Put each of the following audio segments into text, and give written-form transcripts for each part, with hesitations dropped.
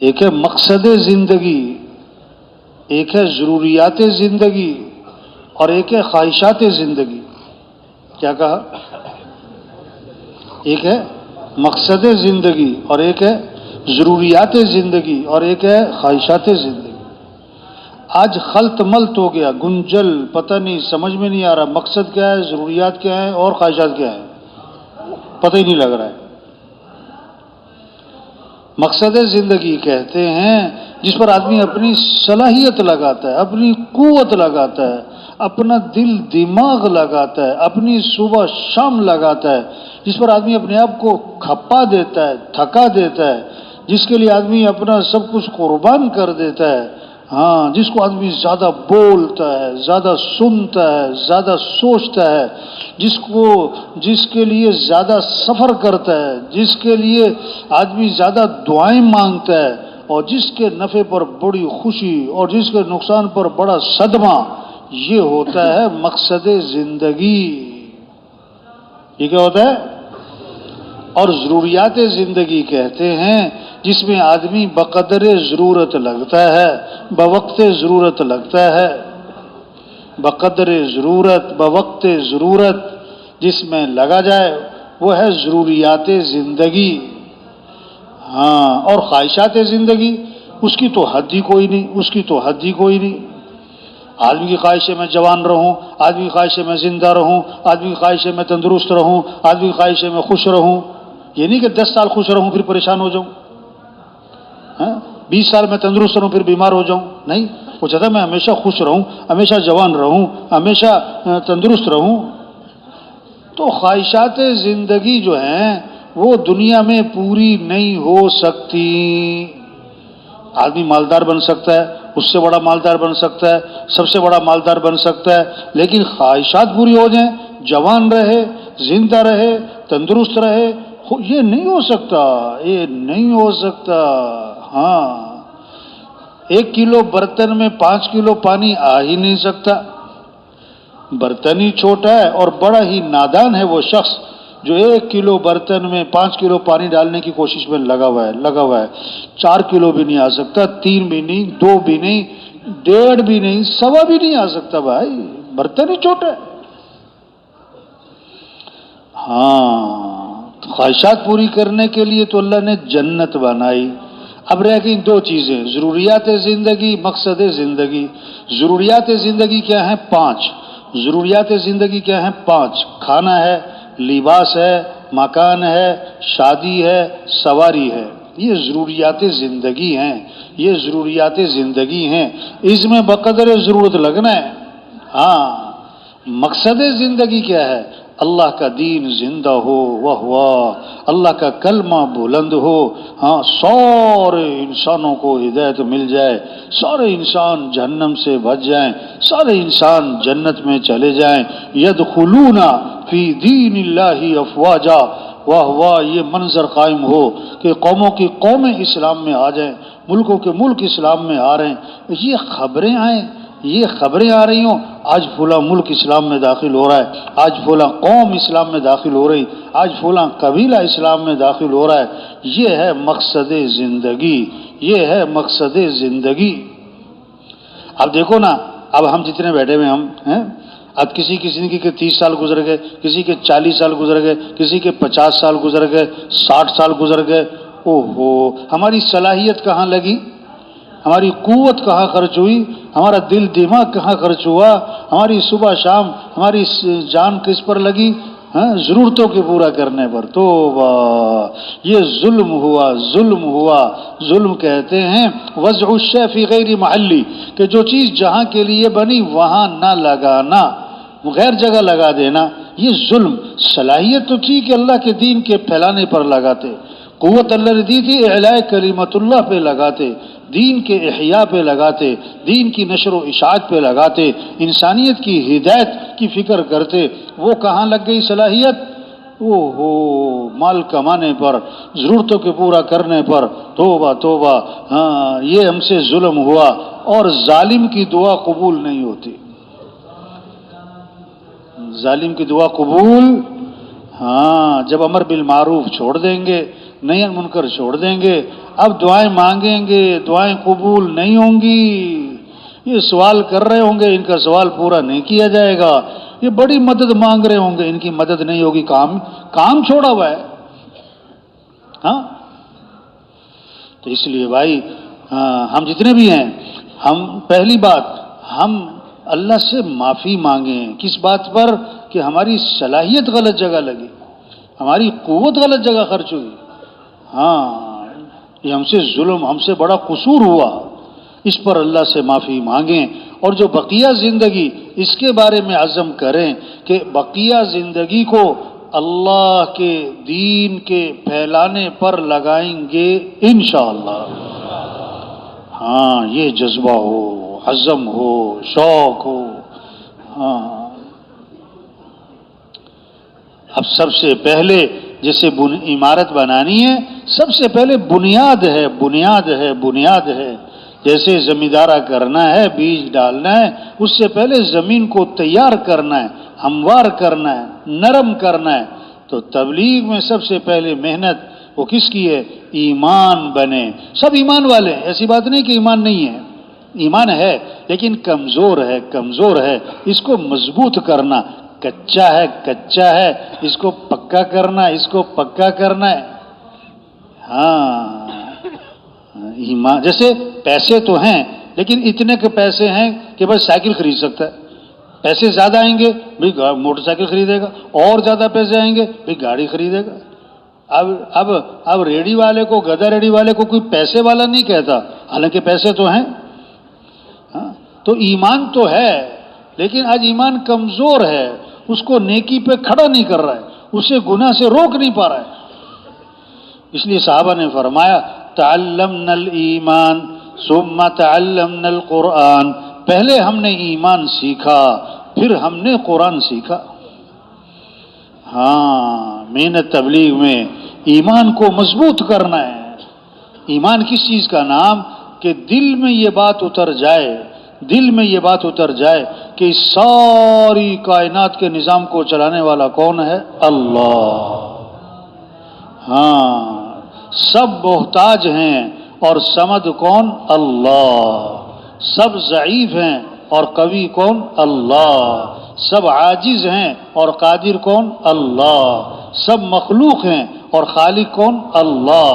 ایک ہے مقصد زندگی، ایک ہے ضروریات زندگی، اور ایک ہے خواہشات زندگی۔ کیا کہا؟ ایک ہے مقصد زندگی اور ایک ہے ضروریات زندگی اور ایک ہے خواہشات زندگی۔ آج خلط ملط ہو گیا، گنجل، پتہ نہیں، سمجھ میں نہیں آ رہا مقصد کیا ہے، ضروریات کیا ہے اور خواہشات کیا ہے، پتہ ہی نہیں لگ رہا ہے۔ مقصد زندگی کہتے ہیں جس پر آدمی اپنی صلاحیت لگاتا ہے، اپنی قوت لگاتا ہے، اپنا دل دماغ لگاتا ہے، اپنی صبح شام لگاتا ہے، جس پر آدمی اپنے آپ کو کھپا دیتا ہے، تھکا دیتا ہے، جس کے لیے آدمی اپنا سب کچھ قربان کر دیتا ہے، ہاں، جس کو آدمی زیادہ بولتا ہے، زیادہ سنتا ہے، زیادہ سوچتا ہے، جس کے لیے زیادہ سفر کرتا ہے، جس کے لیے آدمی زیادہ دعائیں مانگتا ہے، اور جس کے نفع پر بڑی خوشی اور جس کے نقصان پر بڑا صدمہ، یہ ہوتا ہے مقصد زندگی۔ یہ کیا ہوتا ہے؟ اور ضروریات زندگی کہتے ہیں جس میں آدمی بقدر ضرورت لگتا ہے، بوقت ضرورت لگتا ہے، بقدر ضرورت بوقت ضرورت جس میں لگا جائے وہ ہے ضروریات زندگی۔ ہاں، اور خواہشات زندگی اس کی تو حد ہی کوئی نہیں، اس کی تو حد ہی کوئی نہیں۔ آدمی کی خواہش ہے میں جوان رہوں، آدمی کی خواہش ہے میں زندہ رہوں، آدمی کی خواہش ہے میں تندرست رہوں، آدمی کی خواہش ہے میں خوش رہوں۔ یہ نہیں کہ 10 سال خوش رہوں پھر پریشان ہو جاؤں، 20 سال میں تندرست رہوں پھر بیمار ہو جاؤں، نہیں، وہ چاہتا ہے میں ہمیشہ خوش رہوں، ہمیشہ جوان رہوں، ہمیشہ تندرست رہوں۔ تو خواہشات زندگی جو ہیں وہ دنیا میں پوری نہیں ہو سکتی۔ آدمی مالدار بن سکتا ہے، اس سے بڑا مالدار بن سکتا ہے، سب سے بڑا مالدار بن سکتا ہے، لیکن خواہشات پوری ہو جائیں، جوان رہے، زندہ رہے، تندرست رہے، یہ نہیں ہو سکتا، یہ نہیں ہو سکتا۔ ہاں، 1 کلو برتن میں 5 کلو پانی آ ہی نہیں سکتا۔ برتن ہی چھوٹا ہے اور بڑا ہی نادان ہے وہ شخص جو 1 کلو برتن میں 5 کلو پانی ڈالنے کی کوشش میں لگا ہوا ہے۔ 4 کلو بھی نہیں آ سکتا، 3 بھی نہیں، 2 بھی نہیں، 1.5 بھی نہیں، 1.25 بھی نہیں آ سکتا بھائی، برتن ہی چھوٹا ہے۔ ہاں، خواہشات پوری کرنے کے لیے تو اللہ نے جنت بنائی۔ اب رہ گئی 2 چیزیں، ضروریات زندگی، مقصد زندگی۔ ضروریات زندگی کیا ہیں؟ 5۔ ضروریات زندگی کیا ہیں؟ 5۔ کھانا ہے، لباس ہے، مکان ہے، شادی ہے، سواری ہے، یہ ضروریات زندگی ہیں، یہ ضروریات زندگی ہیں، اس میں بقدر ضرورت لگنا ہے۔ ہاں، مقصد زندگی کیا ہے؟ اللہ کا دین زندہ ہو، اللہ کا کلمہ بلند ہو، ہاں، سارے انسانوں کو ہدایت مل جائے، سارے انسان جہنم سے بچ جائیں، سارے انسان جنت میں چلے جائیں۔ یدخلون فی دین اللہ افواجا، یہ منظر قائم ہو کہ قوموں کی قومیں اسلام میں آ جائیں، ملکوں کے ملک اسلام میں آ رہے ہیں، یہ خبریں آئیں، یہ خبریں آ رہی ہوں آج فلاں ملک اسلام میں داخل ہو رہا ہے، آج فلاں قوم اسلام میں داخل ہو رہی، آج فلاں قبیلہ اسلام میں داخل ہو رہا ہے، یہ ہے مقصد زندگی، یہ ہے مقصد زندگی۔ اب دیکھو نا، اب ہم جتنے بیٹھے ہوئے ہم ہیں، اب کسی کی زندگی کے 30 سال گزر گئے، کسی کے 40 سال گزر گئے، کسی کے 50 سال گزر گئے، 60 سال گزر گئے، اوہو، ہماری صلاحیت کہاں لگی؟ ہماری قوت کہاں خرچ ہوئی؟ ہمارا دل دماغ کہاں خرچ ہوا؟ ہماری صبح شام ہماری جان کس پر لگی؟ ضرورتوں کے پورا کرنے پر۔ توبہ، یہ ظلم ہوا، ظلم ہوا۔ ظلم کہتے ہیں وضع الشیء فی غیر محلی، کہ جو چیز جہاں کے لیے بنی وہاں نہ لگانا، غیر جگہ لگا دینا، یہ ظلم۔ صلاحیت تو تھی کہ اللہ کے دین کے پھیلانے پر لگاتے، قوت اللہ نے دی تھی اعلاء کلمت اللہ پہ لگاتے، دین کے احیاء پہ لگاتے، دین کی نشر و اشاعت پہ لگاتے، انسانیت کی ہدایت کی فکر کرتے۔ وہ کہاں لگ گئی صلاحیت؟ مال کمانے پر، ضرورتوں کے پورا کرنے پر۔ توبہ توبہ، ہاں، یہ ہم سے ظلم ہوا، اور ظالم کی دعا قبول نہیں ہوتی۔ ظالم کی دعا قبول، ہاں، جب امر بالمعروف چھوڑ دیں گے، نہیں منکر چھوڑ دیں گے، اب دعائیں مانگیں گے، دعائیں قبول نہیں ہوں گی، یہ سوال کر رہے ہوں گے، ان کا سوال پورا نہیں کیا جائے گا، یہ بڑی مدد مانگ رہے ہوں گے، ان کی مدد نہیں ہوگی، کام چھوڑا ہوا ہے۔ ہاں، تو اس لیے بھائی ہم جتنے بھی ہیں، ہم پہلی بات ہم اللہ سے معافی مانگیں، کس بات پر؟ کہ ہماری صلاحیت غلط جگہ لگی، ہماری قوت غلط جگہ خرچ ہوئی، ہاں یہ ہم سے ظلم، ہم سے بڑا قصور ہوا، اس پر اللہ سے معافی مانگیں، اور جو بقیہ زندگی اس کے بارے میں عزم کریں کہ بقیہ زندگی کو اللہ کے دین کے پھیلانے پر لگائیں گے انشاءاللہ۔ ہاں یہ جذبہ ہو، عزم ہو، شوق ہو۔ ہاں اب سب سے پہلے جیسے عمارت بنانی ہے، سب سے پہلے بنیاد ہے۔ جیسے زمیندارہ کرنا ہے، بیج ڈالنا ہے، اس سے پہلے زمین کو تیار کرنا ہے، ہموار کرنا ہے، نرم کرنا ہے۔ تو تبلیغ میں سب سے پہلے محنت وہ کس کی ہے؟ ایمان بنے، سب ایمان والے ہیں، ایسی بات نہیں کہ ایمان نہیں ہے، ایمان ہے لیکن کمزور ہے، اس کو مضبوط کرنا، کچا ہے، اس کو پکا کرنا ہے۔ ہاں ایمان، جیسے پیسے تو ہیں لیکن اتنے کے پیسے ہیں کہ بس سائیکل خرید سکتا ہے، پیسے زیادہ آئیں گے بھئی موٹر سائیکل خریدے گا، اور زیادہ پیسے آئیں گے بھئی گاڑی خریدے گا۔ اب ریڑی والے کو، گدا ریڑی والے کو کوئی پیسے والا نہیں کہتا، حالانکہ پیسے تو ہیں۔ ہاں تو ایمان تو ہے لیکن آج ایمان کمزور ہے، اس کو نیکی پہ کھڑا نہیں کر رہا ہے، اسے گناہ سے روک نہیں پا رہا ہے۔ اس لیے صحابہ نے فرمایا تعلمنا الایمان ثم تعلمنا القرآن، پہلے ہم نے ایمان سیکھا پھر ہم نے قرآن سیکھا۔ ہاں محنت تبلیغ میں ایمان کو مضبوط کرنا ہے۔ ایمان کس چیز کا نام؟ کہ دل میں یہ بات اتر جائے کہ اس ساری کائنات کے نظام کو چلانے والا کون ہے؟ اللہ۔ ہاں سب محتاج ہیں اور صمد کون؟ اللہ۔ سب ضعیف ہیں اور قوی کون؟ اللہ۔ سب عاجز ہیں اور قادر کون؟ اللہ۔ سب مخلوق ہیں اور خالق کون؟ اللہ۔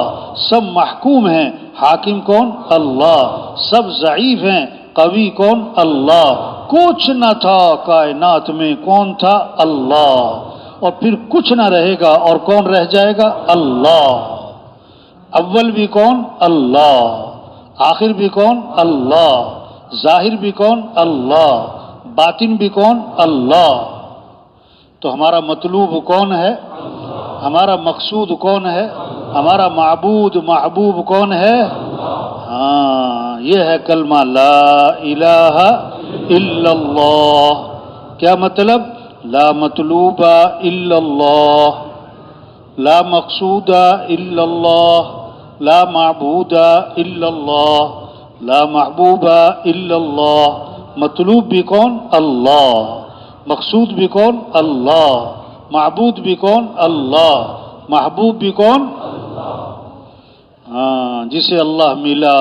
سب محکوم ہیں، حاکم کون؟ اللہ۔ سب ضعیف ہیں، قوی کون؟ اللہ۔ کچھ نہ تھا کائنات میں، کون تھا؟ اللہ۔ اور پھر کچھ نہ رہے گا، اور کون رہ جائے گا؟ اللہ۔ اول بھی کون؟ اللہ۔ آخر بھی کون؟ اللہ۔ ظاہر بھی کون؟ اللہ۔ باطن بھی کون؟ اللہ۔ تو ہمارا مطلوب کون ہے؟ ہمارا مقصود کون ہے؟ ہمارا معبود محبوب کون ہے؟ ہاں یہ ہے کلمہ لا الہ الا اللہ۔ کیا مطلب؟ لا مطلوب الا اللہ، لا مقصود الا اللہ، لا معبود الا اللہ، لا محبوب الا اللہ۔ مطلوب بھی کون؟ اللہ۔ مقصود بھی کون؟ اللہ۔ معبود بھی کون؟ اللہ۔ محبوب بھی کون؟ ہاں جسے اللہ ملا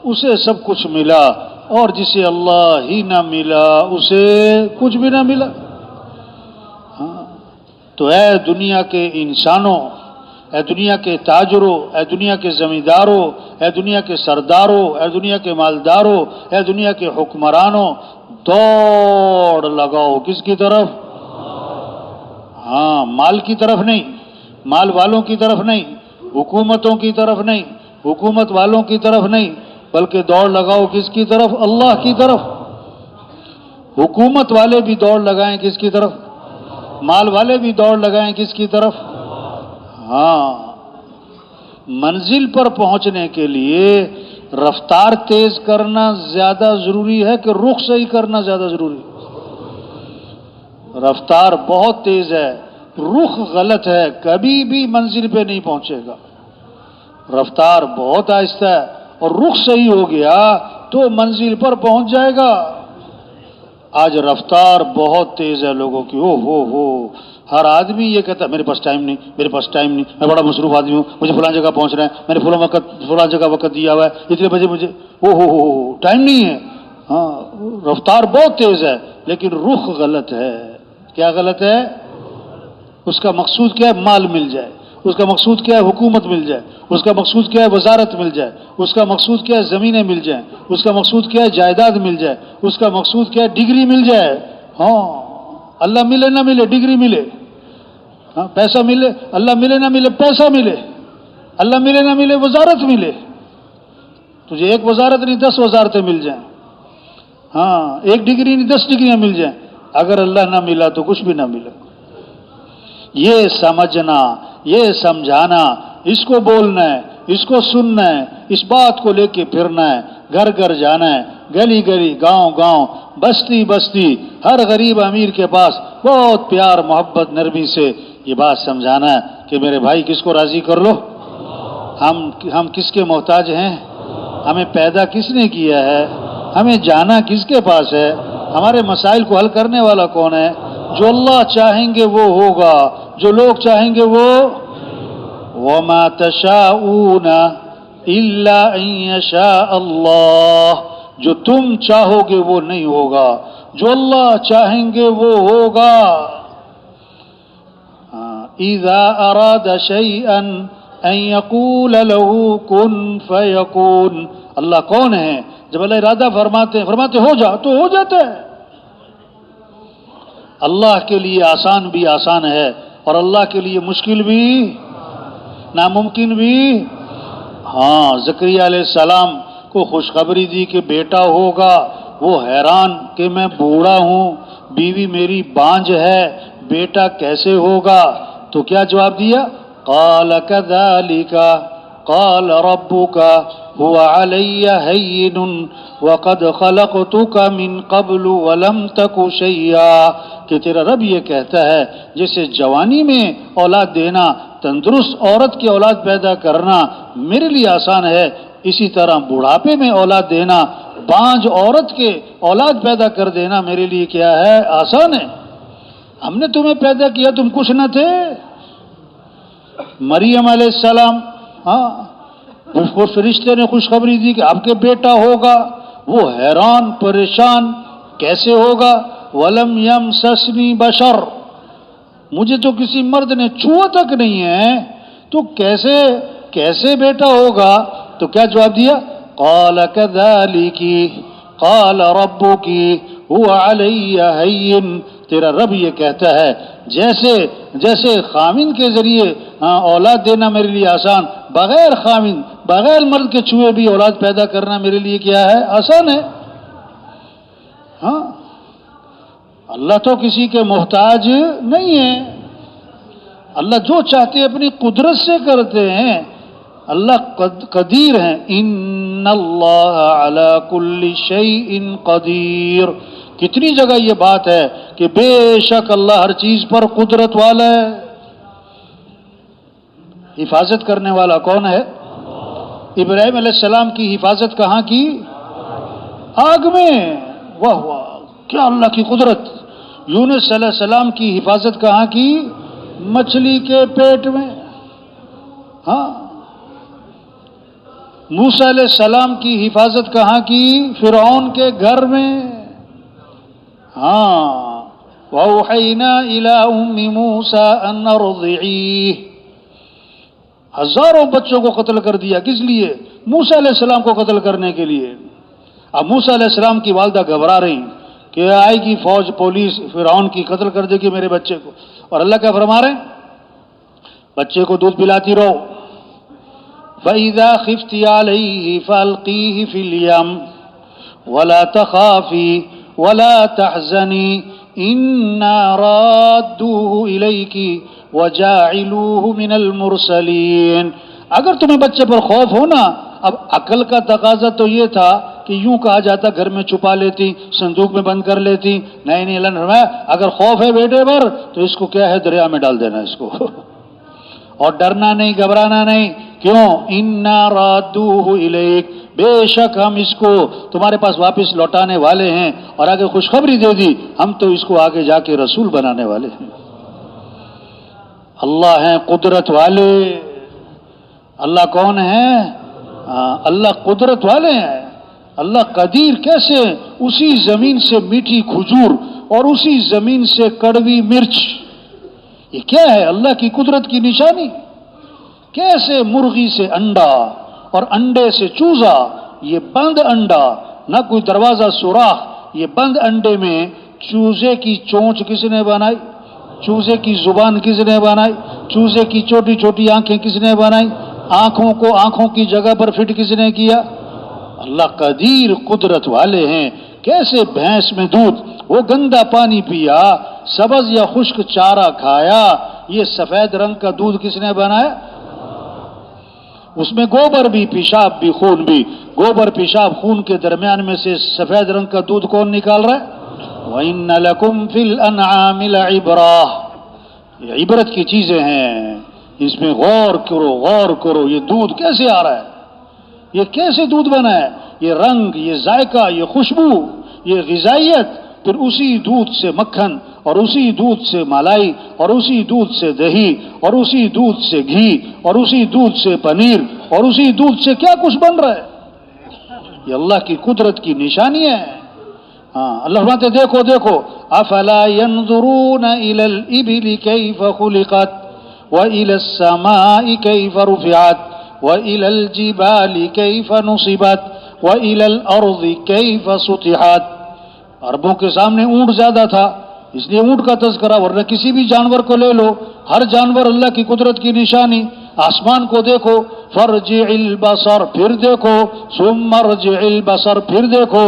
اسے سب کچھ ملا، اور جسے اللہ ہی نہ ملا اسے کچھ بھی نہ ملا۔ ہاں تو اے دنیا کے انسانوں، اے دنیا کے تاجروں، اے دنیا کے زمینداروں، اے دنیا کے سرداروں، اے دنیا کے مالداروں، اے دنیا کے حکمرانوں، دوڑ لگاؤ کس کی طرف؟ ہاں مال کی طرف نہیں، مال والوں کی طرف نہیں، حکومتوں کی طرف نہیں، حکومت والوں کی طرف نہیں، بلکہ دوڑ لگاؤ کس کی طرف؟ اللہ کی طرف۔ حکومت والے بھی دوڑ لگائیں کس کی طرف؟ مال والے بھی دوڑ لگائیں کس کی طرف؟ ہاں منزل پر پہنچنے کے لیے رفتار تیز کرنا زیادہ ضروری ہے کہ رخ صحیح کرنا زیادہ ضروری ہے؟ رفتار بہت تیز ہے، رخ غلط ہے، کبھی بھی منزل پہ نہیں پہنچے گا۔ رفتار بہت آہستہ ہے اور رخ صحیح ہو گیا تو منزل پر پہنچ جائے گا۔ آج رفتار بہت تیز ہے لوگوں کی. ہو ہر آدمی یہ کہتا ہے میرے پاس ٹائم نہیں، میرے پاس ٹائم نہیں، میں بڑا مصروف آدمی ہوں، مجھے فلاں جگہ پہنچنا ہے، میں نے فلاں جگہ وقت دیا ہوا ہے، اتنے بجے مجھے ہو ٹائم نہیں ہے. ہاں رفتار بہت تیز ہے لیکن رخ غلط ہے. کیا غلط ہے؟ اس کا مقصود کیا ہے؟ مال مل جائے. اس کا مقصود کیا ہے؟ حکومت مل جائے. اس کا مقصود کیا ہے؟ وزارت مل جائے. اس کا مقصود کیا ہے؟ زمینیں مل جائیں. اس کا مقصود کیا ہے؟ جائیداد مل جائے. اس کا مقصود کیا ہے؟ ڈگری مل جائے. ہاں اللہ ملے نہ ملے ڈگری ملے، ہاں پیسہ ملے، اللہ ملے نہ ملے پیسہ ملے، اللہ ملے نہ ملے وزارت ملے. تجھے ایک وزارت نہیں 10 وزارتیں مل جائیں، ہاں ایک ڈگری نہیں 10 ڈگریاں مل جائیں، اگر اللہ نہ ملا تو کچھ بھی نہ ملا. یہ سمجھنا، یہ سمجھانا، اس کو بولنا ہے، اس کو سننا ہے، اس بات کو لے کے پھرنا ہے، گھر گھر جانا ہے، گلی گلی، گاؤں گاؤں، بستی بستی، ہر غریب امیر کے پاس بہت پیار محبت نرمی سے یہ بات سمجھانا ہے کہ میرے بھائی کس کو راضی کر لو، ہم کس کے محتاج ہیں، ہمیں پیدا کس نے کیا ہے، ہمیں جانا کس کے پاس ہے، ہمارے مسائل کو حل کرنے والا کون ہے. جو اللہ چاہیں گے وہ ہوگا، جو لوگ چاہیں گے وہ. وَمَا تَشَاءُونَ إِلَّا أَن يَشَاءَ اللَّهُ، جو تم چاہو گے وہ نہیں ہوگا، جو اللہ چاہیں گے وہ ہوگا. اِذَا أَرَادَ شَيْئًا أَن يَقُولَ لَهُ كُن فَيَكُونُ. اللہ کون ہے؟ جب اللہ ارادہ فرماتے ہو جا تو ہو جاتا ہے. اللہ کے لیے آسان بھی آسان ہے اور اللہ کے لیے مشکل بھی، ناممکن بھی. ہاں زکریا علیہ السلام کو خوشخبری دی کہ بیٹا ہوگا، وہ حیران کہ میں بوڑھا ہوں، بیوی میری بانجھ ہے، بیٹا کیسے ہوگا؟ تو کیا جواب دیا؟ قال كذلك قال ربك هو علي هين وقد خلقتك من قبل ولم تك شيئا، کہ تیرا رب یہ کہتا ہے جیسے جوانی میں اولاد دینا، تندرست عورت کی اولاد پیدا کرنا میرے لیے آسان ہے، اسی طرح بڑھاپے میں اولاد دینا، بانجھ عورت کے اولاد پیدا کر دینا میرے لیے کیا ہے؟ آسان ہے. ہم نے تمہیں پیدا کیا، تم کچھ نہ تھے. مریم علیہ السلام، ہاں وہ فرشتے نے خوشخبری دی کہ آپ کے بیٹا ہوگا، وہ حیران پریشان کیسے ہوگا؟ وَلَمْ يَمْسَسْنِي بَشَرٌ، مجھے تو کسی مرد نے چھوا تک نہیں ہے، تو کیسے بیٹا ہوگا؟ تو کیا جواب دیا؟ قَالَ كَذَلِكِ قَالَ رَبُّكِ هُوَ عَلَيَّ هَيِّنٌ، تیرا رب یہ کہتا ہے جیسے خامند کے ذریعے اولاد دینا میرے لیے آسان، بغیر خامند بغیر مرد کے چھوئے بھی اولاد پیدا کرنا میرے لیے کیا ہے؟ آسان ہے. ہاں اللہ تو کسی کے محتاج نہیں ہے، اللہ جو چاہتے اپنی قدرت سے کرتے ہیں. اللہ قدیر ہیں. ان اللہ علی کل شیء قدیر. کتنی جگہ یہ بات ہے کہ بے شک اللہ ہر چیز پر قدرت والا ہے. حفاظت کرنے والا کون ہے؟ ابراہیم علیہ السلام کی حفاظت کہاں کی؟ آگ میں. واہ واہ کیا اللہ کی قدرت. یونس علیہ السلام کی حفاظت کہاں کی؟ مچھلی کے پیٹ میں. ہاں موسیٰ علیہ السلام کی حفاظت کہاں کی؟ فرعون کے گھر میں. ہاں وَأَوْحَيْنَا إِلَىٰ أُمِّ مُوسَىٰ أَنْ أَرْضِعِيهِ، ہزاروں بچوں کو قتل کر دیا. کس لیے؟ موسیٰ علیہ السلام کو قتل کرنے کے لیے. اب موسیٰ علیہ السلام کی والدہ گھبرا رہی کہ آئے گی فوج پولیس فرعون کی، قتل کر دے گی میرے بچے کو. اور اللہ کیا فرما رہے ہیں؟ بچے کو دودھ پلاتی رہو. فَإِذَا خِفْتِ عَلَيْهِ فَأَلْقِيهِ فِي الْيَمِّ وَلَا تَخَافِي وَلَا تَحْزَنِي إِنَّا رَادُّوهُ إِلَيْكِ وَجَاعِلُوهُ مِنَ الْمُرْسَلِينَ. اگر تمہیں بچے پر خوف ہو نا، اب عقل کا تقاضا تو یہ تھا کہ یوں کہا جاتا گھر میں چھپا لیتی، صندوق میں بند کر لیتی. نہیں اللہ نے فرمایا اگر خوف ہے بیٹے پر تو اس کو کیا ہے؟ دریا میں ڈال دینا اس کو. اور ڈرنا نہیں، گھبرانا نہیں. کیوں؟ اِنَّا رَادُّوهُ إِلَيْكَ، بے شک ہم اس کو تمہارے پاس واپس لوٹانے والے ہیں، اور آگے خوشخبری دے دی ہم تو اس کو آگے جا کے رسول بنانے والے ہیں۔ اللہ ہیں قدرت والے۔ اللہ کون ہے؟ اللہ قدرت والے ہیں۔ اللہ قدیر کیسے؟ اسی زمین سے میٹھی کھجور اور اسی زمین سے کڑوی مرچ، یہ کیا ہے؟ اللہ کی قدرت کی نشانی۔ کیسے مرغی سے انڈا اور انڈے سے چوزا، یہ بند انڈا، نہ کوئی دروازہ سوراخ، یہ بند انڈے میں چوزے کی چونچ کس نے بنائی؟ چوزے کی زبان کس نے بنائی؟ چوزے کی چھوٹی چھوٹی آنکھیں کس نے بنائی؟ آنکھوں کو آنکھوں کی جگہ پر فٹ کس نے کیا؟ اللہ قدیر قدرت والے ہیں۔ کیسے بھینس میں دودھ، وہ گندا پانی پیا، سبز یا خشک چارہ کھایا، یہ سفید رنگ کا دودھ کس نے بنایا؟ اس میں گوبر بھی، پیشاب بھی، خون بھی، گوبر پیشاب خون کے درمیان میں سے سفید رنگ کا دودھ کون نکال رہا ہے؟ وَإِنَّ لَكُمْ فِي الْأَنْعَامِ لَعِبْرَةً، یہ عبرت کی چیزیں ہیں، اس میں غور کرو، غور کرو۔ یہ دودھ کیسے آ رہا ہے؟ یہ کیسے دودھ بنا ہے؟ یہ رنگ، یہ ذائقہ، یہ خوشبو، یہ غذائیت، پھر اسی دودھ سے مکھن، اور اسی دودھ سے ملائی، اور اسی دودھ سے دہی، اور اسی دودھ سے گھی، اور اسی دودھ سے پنیر، اور اسی دودھ سے کیا کچھ بن رہا ہے۔ یہ اللہ کی قدرت کی نشانی ہے۔ ہاں، اللہ فرماتے دیکھو دیکھو، افلا ينظرون الى الابل كيف خلقت والى السماء كيف رفعت والى الجبال كيف نصبت والى الارض كيف سطحت۔ عربوں کے سامنے اونٹ زیادہ تھا، اس لیے اونٹ کا تذکرہ، ورنہ کسی بھی جانور کو لے لو، ہر جانور اللہ کی قدرت کی نشانی۔ آسمان کو دیکھو، فرجع البصر، پھر دیکھو، ثم ارجع البصر، پھر دیکھو،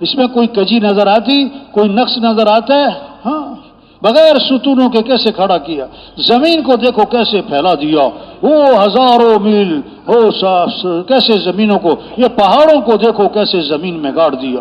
اس میں کوئی کجی نظر آتی، کوئی نقص نظر آتا ہے؟ ہاں، بغیر ستونوں کے کیسے کھڑا کیا۔ زمین کو دیکھو کیسے پھیلا دیا، وہ ہزاروں میل، کیسے زمینوں کو، یہ پہاڑوں کو دیکھو کیسے زمین میں گاڑ دیا،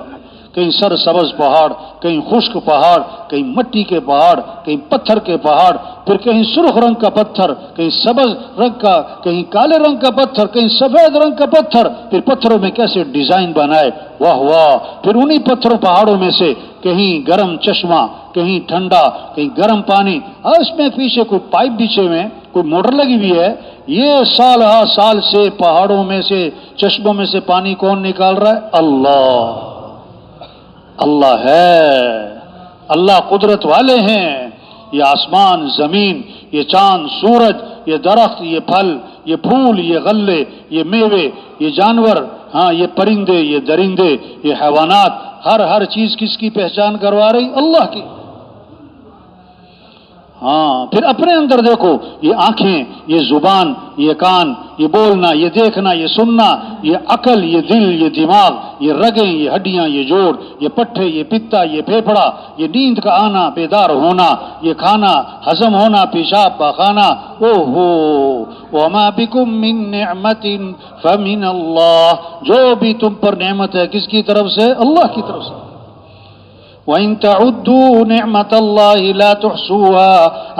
کہیں سر سبز پہاڑ، کہیں خشک پہاڑ، کہیں مٹی کے پہاڑ، کہیں پتھر کے پہاڑ، پھر کہیں سرخ رنگ کا پتھر، کہیں سبز رنگ کا، کہیں کالے رنگ کا پتھر، کہیں سفید رنگ کا پتھر، پھر پتھروں میں کیسے ڈیزائن بنائے، واہ واہ۔ پھر انہی پتھروں پہاڑوں میں سے کہیں گرم چشمہ، کہیں ٹھنڈا، کہیں گرم پانی، اور اس میں پیچھے کوئی پائپ بچھے ہوئے ہیں، کوئی موٹر لگی ہوئی ہے، یہ سال ہا سال سے پہاڑوں میں سے، چشموں میں سے پانی کون نکال رہا ہے؟ اللہ۔ اللہ ہے، اللہ قدرت والے ہیں۔ یہ آسمان، زمین، یہ چاند، سورج، یہ درخت، یہ پھل، یہ پھول، یہ غلے، یہ میوے، یہ جانور، ہاں، یہ پرندے، یہ درندے، یہ حیوانات، ہر چیز کس کی پہچان کروا رہی؟ اللہ کی۔ ہاں، پھر اپنے اندر دیکھو، یہ آنکھیں، یہ زبان، یہ کان، یہ بولنا، یہ دیکھنا، یہ سننا، یہ عقل، یہ دل، یہ دماغ، یہ رگیں، یہ ہڈیاں، یہ جوڑ، یہ پٹھے، یہ پتا، یہ پھیپھڑا، یہ نیند کا آنا، بیدار ہونا، یہ کھانا، ہضم ہونا، پیشاب پاخانہ، اوہو وما بکم من نعمت فمن اللہ، جو بھی تم پر نعمت ہے کس کی طرف سے؟ اللہ کی طرف سے۔ وَإِن تَعُدُّوا نِعْمَةَ اللَّهِ لَا تُحْصُوهَا،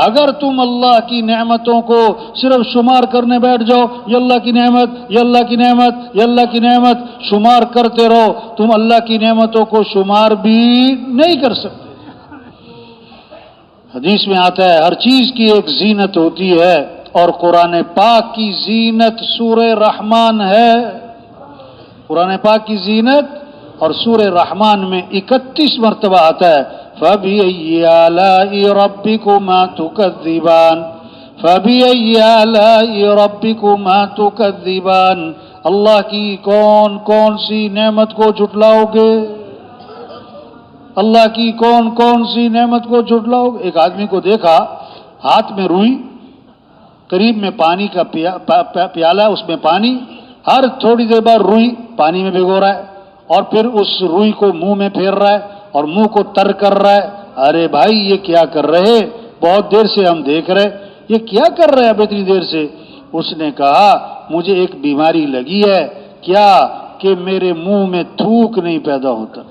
اگر تم اللہ کی نعمتوں کو صرف شمار کرنے بیٹھ جاؤ، یہ اللہ کی نعمت، یہ اللہ کی نعمت، یہ اللہ کی نعمت، شمار کرتے رہو، تم اللہ کی نعمتوں کو شمار بھی نہیں کر سکتے۔ حدیث میں آتا ہے ہر چیز کی ایک زینت ہوتی ہے، اور قرآن پاک کی زینت سورہ رحمان ہے۔ قرآن پاک کی زینت اور سورہ رحمان میں 31 مرتبہ آتا ہے فَبِأَيِّ آلَاءِ رَبِّكُمَا تُكَذِّبَانِ، فَبِأَيِّ آلَاءِ رَبِّكُمَا تُكَذِّبَانِ، اللہ کی کون کون سی نعمت کو جھٹلاؤ گے؟ اللہ کی کون کون سی نعمت کو جھٹلاؤ گے؟ ایک آدمی کو دیکھا، ہاتھ میں روئی، قریب میں پانی کا پیالہ، اس میں پانی، ہر تھوڑی دیر بعد روئی پانی میں بھگو رہا ہے، اور پھر اس روئی کو منہ میں پھیر رہا ہے اور منہ کو تر کر رہا ہے۔ ارے بھائی یہ کیا کر رہے؟ بہت دیر سے ہم دیکھ رہے، یہ کیا کر رہے اب اتنی دیر سے؟ اس نے کہا مجھے ایک بیماری لگی ہے، کیا کہ میرے منہ میں تھوک نہیں پیدا ہوتا،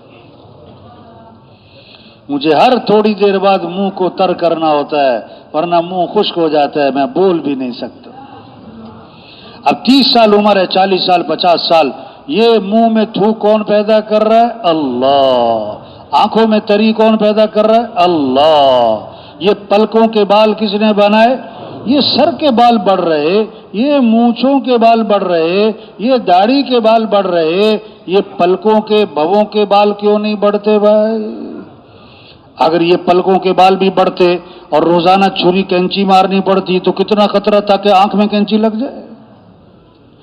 مجھے ہر تھوڑی دیر بعد منہ کو تر کرنا ہوتا ہے، ورنہ منہ خشک ہو جاتا ہے، میں بول بھی نہیں سکتا۔ اب 30 سال عمر ہے، 40 سال، 50 سال، یہ منہ میں تھوک کون پیدا کر رہا ہے؟ اللہ. آنکھوں میں تری کون پیدا کر رہا ہے؟ اللہ. یہ پلکوں کے بال کس نے بنائے؟ یہ سر کے بال بڑھ رہے، یہ مونچھوں کے بال بڑھ رہے، یہ داڑھی کے بال بڑھ رہے، یہ پلکوں کے بھووں کے بال کیوں نہیں بڑھتے بھائی؟ اگر یہ پلکوں کے بال بھی بڑھتے اور روزانہ چھری کینچی مارنی پڑتی تو کتنا خطرہ تھا کہ آنکھ میں کینچی لگ جائے.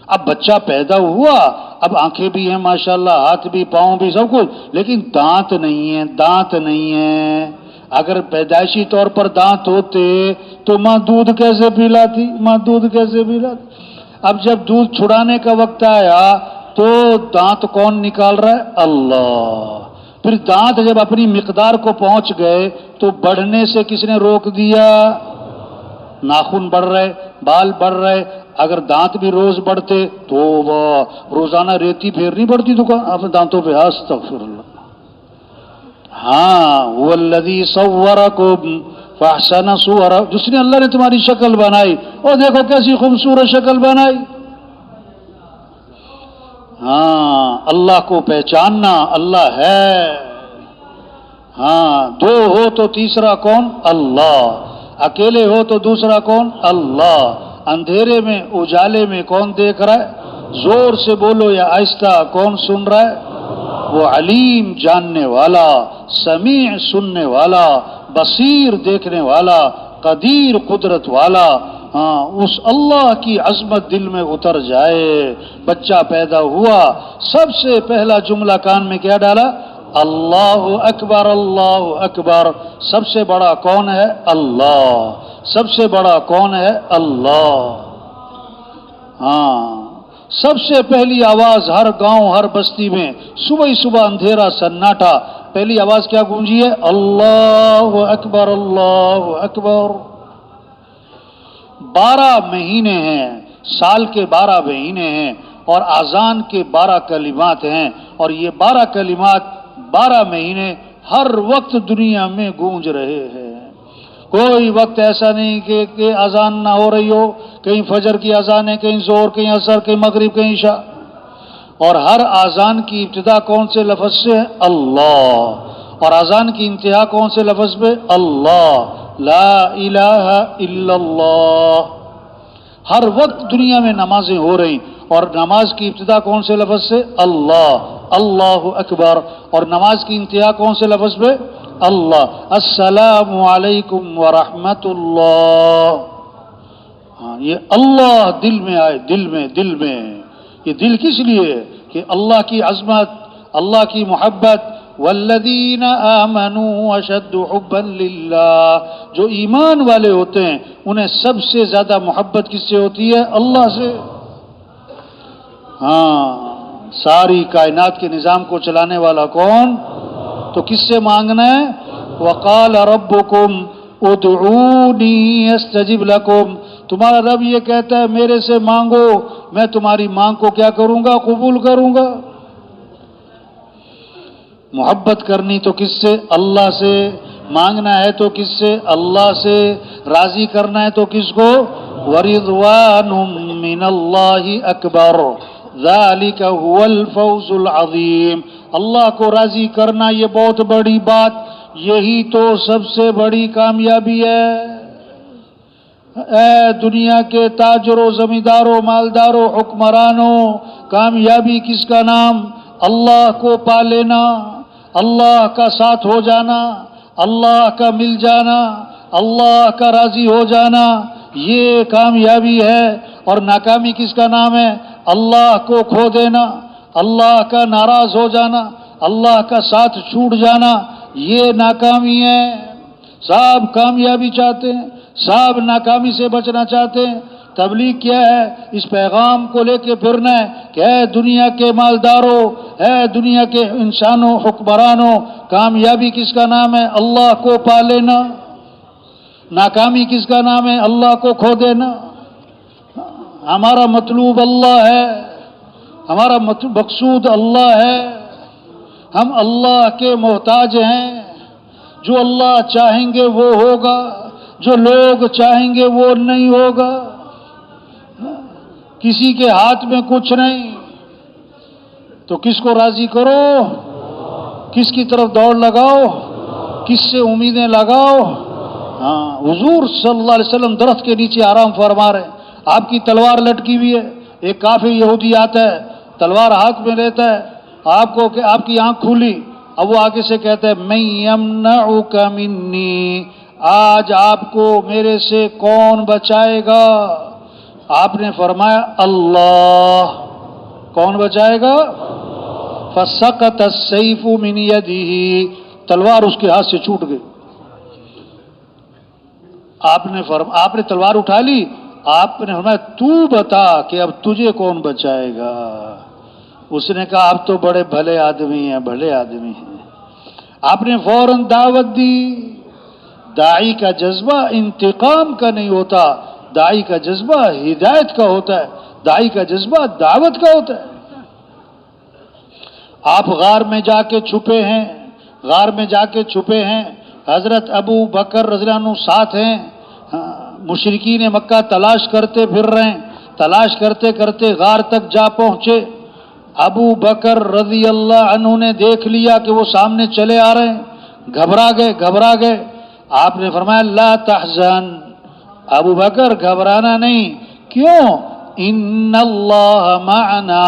اب بچہ پیدا ہوا، اب آنکھیں بھی ہیں ماشاءاللہ، ہاتھ بھی، پاؤں بھی، سب کچھ، لیکن دانت نہیں ہیں، دانت نہیں ہیں. اگر پیدائشی طور پر دانت ہوتے تو ماں دودھ کیسے پلاتی؟ ماں دودھ کیسے پلاتی؟ اب جب دودھ چھڑانے کا وقت آیا تو دانت کون نکال رہا ہے؟ اللہ. پھر دانت جب اپنی مقدار کو پہنچ گئے تو بڑھنے سے کس نے روک دیا؟ ناخن بڑھ رہے، بال بڑھ رہے. اگر دانت بھی روز بڑھتے تو روزانہ ریتی پھیرنی پڑتی دکان اپنے دانتوں پہ. استغفر اللہ. ہاں وہ الذی صورکم فاحسن صورکم، جس نے اللہ نے تمہاری شکل بنائی اور دیکھو کیسی خوبصورت شکل بنائی. ہاں اللہ کو پہچاننا، اللہ ہے. ہاں دو ہو تو تیسرا کون؟ اللہ. اکیلے ہو تو دوسرا کون؟ اللہ. اندھیرے میں اجالے میں کون دیکھ رہا ہے؟ زور سے بولو یا آہستہ، کون سن رہا ہے؟ وہ علیم جاننے والا، سمیع سننے والا، بصیر دیکھنے والا، قدیر قدرت والا. ہاں اس اللہ کی عظمت دل میں اتر جائے. بچہ پیدا ہوا، سب سے پہلا جملہ کان میں کیا ڈالا؟ اللہ اکبر، اللہ اکبر. سب سے بڑا کون ہے؟ اللہ. سب سے بڑا کون ہے؟ اللہ. ہاں سب سے پہلی آواز ہر گاؤں ہر بستی میں صبح ہی صبح اندھیرا سناٹا، پہلی آواز کیا گونجی ہے؟ اللہ اکبر، اللہ اکبر. 12 مہینے ہیں، سال کے 12 مہینے ہیں اور اذان کے 12 کلمات ہیں، اور یہ 12 کلمات 12 مہینے ہر وقت دنیا میں گونج رہے ہیں. کوئی وقت ایسا نہیں کہ اذان نہ ہو رہی ہو. کہیں فجر کی اذان ہے، کہیں ظہر، کہیں عصر، کہیں مغرب، کہیں عشاء. اور ہر اذان کی ابتدا کون سے لفظ سے ہے؟ اللہ. اور اذان کی انتہا کون سے لفظ پہ؟ اللہ. لا الہ الا اللہ. ہر وقت دنیا میں نمازیں ہو رہی اور نماز کی ابتدا کون سے لفظ سے؟ اللہ. اللہ اکبر. اور نماز کی انتہا کون سے لفظ پہ؟ اللہ. السلام علیکم ورحمۃ اللہ. ہاں یہ اللہ دل میں آئے، دل میں، دل میں. یہ دل کس لیے؟ کہ اللہ کی عظمت، اللہ کی محبت. والذین آمنوا اشد حبا للہ. جو ایمان والے ہوتے ہیں انہیں سب سے زیادہ محبت کس سے ہوتی ہے؟ اللہ سے. ہاں ساری کائنات کے نظام کو چلانے والا کون؟ تو کس سے مانگنا ہے؟ وقال ربکم ادعونی استجب لکم. تمہارا رب یہ کہتا ہے میرے سے مانگو، میں تمہاری مانگ کو کیا کروں گا؟ قبول کروں گا. محبت کرنی تو کس سے؟ اللہ سے. مانگنا ہے تو کس سے؟ اللہ سے. راضی کرنا ہے تو کس کو؟ ورضوان من اللہ اکبر ذالک هو الفوز العظیم. اللہ کو راضی کرنا یہ بہت بڑی بات، یہی تو سب سے بڑی کامیابی ہے. اے دنیا کے تاجروں، زمینداروں، مالداروں، حکمرانوں، کامیابی کس کا نام؟ اللہ کو پا لینا، اللہ کا ساتھ ہو جانا، اللہ کا مل جانا، اللہ کا راضی ہو جانا، یہ کامیابی ہے. اور ناکامی کس کا نام ہے؟ اللہ کو کھو دینا، اللہ کا ناراض ہو جانا، اللہ کا ساتھ چھوٹ جانا، یہ ناکامی ہے. سب کامیابی چاہتے ہیں، سب ناکامی سے بچنا چاہتے ہیں. تبلیغ کیا ہے؟ اس پیغام کو لے کے پھرنا ہے کہ اے دنیا کے مالداروں، اے دنیا کے انسانوں، حکمرانوں، کامیابی کس کا نام ہے؟ اللہ کو پا لینا. ناکامی کس کا نام ہے؟ اللہ کو کھو دینا. ہمارا مطلوب اللہ ہے، ہمارا مقصود اللہ ہے. ہم اللہ کے محتاج ہیں. جو اللہ چاہیں گے وہ ہوگا، جو لوگ چاہیں گے وہ نہیں ہوگا. کسی کے ہاتھ میں کچھ نہیں. تو کس کو راضی کرو؟ کس کی طرف دوڑ لگاؤ؟ کس سے امیدیں لگاؤ؟ ہاں، حضور صلی اللہ علیہ وسلم درخت کے نیچے آرام فرما رہے ہیں، آپ کی تلوار لٹکی ہوئی ہے، ایک کافر یہودی آتا ہے، تلوار ہاتھ میں لیتا ہے، آپ کو کہ آپ کی آنکھ کھلی، اب وہ آگے سے کہتا ہے من یمنعک منی، آج آپ کو میرے سے کون بچائے گا؟ آپ نے فرمایا اللہ، کون بچائے گا؟ فسقط السیف من یدہ، تلوار اس کے ہاتھ سے چھوٹ گئی۔ آپ نے تلوار اٹھا لی، آپ نے فرمایا تو بتا کہ اب تجھے کون بچائے گا؟ اس نے کہا آپ تو بڑے بھلے آدمی ہیں، بھلے آدمی ہیں۔ آپ نے فوراً دعوت دی۔ داعی کا جذبہ انتقام کا نہیں ہوتا، داعی کا جذبہ ہدایت کا ہوتا ہے، داعی کا جذبہ دعوت کا ہوتا ہے۔ آپ غار میں جا کے چھپے ہیں، غار میں جا کے چھپے ہیں، حضرت ابو بکر رضی اللہ عنہ ساتھ ہیں، مشرکین مکہ تلاش کرتے پھر رہے ہیں، تلاش کرتے کرتے غار تک جا پہنچے۔ ابو بکر رضی اللہ عنہ نے دیکھ لیا کہ وہ سامنے چلے آ رہے ہیں، گھبرا گئے۔ آپ نے فرمایا لا تحزن، ابو بکر گھبرانا نہیں، کیوں؟ ان اللہ معنا،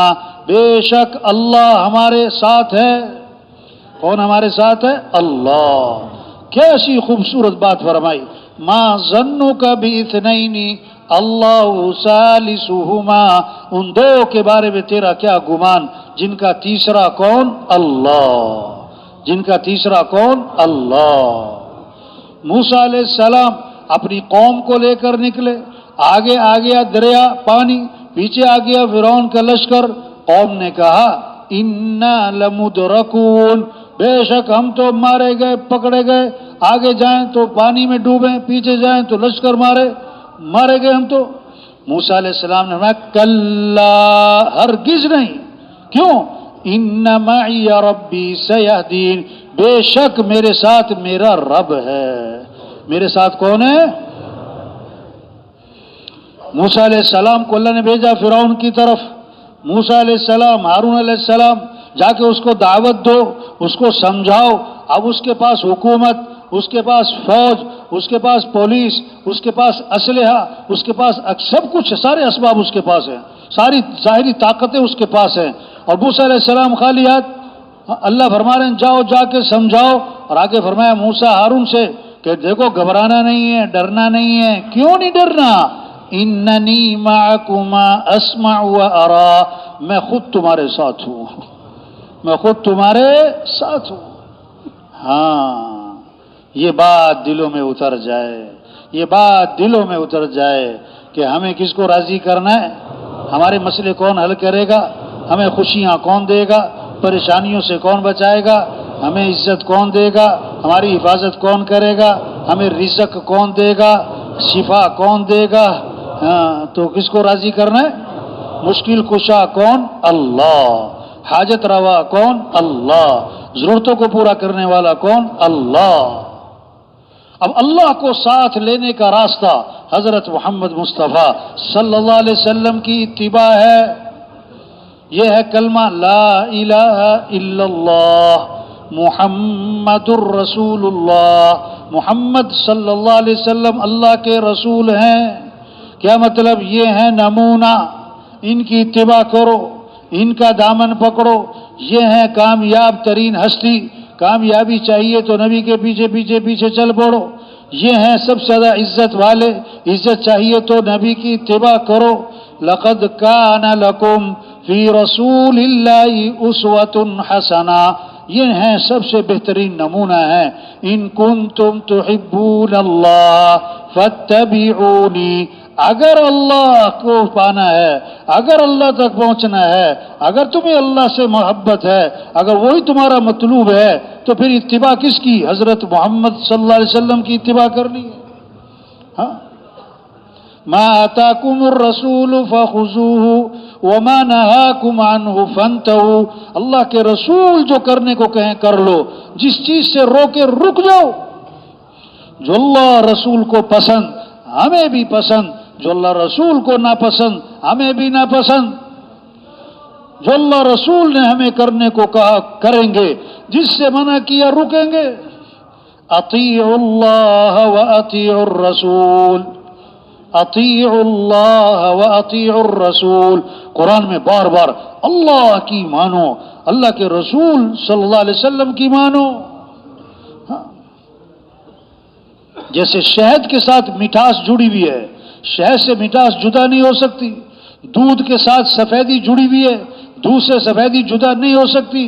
بے شک اللہ ہمارے ساتھ ہے۔ کون ہمارے ساتھ ہے؟ اللہ۔ کیسی خوبصورت بات فرمائی، ما ظنک باثنین اللہ ثالثہما، ان دو کے بارے میں تیرا کیا گمان، جن کا تیسرا کون؟ اللہ، جن کا تیسرا کون؟ اللہ۔ موسیٰ علیہ السلام اپنی قوم کو لے کر نکلے، آگے آ گیا دریا پانی، پیچھے آ گیا فرعون کا لشکر۔ قوم نے کہا انا لمدرکون، بے شک ہم تو مارے گئے، پکڑے گئے، آگے جائیں تو پانی میں ڈوبیں، پیچھے جائیں تو لشکر مارے گئے ہم تو۔ موسیٰ علیہ السلام نے فرمایا کلا، ہرگز نہیں، کیوں؟ ان معی ربی سیہدین، بے شک میرے ساتھ میرا رب ہے۔ میرے ساتھ کون ہے؟ موسیٰ علیہ السلام کو اللہ نے بھیجا فرعون کی طرف۔ موسیٰ علیہ السلام، ہارون علیہ السلام، جا کے اس کو دعوت دو، اس کو سمجھاؤ۔ اب اس کے پاس حکومت، اس کے پاس فوج، اس کے پاس پولیس، اس کے پاس اسلحہ، اس کے پاس سب کچھ، سارے اسباب اس کے پاس ہیں، ساری ظاہری طاقتیں اس کے پاس ہیں، اور موسیٰ علیہ السلام خالی ہاتھ۔ اللہ فرما رہے ہیں جاؤ، جا کے سمجھاؤ۔ اور آگے فرمایا موسیٰ ہارون سے کہ دیکھو گھبرانا نہیں ہے، ڈرنا نہیں ہے۔ کیوں نہیں ڈرنا؟ اننی معکما اسمع و ارا، میں خود تمہارے ساتھ ہوں، میں خود تمہارے ساتھ ہوں۔ ہاں، یہ بات دلوں میں اتر جائے، یہ بات دلوں میں اتر جائے کہ ہمیں کس کو راضی کرنا ہے، ہمارے مسئلے کون حل کرے گا، ہمیں خوشیاں کون دے گا، پریشانیوں سے کون بچائے گا، ہمیں عزت کون دے گا، ہماری حفاظت کون کرے گا، ہمیں رزق کون دے گا، شفا کون دے گا۔ ہاں، تو کس کو راضی کرنا ہے؟ مشکل کشا کون؟ اللہ۔ حاجت روا کون؟ اللہ۔ ضرورتوں کو پورا کرنے والا کون؟ اللہ۔ اب اللہ کو ساتھ لینے کا راستہ حضرت محمد مصطفیٰ صلی اللہ علیہ وسلم کی اتباع ہے۔ یہ ہے کلمہ لا الہ الا اللہ محمد الرسول اللہ، محمد صلی اللہ علیہ وسلم اللہ کے رسول ہیں۔ کیا مطلب؟ یہ ہے نمونہ، ان کی اتباع کرو، ان کا دامن پکڑو، یہ ہے کامیاب ترین ہستی۔ کامیابی چاہیے تو نبی کے پیچھے پیچھے پیچھے چل پڑو، یہ ہیں سب سے زیادہ عزت والے۔ عزت چاہیے تو نبی کی اتباع کرو۔ لقد کان لکم فی رسول اللہ اسوۃ حسنہ، یہ ہیں سب سے بہترین نمونہ ہیں۔ ان کنتم تحبون اللہ فاتبعونی، اگر اللہ کو پانا ہے، اگر اللہ تک پہنچنا ہے، اگر تمہیں اللہ سے محبت ہے، اگر وہی تمہارا مطلوب ہے، تو پھر اتباع کس کی؟ حضرت محمد صلی اللہ علیہ وسلم کی اتباع کرنی ہے۔ ہاں، ما آتاکم الرسول فخذوہ وما نہاکم عنہ فانتہوا، اللہ کے رسول جو کرنے کو کہیں کر لو، جس چیز سے روکے رک جاؤ۔ جو اللہ رسول کو پسند ہمیں بھی پسند، جو اللہ رسول کو ناپسند ہمیں بھی ناپسند۔ جو اللہ رسول نے ہمیں کرنے کو کہا کریں گے، جس سے منع کیا رکیں گے۔ اطیعوا اللہ واطیعوا الرسول، اطیعوا اللہ واطیعوا الرسول، قرآن میں بار بار اللہ کی مانو، اللہ کے رسول صلی اللہ علیہ وسلم کی مانو۔ جیسے شہد کے ساتھ مٹھاس جڑی ہوئی ہے، شہد سے مٹھاس جدا نہیں ہو سکتی، دودھ کے ساتھ سفیدی جڑی ہوئی ہے، دودھ سے سفیدی جدا نہیں ہو سکتی،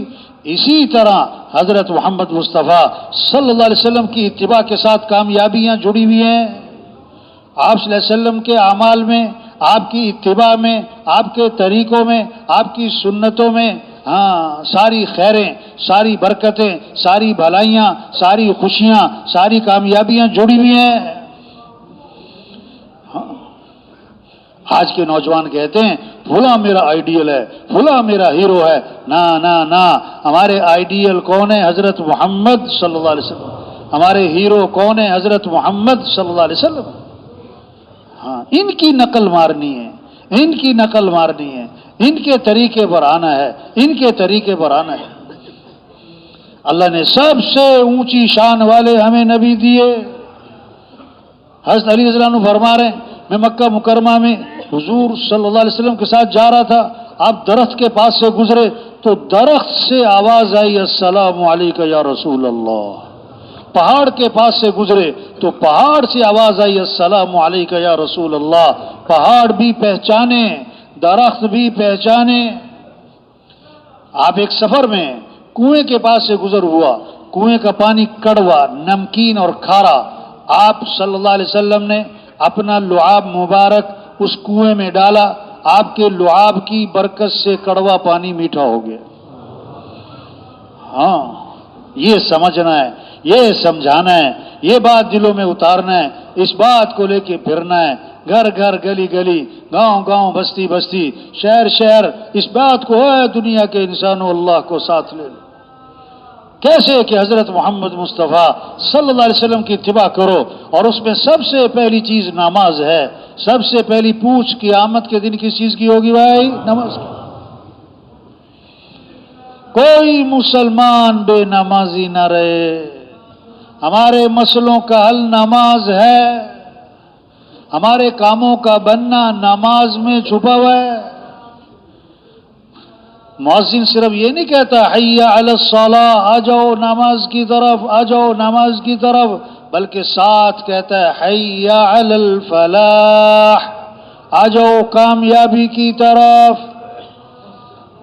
اسی طرح حضرت محمد مصطفیٰ صلی اللہ علیہ وسلم کی اتباع کے ساتھ کامیابیاں جڑی ہوئی ہیں۔ آپ صلی اللہ علیہ وسلم کے اعمال میں، آپ کی اتباع میں، آپ کے طریقوں میں، آپ کی سنتوں میں ساری خیریں، ساری برکتیں، ساری بھلائیاں، ساری خوشیاں، ساری کامیابیاں جڑی ہوئی ہیں۔ آج کے نوجوان کہتے ہیں فلاں میرا آئیڈیل ہے، فلاں میرا ہیرو ہے۔ نہ نہ نہ، ہمارے آئیڈیل کون ہے؟ حضرت محمد صلی اللہ علیہ وسلم۔ ہمارے ہیرو کون ہے؟ حضرت محمد صلی اللہ علیہ وسلم۔ ان کی نقل مارنی ہے، ان کی نقل مارنی ہے، ان کے طریقے پر آنا ہے، ان کے طریقے پر آنا ہے۔ اللہ نے سب سے اونچی شان والے ہمیں نبی دیے۔ حضرت علی رضی اللہ عنہ فرما رہے ہیں، میں مکہ مکرمہ میں حضور صلی اللہ علیہ وسلم کے ساتھ جا رہا تھا، آپ درخت کے پاس سے گزرے تو درخت سے آواز آئی السلام علیکہ یا رسول اللہ۔ پہاڑ کے پاس سے گزرے تو پہاڑ سے آواز آئی السلام علیکہ یا رسول اللہ۔ پہاڑ بھی پہچانے، درخت بھی پہچانے۔ آپ ایک سفر میں کنویں کے پاس سے گزر ہوا، کنویں کا پانی کڑوا، نمکین اور کھارا، آپ صلی اللہ علیہ وسلم نے اپنا لعاب مبارک اس کنویں میں ڈالا، آپ کے لعاب کی برکت سے کڑوا پانی میٹھا ہو گیا۔ یہ سمجھنا ہے، یہ سمجھانا ہے، یہ بات دلوں میں اتارنا ہے، اس بات کو لے کے پھرنا ہے، گھر گھر، گلی گلی، گاؤں گاؤں، بستی بستی، شہر شہر، اس بات کو ہے دنیا کے انسانوں اللہ کو ساتھ لے لو۔ کیسے کہ حضرت محمد مصطفیٰ صلی اللہ علیہ وسلم کی اتباع کرو، اور اس میں سب سے پہلی چیز نماز ہے۔ سب سے پہلی پوچھ قیامت کے دن کس چیز کی ہوگی بھائی؟ نماز کی۔ کوئی مسلمان بے نمازی نہ رہے۔ ہمارے مسئلوں کا حل نماز ہے، ہمارے کاموں کا بننا نماز میں چھپا ہوا ہے۔ مؤذن صرف یہ نہیں کہتا حی علی الصلاۃ، آ جاؤ نماز کی طرف، آ جاؤ نماز کی طرف، بلکہ ساتھ کہتا ہے حی علی الفلاح، آ جاؤ کامیابی کی طرف۔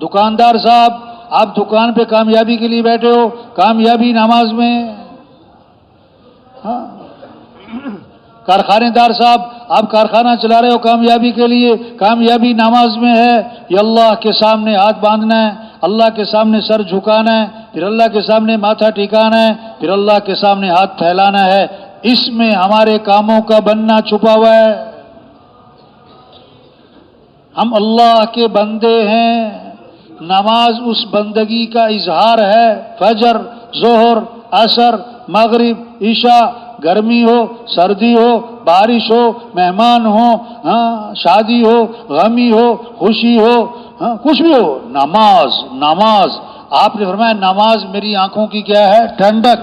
دکاندار صاحب، آپ دکان پہ کامیابی کے لیے بیٹھے ہو، کامیابی نماز میں۔ کارخانے دار صاحب، آپ کارخانہ چلا رہے ہو کامیابی کے لیے، کامیابی نماز میں ہے۔ یہ اللہ کے سامنے ہاتھ باندھنا ہے، اللہ کے سامنے سر جھکانا ہے، پھر اللہ کے سامنے ماتھا ٹھکانا ہے، پھر اللہ کے سامنے ہاتھ پھیلانا ہے۔ اس میں ہمارے کاموں کا بننا چھپا ہوا ہے۔ ہم اللہ کے بندے ہیں، نماز اس بندگی کا اظہار ہے۔ فجر، ظہر، عصر، مغرب، عشاء، گرمی ہو، سردی ہو، بارش ہو، مہمان ہو، شادی ہو، غمی ہو، خوشی ہو، کچھ بھی ہو، نماز نماز۔ آپ نے فرمایا نماز میری آنکھوں کی کیا ہے؟ ٹھنڈک۔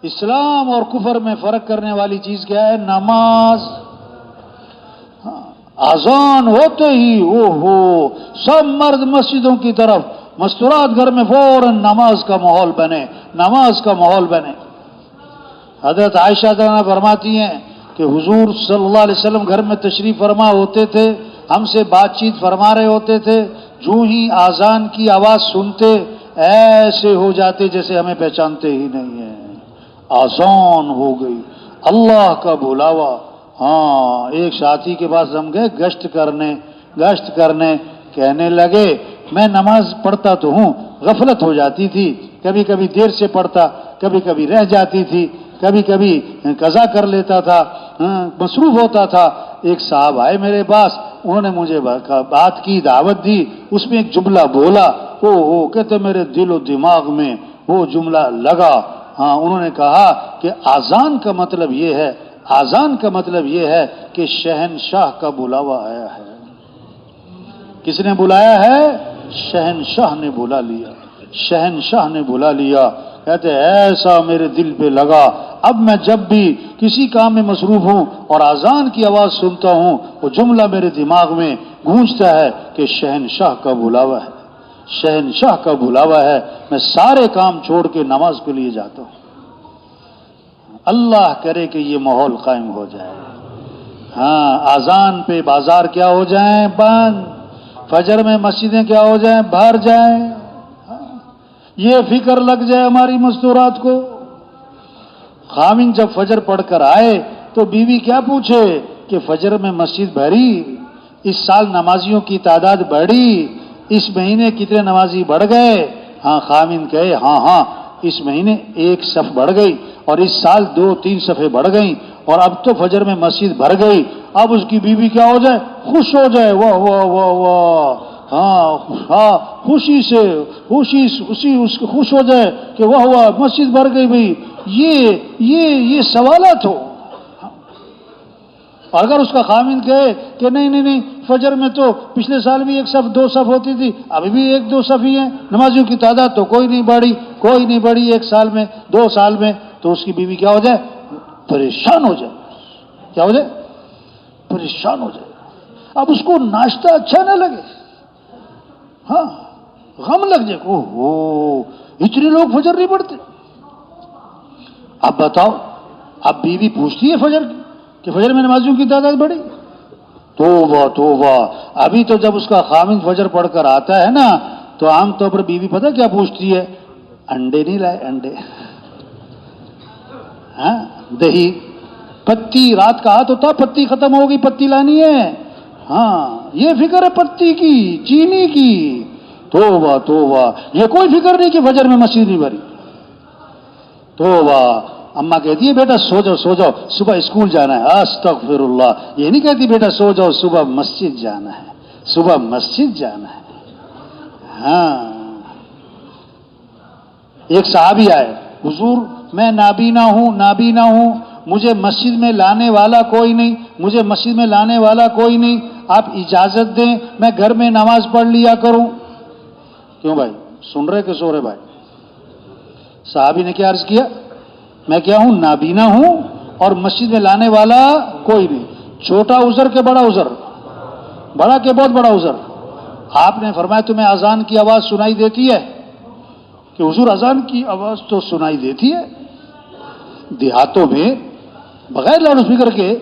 اسلام اور کفر میں فرق کرنے والی چیز کیا ہے؟ نماز۔ اذان ہوتے ہی سب مرد مسجدوں کی طرف، مستورات گھر میں فوراً نماز کا ماحول بنے، نماز کا ماحول بنے۔ حضرت عائشہ فرماتی ہیں کہ حضور صلی اللہ علیہ وسلم گھر میں تشریف فرما ہوتے تھے، ہم سے بات چیت فرما رہے ہوتے تھے، جو ہی اذان کی آواز سنتے ایسے ہو جاتے جیسے ہمیں پہچانتے ہی نہیں ہیں۔ اذان ہو گئی، اللہ کا بلاوا۔ ایک ساتھی کے پاس ہم گئے گشت کرنے، کہنے لگے میں نماز پڑھتا تو ہوں، غفلت ہو جاتی تھی، کبھی کبھی دیر سے پڑھتا، کبھی کبھی رہ جاتی تھی، کبھی کبھی قضا کر لیتا تھا، مصروف ہوتا تھا۔ ایک صاحب آئے میرے پاس، انہوں نے مجھے بات کی، دعوت دی، اس میں ایک جملہ بولا، کہتے میرے دل و دماغ میں وہ جملہ لگا۔ انہوں نے کہا کہ اذان کا مطلب یہ ہے، اذان کا مطلب یہ ہے کہ شہنشاہ کا بلاوا آیا ہے۔ کس نے بلایا ہے؟ شہنشاہ نے بلا لیا، شہنشاہ نے بلا لیا۔ کہتے ایسا میرے دل پہ لگا، اب میں جب بھی کسی کام میں مصروف ہوں اور اذان کی آواز سنتا ہوں، وہ جملہ میرے دماغ میں گونجتا ہے کہ شہنشاہ کا بلاوا ہے، شہنشاہ کا بلاوا ہے، میں سارے کام چھوڑ کے نماز کے لیے جاتا ہوں۔ اللہ کرے کہ یہ ماحول قائم ہو جائے۔ ہاں، اذان پہ بازار کیا ہو جائیں؟ بند۔ فجر میں مسجدیں کیا ہو جائیں؟ بھر جائیں۔ یہ فکر لگ جائے ہماری مستورات کو۔ خامن جب فجر پڑھ کر آئے تو بیوی کیا پوچھے کہ فجر میں مسجد بھری، اس سال نمازیوں کی تعداد بڑھی، اس مہینے کتنے نمازی بڑھ گئے؟ ہاں، خامن کہے ہاں ہاں، اس مہینے 1 صف بڑھ گئی اور اس سال 2-3 صفیں بڑھ گئیں اور اب تو فجر میں مسجد بھر گئی۔ اب اس کی بیوی کیا ہو جائے؟ خوش ہو جائے، واہ واہ واہ واہ، ہاں ہاں، خوشی سے خوش ہو جائے کہ واہ واہ مسجد بھر گئی بھئی۔ یہ سوالات ہو۔ اور اگر اس کا خامن کہے کہ نہیں نہیں نہیں، فجر میں تو پچھلے سال بھی 1 صف 2 صف ہوتی تھی، ابھی بھی 1-2 صف ہی ہیں، نمازیوں کی تعداد تو کوئی نہیں بڑھی 1 سال میں 2 سال میں، تو اس کی بیوی کیا ہو جائے؟ پریشان ہو جائے۔ کیا ہو جائے؟ پریشان ہو جائے۔ اب اس کو ناشتہ اچھا نہ لگے، ہاں، غم لگ جائے، اوہو اتنے لوگ فجر نہیں پڑھتے۔ اب بتاؤ، اب بیوی پوچھتی ہے فجر کی کہ فجر میں نمازیوں کی تعداد بڑھی؟ توبہ توبہ۔ ابھی تو جب اس کا خامن فجر پڑھ کر آتا ہے نا تو عام طور پر بیوی پتہ کیا پوچھتی ہے؟ انڈے نہیں لائے؟ انڈے، ہاں، دہی، پتی، رات کا ہاتھ ہوتا پتی ختم ہو گئی، پتی لانی ہے، ہاں، یہ فکر ہے پتی کی، چینی کی۔ توبہ توبہ، یہ کوئی فکر نہیں کہ فجر میں مسجد نہیں بھری۔ توبہ۔ اماں کہتی ہے بیٹا سو جاؤ صبح اسکول جانا ہے، استغفر اللہ۔ یہ نہیں کہتی بیٹا سو جاؤ صبح مسجد جانا ہے، صبح مسجد جانا ہے۔ ہاں، ایک صحابی آئے، حضور میں نابینا ہوں، مجھے مسجد میں لانے والا کوئی نہیں، آپ اجازت دیں میں گھر میں نماز پڑھ لیا کروں۔ کیوں بھائی، سن رہے کہ سو رہے بھائی؟ صحابی نے کیا عرض کیا؟ میں کیا ہوں؟ نابینا ہوں اور مسجد میں لانے والا کوئی نہیں۔ چھوٹا عذر کہ بڑا عذر؟ بڑا کہ بہت بڑا عذر؟ آپ نے فرمایا تمہیں اذان کی آواز سنائی دیتی ہے؟ کہ حضور اذان کی آواز تو سنائی دیتی ہے۔ دیہاتوں میں بغیر لاؤڈ اسپیکر کے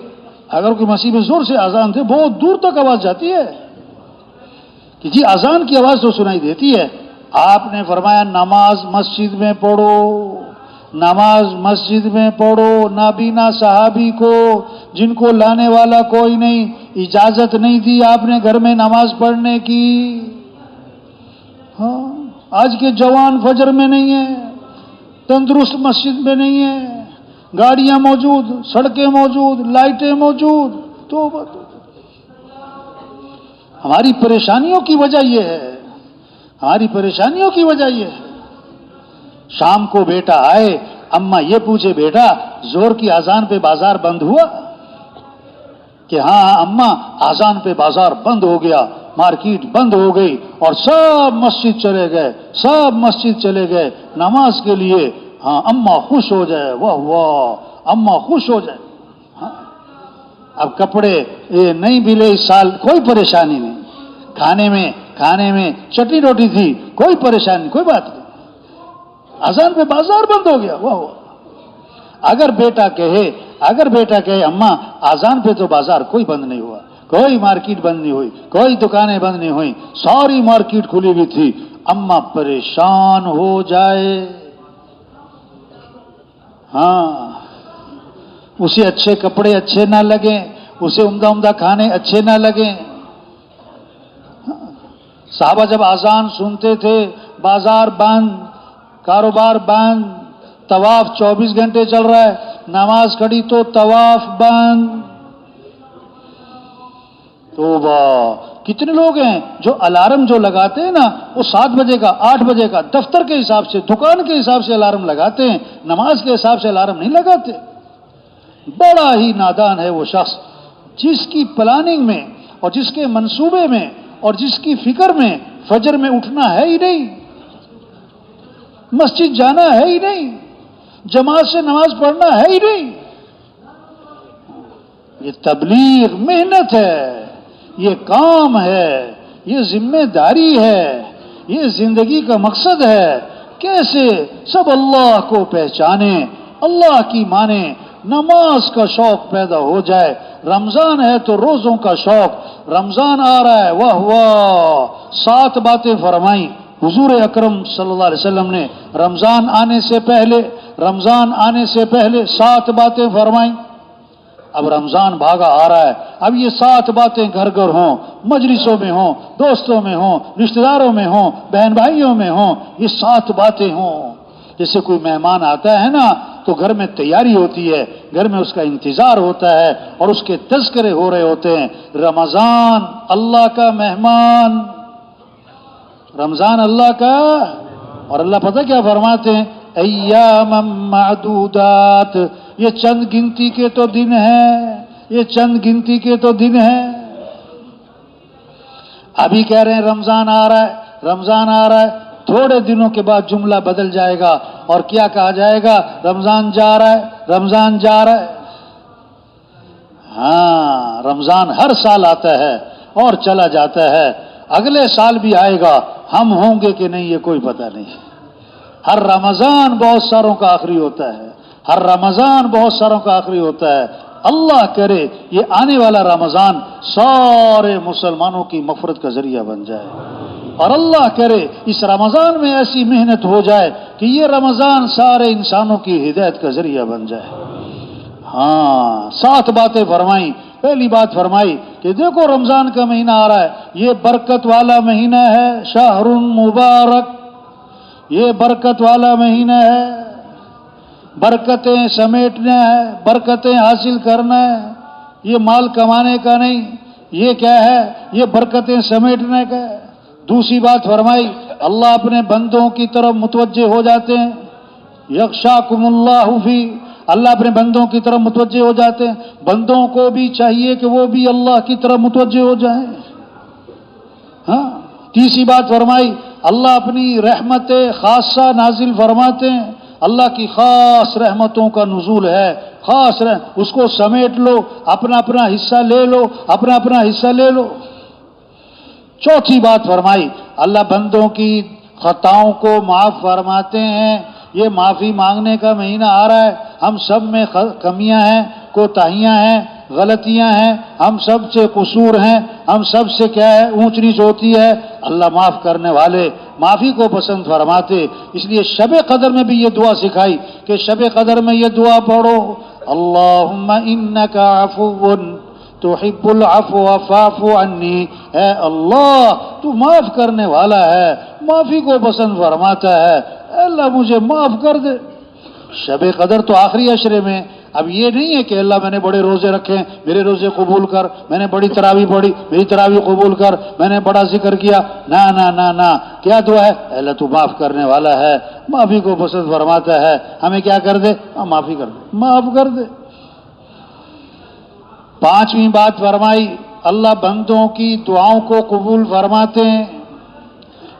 اگر کوئی مسجد میں زور سے اذان دے بہت دور تک آواز جاتی ہے کہ جی اذان کی آواز تو سنائی دیتی ہے۔ آپ نے فرمایا نماز مسجد میں پڑھو، نماز مسجد میں پڑھو۔ نابینا صحابی کو جن کو لانے والا کوئی نہیں، اجازت نہیں دی آپ نے گھر میں نماز پڑھنے کی۔ ہاں، آج کے جوان فجر میں نہیں ہیں، تندرست مسجد میں نہیں ہیں، گاڑیاں موجود، سڑکیں موجود، لائٹیں موجود۔ توبہ توبہ۔ ہماری پریشانیوں کی وجہ یہ ہے، شام کو بیٹا آئے، اماں یہ پوچھے بیٹا زور کی اذان پہ بازار بند ہوا؟ کہ ہاں اماں اذان پہ بازار بند ہو گیا، مارکیٹ بند ہو گئی اور سب مسجد چلے گئے نماز کے لیے۔ ہاں، اماں خوش ہو جائے، واہ واہ، اماں خوش ہو جائے۔ ہاں، اب کپڑے نہیں ملے اس سال، کوئی پریشانی نہیں، کھانے میں چٹنی روٹی تھی، کوئی پریشانی، کوئی بات نہیں، اذان پہ بازار بند ہو گیا، واہ واہ۔ اگر بیٹا کہے اماں اذان پہ تو بازار کوئی بند نہیں ہوا، کوئی مارکیٹ بند نہیں ہوئی، کوئی دکانیں بند نہیں ہوئی، ساری مارکیٹ کھلی ہوئی تھی، اماں پریشان ہو جائے۔ ہاں، اسے اچھے کپڑے اچھے نہ لگیں، اسے عمدہ کھانے اچھے نہ لگیں۔ صحابہ جب اذان سنتے تھے بازار بند، کاروبار بند، طواف 24 گھنٹے چل رہا ہے، نماز کھڑی تو طواف بند۔ توبہ۔ کتنے لوگ ہیں جو الارم جو لگاتے ہیں نا وہ 7 بجے کا 8 بجے کا دفتر کے حساب سے دکان کے حساب سے الارم لگاتے ہیں، نماز کے حساب سے الارم نہیں لگاتے۔ بڑا ہی نادان ہے وہ شخص جس کی پلاننگ میں اور جس کے منصوبے میں اور جس کی فکر میں فجر میں اٹھنا ہے ہی نہیں، مسجد جانا ہے ہی نہیں، جماعت سے نماز پڑھنا ہے ہی نہیں. یہ تبلیغ محنت ہے، یہ کام ہے، یہ ذمہ داری ہے، یہ زندگی کا مقصد ہے. کیسے سب اللہ کو پہچانے، اللہ کی مانے، نماز کا شوق پیدا ہو جائے. رمضان ہے تو روزوں کا شوق. رمضان آ رہا ہے، واہ واہ، 7 باتیں فرمائیں حضور اکرم صلی اللہ علیہ وسلم نے. رمضان آنے سے پہلے 7 باتیں فرمائیں. اب رمضان بھاگا آ رہا ہے، اب یہ 7 باتیں گھر گھر ہوں، مجلسوں میں ہوں، دوستوں میں ہوں، رشتہ داروں میں ہوں، بہن بھائیوں میں ہوں، یہ 7 باتیں ہوں. جیسے کوئی مہمان آتا ہے نا تو گھر میں تیاری ہوتی ہے، گھر میں اس کا انتظار ہوتا ہے اور اس کے تذکرے ہو رہے ہوتے ہیں. رمضان اللہ کا مہمان، رمضان اللہ کا. اور اللہ پتہ کیا فرماتے ہیں؟ ایام معدودات، یہ چند گنتی کے تو دن ہیں، یہ چند گنتی کے تو دن ہیں. ابھی کہہ رہے ہیں رمضان آ رہا ہے، رمضان آ رہا ہے، تھوڑے دنوں کے بعد جملہ بدل جائے گا اور کیا کہا جائے گا؟ رمضان جا رہا ہے، رمضان جا رہا ہے. ہاں، رمضان ہر سال آتا ہے اور چلا جاتا ہے. اگلے سال بھی آئے گا، ہم ہوں گے کہ نہیں یہ کوئی پتہ نہیں. ہر رمضان بہت ساروں کا آخری ہوتا ہے، ہر رمضان بہت ساروں کا آخری ہوتا ہے. اللہ کرے یہ آنے والا رمضان سارے مسلمانوں کی مغفرت کا ذریعہ بن جائے، اور اللہ کرے اس رمضان میں ایسی محنت ہو جائے کہ یہ رمضان سارے انسانوں کی ہدایت کا ذریعہ بن جائے. ہاں، 7 باتیں فرمائیں. پہلی بات فرمائی کہ دیکھو رمضان کا مہینہ آ رہا ہے، یہ برکت والا مہینہ ہے، شہر مبارک، یہ برکت والا مہینہ ہے، برکتیں سمیٹنا ہے، برکتیں حاصل کرنا ہے. یہ مال کمانے کا نہیں، یہ کیا ہے؟ یہ برکتیں سمیٹنے کا ہے. دوسری بات فرمائی اللہ اپنے بندوں کی طرف متوجہ ہو جاتے ہیں. یغشاکم اللہ فی، اللہ اپنے بندوں کی طرف متوجہ ہو جاتے ہیں. بندوں کو بھی چاہیے کہ وہ بھی اللہ کی طرف متوجہ ہو جائیں. ہاں. تیسری بات فرمائی اللہ اپنی رحمت خاصہ نازل فرماتے ہیں. اللہ کی خاص رحمتوں کا نزول ہے، خاص اس کو سمیٹ لو، اپنا اپنا حصہ لے لو، اپنا اپنا حصہ لے لو. چوتھی بات فرمائی اللہ بندوں کی خطاؤں کو معاف فرماتے ہیں. یہ معافی مانگنے کا مہینہ آ رہا ہے. ہم سب میں کمیاں ہیں، کوتاہیاں ہیں، غلطیاں ہیں، ہم سب سے قصور ہیں، ہم سب سے کیا ہے؟ اونچ نیچ ہوتی ہے. اللہ معاف کرنے والے، معافی کو پسند فرماتے. اس لیے شب قدر میں بھی یہ دعا سکھائی کہ شب قدر میں یہ دعا پڑھو، اللہم انک عفو تحب العفو فاعف عنی. اے اللہ تو معاف کرنے والا ہے، معافی کو پسند فرماتا ہے، اے اللہ مجھے معاف کر دے. شب قدر تو آخری عشرے میں. اب یہ نہیں ہے کہ اللہ میں نے بڑے روزے رکھے، میرے روزے قبول کر، میں نے بڑی تراویح پڑھی، میری تراویح قبول کر، میں نے بڑا ذکر کیا. نا نا نا نا، کیا دعا ہے؟ اے اللہ تو معاف کرنے والا ہے، معافی کو پسند فرماتا ہے، ہمیں کیا کر دے؟ معافی کر دے، معاف کر دے. پانچویں بات فرمائی اللہ بندوں کی دعاؤں کو قبول فرماتے ہیں.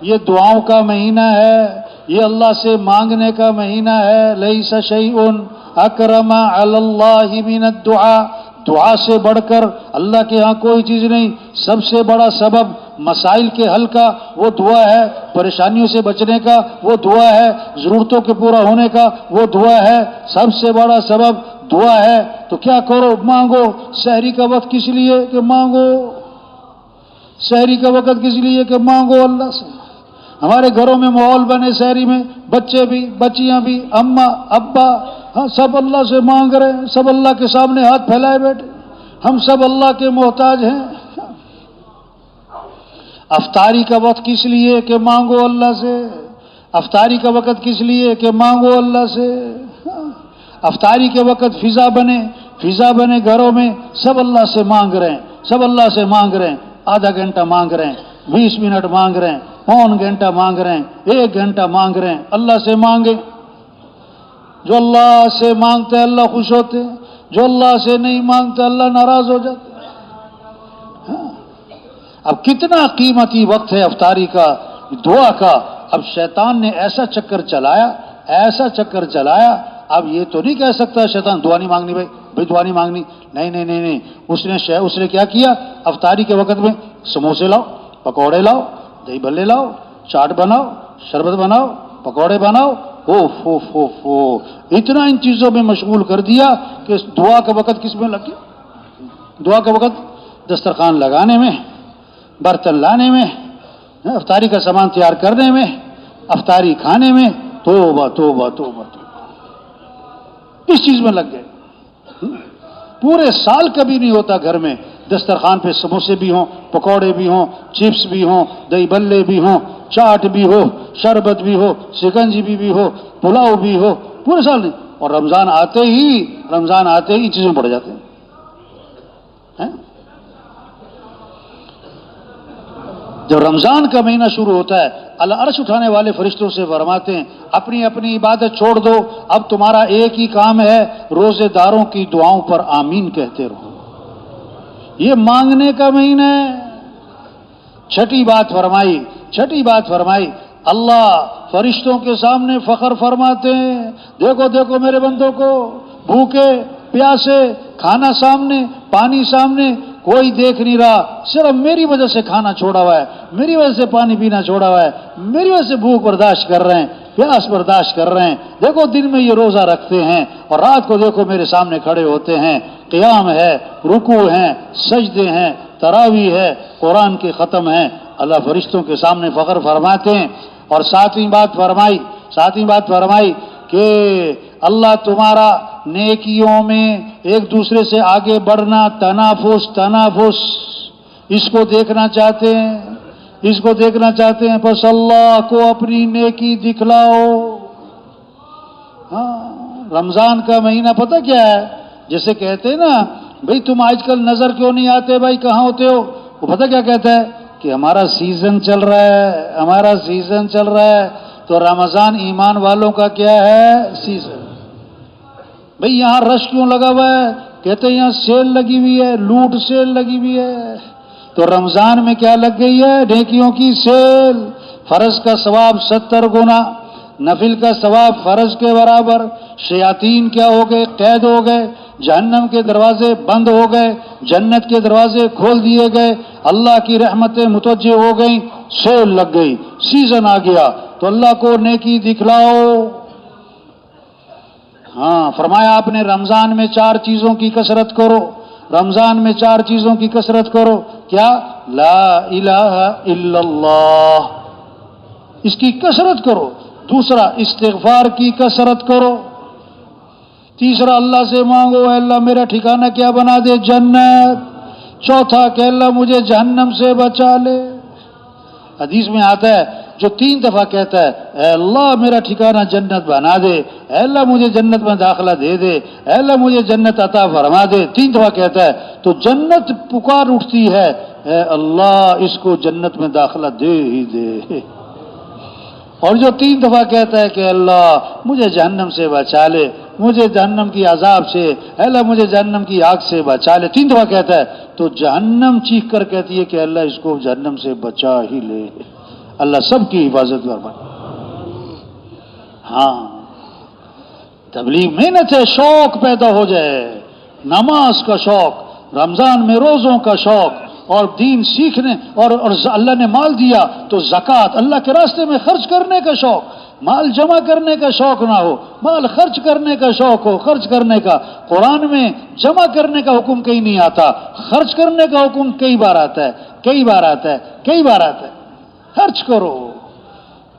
یہ دعاؤں کا مہینہ ہے، یہ اللہ سے مانگنے کا مہینہ ہے. لیس شیء اکرم علی اللہ من الدعاء، دعا سے بڑھ کر اللہ کے ہاں کوئی چیز نہیں. سب سے بڑا سبب مسائل کے حل کا وہ دعا ہے، پریشانیوں سے بچنے کا وہ دعا ہے، ضرورتوں کے پورا ہونے کا وہ دعا ہے. سب سے بڑا سبب دعا ہے. تو کیا کرو؟ مانگو. سحری کا وقت کس لیے کہ مانگو، سحری کا وقت کس لیے کہ مانگو اللہ سے. ہمارے گھروں میں ماحول بنے سحری میں، بچے بھی، بچیاں بھی، اماں ابا، ہاں سب اللہ سے مانگ رہے ہیں، سب اللہ کے سامنے ہاتھ پھیلائے بیٹھے، ہم سب اللہ کے محتاج ہیں. افطاری کا وقت کس لیے کہ مانگو اللہ سے. افطاری کا وقت کس لیے کہ مانگو اللہ سے. افطاری کے وقت فضا بنے گھروں میں، سب اللہ سے مانگ رہے ہیں، سب اللہ سے مانگ رہے ہیں. آدھا گھنٹہ مانگ رہے ہیں، 20 منٹ مانگ رہے ہیں، پون گھنٹہ مانگ رہے ہیں، 1 گھنٹہ مانگ رہے ہیں. اللہ سے مانگے. جو اللہ سے مانگتے ہیں اللہ خوش ہوتے ہیں، جو اللہ سے نہیں مانگتے اللہ ناراض ہو جاتے ہیں. اب کتنا قیمتی وقت ہے افطاری کا، دعا کا. اب شیطان نے ایسا چکر چلایا. اب یہ تو نہیں کہہ سکتا شیطان دعا نہیں مانگنی بھائی دعا نہیں مانگنی. نہیں. اس نے کیا کیا؟ افطاری کے وقت میں سموسے لاؤ، پکوڑے لاؤ، دہی بھلے لاؤ، چاٹ بناؤ، شربت بناؤ، پکوڑے بناؤ. اتنا ان چیزوں میں مشغول کر دیا کہ دعا کا وقت کس میں لگ گیا؟ دعا کا وقت دسترخوان لگانے میں، برتن لانے میں، افطاری کا سامان تیار کرنے میں، افطاری کھانے میں. توبہ توبہ توبہ توبہ، اس چیز میں لگ گئے. پورے سال کبھی نہیں ہوتا گھر میں دسترخوان پہ سموسے بھی ہوں، پکوڑے بھی ہوں، چپس بھی ہوں، دہی بلے بھی ہوں، چاٹ بھی ہو، شربت بھی ہو، شکنجی بھی ہو، پلاؤ بھی ہو. پورے سال نہیں. اور رمضان آتے ہی ان چیزوں میں پڑ جاتے ہیں. جب رمضان کا مہینہ شروع ہوتا ہے اللہ عرش اٹھانے والے فرشتوں سے فرماتے ہیں اپنی اپنی عبادت چھوڑ دو، اب تمہارا ایک ہی کام ہے، روزے داروں کی دعاؤں پر آمین کہتے رہو. یہ مانگنے کا مہینہ ہے. چھٹی بات فرمائی اللہ فرشتوں کے سامنے فخر فرماتے ہیں، دیکھو میرے بندوں کو، بھوکے پیاسے، کھانا سامنے، پانی سامنے، کوئی دیکھ نہیں رہا، صرف میری وجہ سے کھانا چھوڑا ہوا ہے، میری وجہ سے پانی پینا چھوڑا ہوا ہے، میری وجہ سے بھوک برداشت کر رہے ہیں، پیاس برداشت کر رہے ہیں. دیکھو دن میں یہ روزہ رکھتے ہیں اور رات کو دیکھو میرے سامنے کھڑے ہوتے ہیں، قیام ہے، رکوع ہیں، سجدے ہیں، تراویح ہے، قرآن کے ختم ہیں. اللہ فرشتوں کے سامنے فخر فرماتے ہیں. اور ساتویں بات فرمائی کہ اللہ تمہارا نیکیوں میں ایک دوسرے سے آگے بڑھنا، تنافس اس کو دیکھنا چاہتے ہیں. بس اللہ کو اپنی نیکی دکھلاؤ. ہاں، رمضان کا مہینہ پتہ کیا ہے؟ جیسے کہتے ہیں نا بھئی تم آج کل نظر کیوں نہیں آتے بھائی، کہاں ہوتے ہو؟ وہ پتہ کیا کہتا ہے کہ ہمارا سیزن چل رہا ہے. تو رمضان ایمان والوں کا کیا ہے؟ سیزن. بھئی یہاں رش کیوں لگا ہوا ہے؟ کہتے ہیں یہاں سیل لگی ہوئی ہے، لوٹ سیل لگی ہوئی ہے. تو رمضان میں کیا لگ گئی ہے؟ نیکیوں کی سیل. فرض کا ثواب 70 گنا، نفل کا ثواب فرض کے برابر. شیاطین کیا ہو گئے؟ قید ہو گئے. جہنم کے دروازے بند ہو گئے، جنت کے دروازے کھول دیے گئے، اللہ کی رحمتیں متوجہ ہو گئیں، سیل لگ گئی، سیزن آ گیا. تو اللہ کو نیکی دکھلاؤ. ہاں، فرمایا آپ نے رمضان میں 4 چیزوں کی کثرت کرو. کیا؟ لا الہ الا اللہ، اس کی کثرت کرو. دوسرا استغفار کی کثرت کرو. تیسرا اللہ سے مانگو اے اللہ میرا ٹھکانہ کیا بنا دے؟ جنت. چوتھا کہ اللہ مجھے جہنم سے بچا لے. حدیث میں آتا ہے جو 3 دفعہ کہتا ہے اے اللہ میرا ٹھکانہ جنت بنا دے، اے اللہ مجھے جنت میں داخلہ دے دے، اے اللہ مجھے جنت عطا فرما دے، 3 دفعہ کہتا ہے تو جنت پکار اٹھتی ہے اے اللہ اس کو جنت میں داخلہ دے ہی دے. اور جو 3 دفعہ کہتا ہے کہ اللہ مجھے جہنم سے بچا لے، مجھے جہنم کی عذاب سے، اے اللہ مجھے جہنم کی آگ سے بچا لے، 3 دفعہ کہتا ہے تو جہنم چیخ کر کہتی ہے کہ اللہ اس کو جہنم سے بچا ہی لے. اللہ سب کی حفاظت فرمائے. ہاں، تبلیغ محنت ہے، شوق پیدا ہو جائے، نماز کا شوق، رمضان میں روزوں کا شوق، اور دین سیکھنے، اور اللہ نے مال دیا تو زکوٰۃ اللہ کے راستے میں خرچ کرنے کا شوق. مال جمع کرنے کا شوق نہ ہو، مال خرچ کرنے کا شوق ہو، خرچ کرنے کا. قرآن میں جمع کرنے کا حکم کہیں نہیں آتا، خرچ کرنے کا حکم کئی بار آتا ہے. خرچ کرو.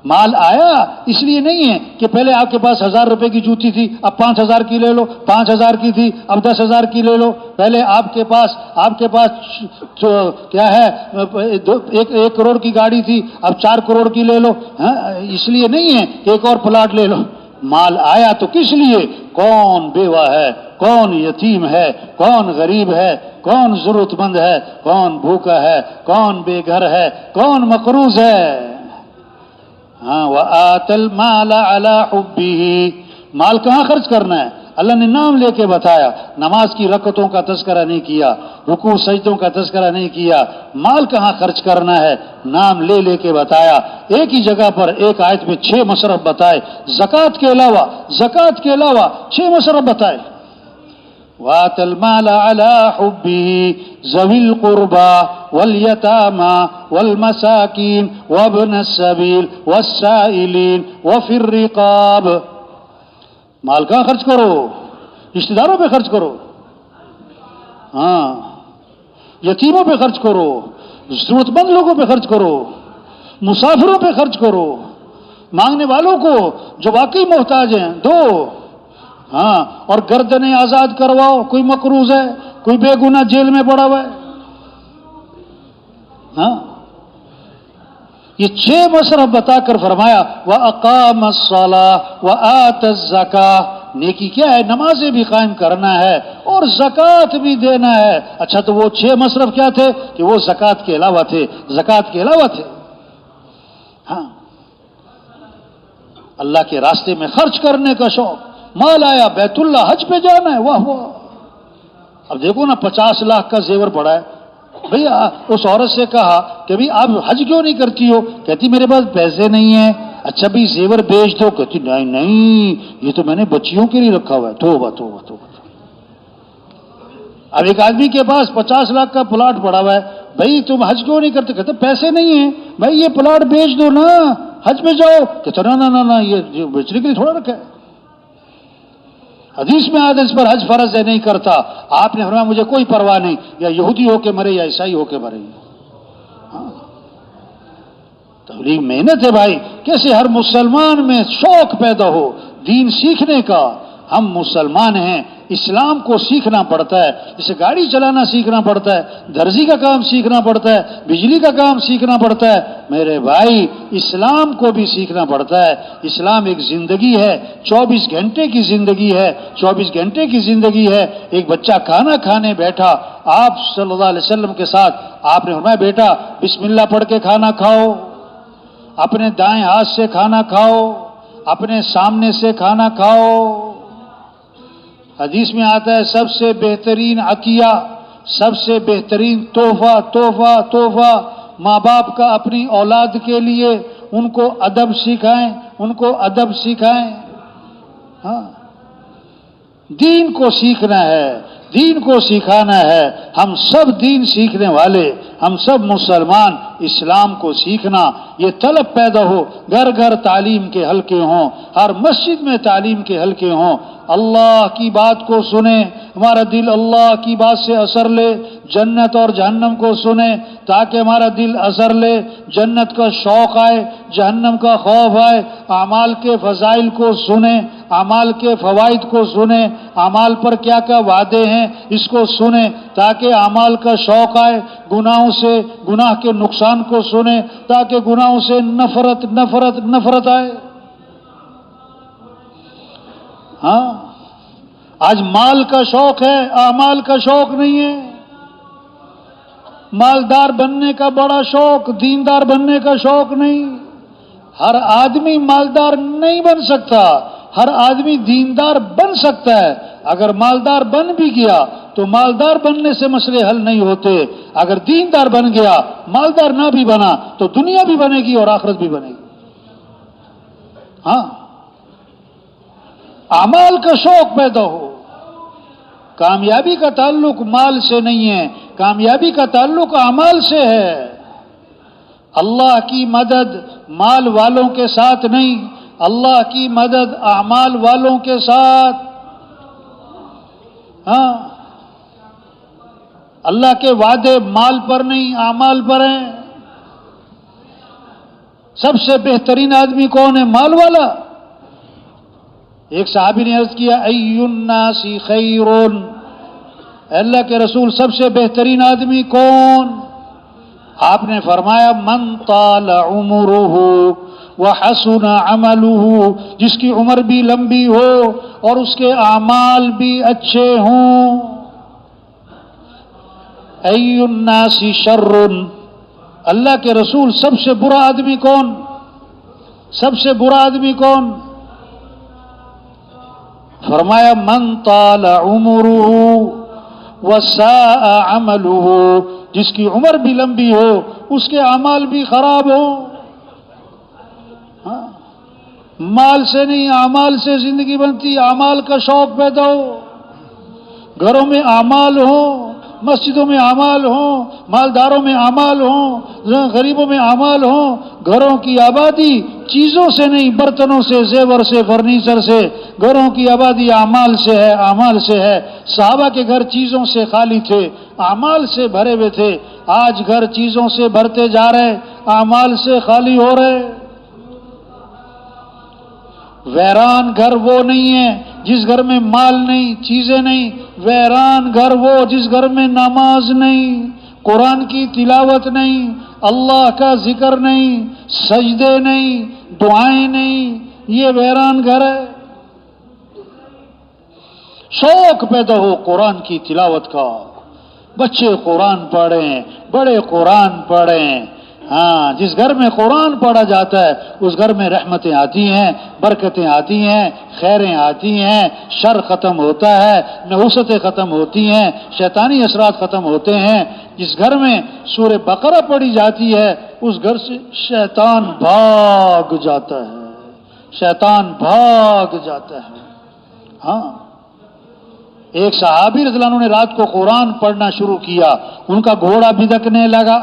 مال آیا اس لیے نہیں ہے کہ پہلے آپ کے پاس 1000 روپے کی جوتی تھی اب 5000 کی لے لو، 5000 کی تھی اب 10000 کی لے لو. پہلے آپ کے پاس کیا ہے 1 کروڑ کی گاڑی تھی اب 4 کروڑ کی لے لو. اس لیے نہیں ہے کہ ایک اور پلاٹ لے لو. مال آیا تو کس لیے؟ کون بیوہ ہے، کون یتیم ہے، کون غریب ہے، کون ضرورت مند ہے، کون بھوکا ہے، کون بے گھر ہے، کون مقروض ہے. ہاں، وَآتَ الْمَالَ عَلَىٰ حُبِّهِ، مال کہاں خرچ کرنا ہے؟ اللہ نے نام لے کے بتایا، نماز کی رکعتوں کا تذکرہ نہیں کیا، رکوع سجدوں کا تذکرہ نہیں کیا، مال کہاں خرچ کرنا ہے نام لے لے کے بتایا۔ ایک ہی جگہ پر ایک آیت میں 6 مصرف بتائے، زکوٰۃ کے علاوہ 6 مصرف بتائے۔ وَآتَ الْمَالَ عَلَى حُبِّهِ ذَوِي الْقُرْبَى وَالْيَتَامَى وَالْمَسَاكِينِ وَابْنَ السَّبِيلِ وَالسَّائِلِينَ وَفِي الرِّقَابِ۔ مال کہاں خرچ کرو؟ رشتہ داروں پہ خرچ کرو، ہاں، یتیموں پہ خرچ کرو، ضرورت مند لوگوں پہ خرچ کرو، مسافروں پہ خرچ کرو، مانگنے والوں کو جو واقعی محتاج ہیں دو، ہاں، اور گردنیں آزاد کرواؤ، کوئی مقروض ہے، کوئی بے گناہ جیل میں پڑا ہوا ہے، ہاں۔ یہ 6 مصرف بتا کر فرمایا وَأَقَامَ الصَّلَاةَ وَآتَ الزَّكَاةَ۔ نیکی کیا ہے؟ نمازیں بھی قائم کرنا ہے اور زکوٰۃ بھی دینا ہے۔ اچھا تو وہ 6 مصرف کیا تھے کہ وہ زکوٰۃ کے علاوہ تھے، ہاں۔ اللہ کے راستے میں خرچ کرنے کا شوق، مال آیا بیت اللہ حج پہ جانا ہے، واہ واہ۔ اب دیکھو نا 50 لاکھ کا زیور پڑا ہے، بھئی اس عورت سے کہا کہ بھئی آپ حج کیوں نہیں کرتی ہو؟ کہتی میرے پاس پیسے نہیں ہیں۔ اچھا بھی زیور بیچ دو، کہتی نہیں یہ تو میں نے بچیوں کے لیے رکھا ہوا ہے۔ توبہ توبہ توبہ۔ اب ایک آدمی کے پاس 50 لاکھ کا پلاٹ پڑا ہوا ہے، بھئی تم حج کیوں نہیں کرتے؟ کہتے پیسے نہیں ہیں۔ بھئی یہ پلاٹ بیچ دو نا، حج میں جاؤ۔ کہتے نا یہ بیچنے کے لیے تھوڑا رکھا ہے، حدیث میں آدھے اس پر حج فرض ہے، نہیں کرتا۔ آپ نے فرمایا مجھے کوئی پرواہ نہیں، یا یہودی ہو کے مرے یا عیسائی ہو کے مرے۔ ہاں، تبلیغ محنت ہے بھائی، کیسے ہر مسلمان میں شوق پیدا ہو دین سیکھنے کا۔ ہم مسلمان ہیں، اسلام کو سیکھنا پڑتا ہے، جیسے گاڑی چلانا سیکھنا پڑتا ہے، درزی کا کام سیکھنا پڑتا ہے، بجلی کا کام سیکھنا پڑتا ہے، میرے بھائی اسلام کو بھی سیکھنا پڑتا ہے۔ اسلام ایک زندگی ہے، 24 گھنٹے کی زندگی ہے، 24 گھنٹے کی زندگی ہے۔ ایک بچہ کھانا کھانے بیٹھا آپ صلی اللہ علیہ وسلم کے ساتھ، آپ نے فرمایا بیٹا بسم اللہ پڑھ کے کھانا کھاؤ، اپنے دائیں ہاتھ سے کھانا کھاؤ، اپنے سامنے سے کھانا کھاؤ۔ حدیث میں آتا ہے سب سے بہترین عطیہ، سب سے بہترین تحفہ ماں باپ کا اپنی اولاد کے لیے، ان کو ادب سکھائیں، ہاں، دین کو سیکھنا ہے، دین کو سکھانا ہے۔ ہم سب دین سیکھنے والے، ہم سب مسلمان، اسلام کو سیکھنا، یہ طلب پیدا ہو، گھر گھر تعلیم کے حلقے ہوں، ہر مسجد میں تعلیم کے حلقے ہوں، اللہ کی بات کو سنیں، ہمارا دل اللہ کی بات سے اثر لے، جنت اور جہنم کو سنیں تاکہ ہمارا دل اثر لے، جنت کا شوق آئے، جہنم کا خوف آئے، اعمال کے فضائل کو سنیں، اعمال کے فوائد کو سنیں، اعمال پر کیا کیا وعدے ہیں اس کو سنیں تاکہ اعمال کا شوق آئے، گناہ کے نقصان کو سنیں تاکہ گناہوں سے نفرت آئے۔ ہاں، آج مال کا شوق ہے، اعمال کا شوق نہیں ہے۔ مالدار بننے کا بڑا شوق، دیندار بننے کا شوق نہیں۔ ہر آدمی مالدار نہیں بن سکتا، ہر آدمی دیندار بن سکتا ہے۔ اگر مالدار بن بھی گیا تو مالدار بننے سے مسئلے حل نہیں ہوتے۔ اگر دیندار بن گیا، مالدار نہ بھی بنا تو دنیا بھی بنے گی اور آخرت بھی بنے گی۔ ہاں، اعمال کا شوق پیدا ہو۔ کامیابی کا تعلق مال سے نہیں ہے، کامیابی کا تعلق اعمال سے ہے۔ اللہ کی مدد مال والوں کے ساتھ نہیں، اللہ کی مدد اعمال والوں کے ساتھ۔ ہاں، اللہ کے وعدے مال پر نہیں اعمال پر ہیں۔ سب سے بہترین آدمی کون ہے؟ مال والا۔ ایک صحابی نے عرض کیا ای الناس خیر، اللہ کے رسول سب سے بہترین آدمی کون؟ آپ نے فرمایا من طال عمرہ وحسن عملہ، جس کی عمر بھی لمبی ہو اور اس کے اعمال بھی اچھے ہوں۔ ای الناس شر، اللہ کے رسول سب سے برا آدمی کون؟ سب سے برا آدمی کون؟ فرمایا من طال عمرہ وساء عملہ، جس کی عمر بھی لمبی ہو اس کے اعمال بھی خراب ہو. ہاں، مال سے نہیں اعمال سے زندگی بنتی، اعمال کا شوق پیدا ہو، گھروں میں اعمال ہوں، مسجدوں میں اعمال ہوں، مالداروں میں اعمال ہوں، غریبوں میں اعمال ہوں. گھروں کی آبادی چیزوں سے نہیں، برتنوں سے، زیور سے، فرنیچر سے. گھروں کی آبادی اعمال سے ہے، اعمال سے ہے. صحابہ کے گھر چیزوں سے خالی تھے، اعمال سے بھرے ہوئے تھے. آج گھر چیزوں سے بھرتے جا رہے، اعمال سے خالی ہو رہے. ویران گھر وہ نہیں ہے جس گھر میں مال نہیں، چیزیں نہیں. ویران گھر وہ جس گھر میں نماز نہیں، قرآن کی تلاوت نہیں، اللہ کا ذکر نہیں، سجدے نہیں، دعائیں نہیں. یہ ویران گھر ہے. شوق پیدا ہو قرآن کی تلاوت کا، بچے قرآن پڑھیں، بڑے قرآن پڑھیں. ہاں، جس گھر میں قرآن پڑھا جاتا ہے اس گھر میں رحمتیں آتی ہیں، برکتیں آتی ہیں، خیریں آتی ہیں، شر ختم ہوتا ہے، نحوستیں ختم ہوتی ہیں، شیطانی اثرات ختم ہوتے ہیں. جس گھر میں سورہ بقرہ پڑھی جاتی ہے اس گھر سے شیطان بھاگ جاتا ہے، شیطان بھاگ جاتا ہے. ہاں، ایک صحابی رضی اللہ عنہ نے رات کو قرآن پڑھنا شروع کیا، ان کا گھوڑا بھدکنے لگا.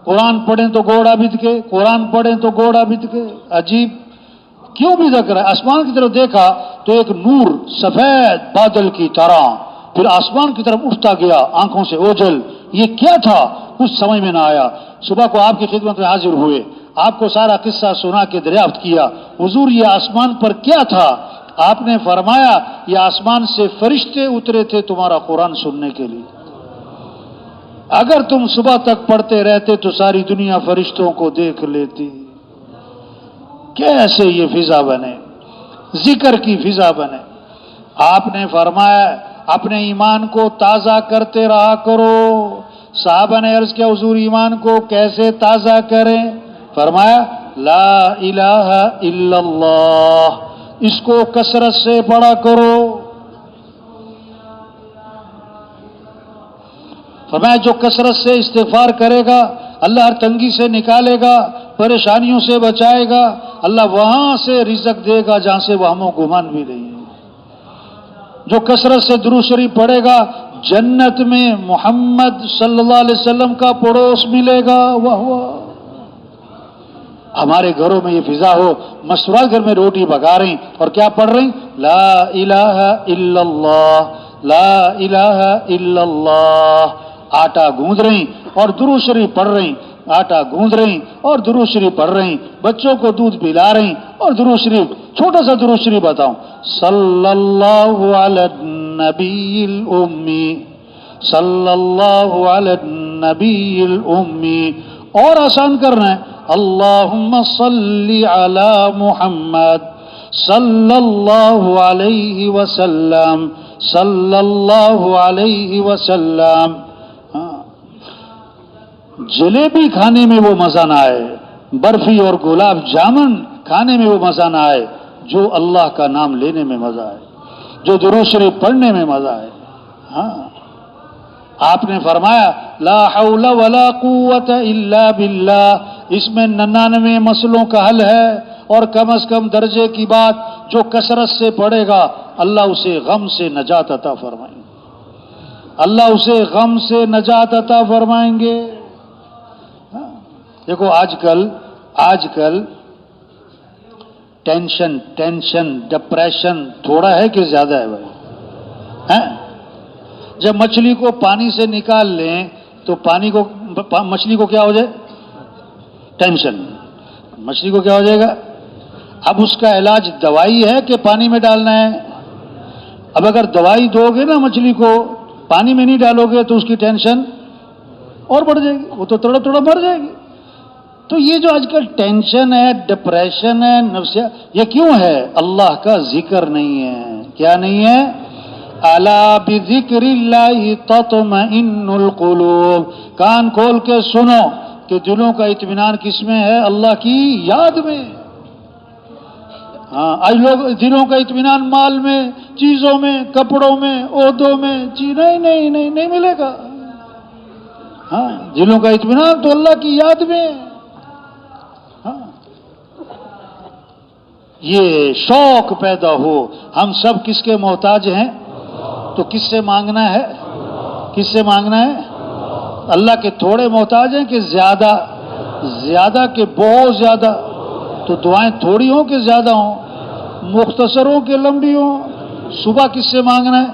قرآن پڑھیں تو گھوڑا بھدکے، قرآن پڑھیں تو گھوڑا بھدکے. عجیب، کیوں بھدک رہا ہے؟ آسمان کی طرف دیکھا تو ایک نور سفید بادل کی طرح پھر آسمان کی طرف اٹھتا گیا، آنکھوں سے اوجھل. یہ کیا تھا؟ کچھ سمجھ میں نہ آیا. صبح کو آپ کی خدمت میں حاضر ہوئے، آپ کو سارا قصہ سنا کے دریافت کیا، حضور یہ آسمان پر کیا تھا؟ آپ نے فرمایا یہ آسمان سے فرشتے اترے تھے تمہارا قرآن سننے کے لیے. اگر تم صبح تک پڑھتے رہتے تو ساری دنیا فرشتوں کو دیکھ لیتی. کیسے یہ فضا بنے، ذکر کی فضا بنے. آپ نے فرمایا اپنے ایمان کو تازہ کرتے رہا کرو. صحابہ نے عرض کیا حضور ایمان کو کیسے تازہ کریں؟ فرمایا لا الہ الا اللہ، اس کو کثرت سے پڑھا کرو. فرمایا جو کثرت سے استغفار کرے گا اللہ ہر تنگی سے نکالے گا، پریشانیوں سے بچائے گا، اللہ وہاں سے رزق دے گا جہاں سے وہ ہم و گمان بھی نہیں ہے. جو کثرت سے درود شریف پڑھے گا جنت میں محمد صلی اللہ علیہ وسلم کا پڑوس ملے گا. واہ واہ، ہمارے گھروں میں یہ فضا ہو. مستورات گھر میں روٹی پکا رہی اور کیا پڑھ رہی؟ لا الہ الا اللہ، لا الہ الا اللہ. آٹا گوندھ رہی اور درود شریف پڑھ رہی، آٹا گوندھ رہی اور درود شریف پڑھ رہی. بچوں کو دودھ پلا رہی اور درود شریف. چھوٹا سا درود شریف بتاؤں، صلی اللہ علی النبی الامی، صلی اللہ علی النبی الامی. اور آسان کرنا ہے اللہم صلی علی محمد صلی اللہ علیہ وسلم، صلی اللہ علیہ وسلم. جلیبی کھانے میں وہ مزہ نہ آئے، برفی اور گلاب جامن کھانے میں وہ مزہ نہ آئے جو اللہ کا نام لینے میں مزہ آئے، جو درود شریف پڑھنے میں مزہ آئے. ہاں، آپ نے فرمایا لا حول ولا قوت الا باللہ. اس میں 99 مسئلوں کا حل ہے اور کم از کم درجے کی بات جو کثرت سے پڑھے گا اللہ اسے غم سے نجات عطا فرمائیں گے، اللہ اسے غم سے نجات عطا فرمائیں گے. دیکھو آج کل ٹینشن ڈپریشن تھوڑا ہے کہ زیادہ ہے بھائی؟ جب مچھلی کو پانی سے نکال لیں تو مچھلی کو کیا ہو جائے؟ ٹینشن. مچھلی کو کیا ہو جائے گا؟ اب اس کا علاج دوائی ہے کہ پانی میں ڈالنا ہے؟ اب اگر دوائی دو گے نا مچھلی کو، پانی میں نہیں ڈالو گے تو اس کی ٹینشن اور بڑھ جائے گی، وہ تو تڑپ تڑپ مر جائے گی. تو یہ جو آج کل ٹینشن ہے، ڈپریشن ہے، نفسیات، یہ کیوں ہے؟ اللہ کا ذکر نہیں ہے. کیا نہیں ہے؟ الا بذکر اللہ تطمئن القلوب. کان کھول کے سنو کہ دلوں کا اطمینان کس میں ہے؟ اللہ کی یاد میں. ہاں آج لوگ دلوں کا اطمینان مال میں، چیزوں میں، کپڑوں میں، عہدوں میں، نہیں ملے گا. ہاں دلوں کا اطمینان تو اللہ کی یاد میں. ہاں یہ شوق پیدا ہو ہم سب کس کے محتاج ہیں، تو کس سے مانگنا ہے؟ کس سے مانگنا ہے؟ اللہ کے تھوڑے محتاج ہیں کہ زیادہ کہ بہت زیادہ؟ تو دعائیں تھوڑی ہوں کہ زیادہ ہوں، مختصر ہوں کہ لمبی ہوں؟ صبح کس سے مانگنا ہے،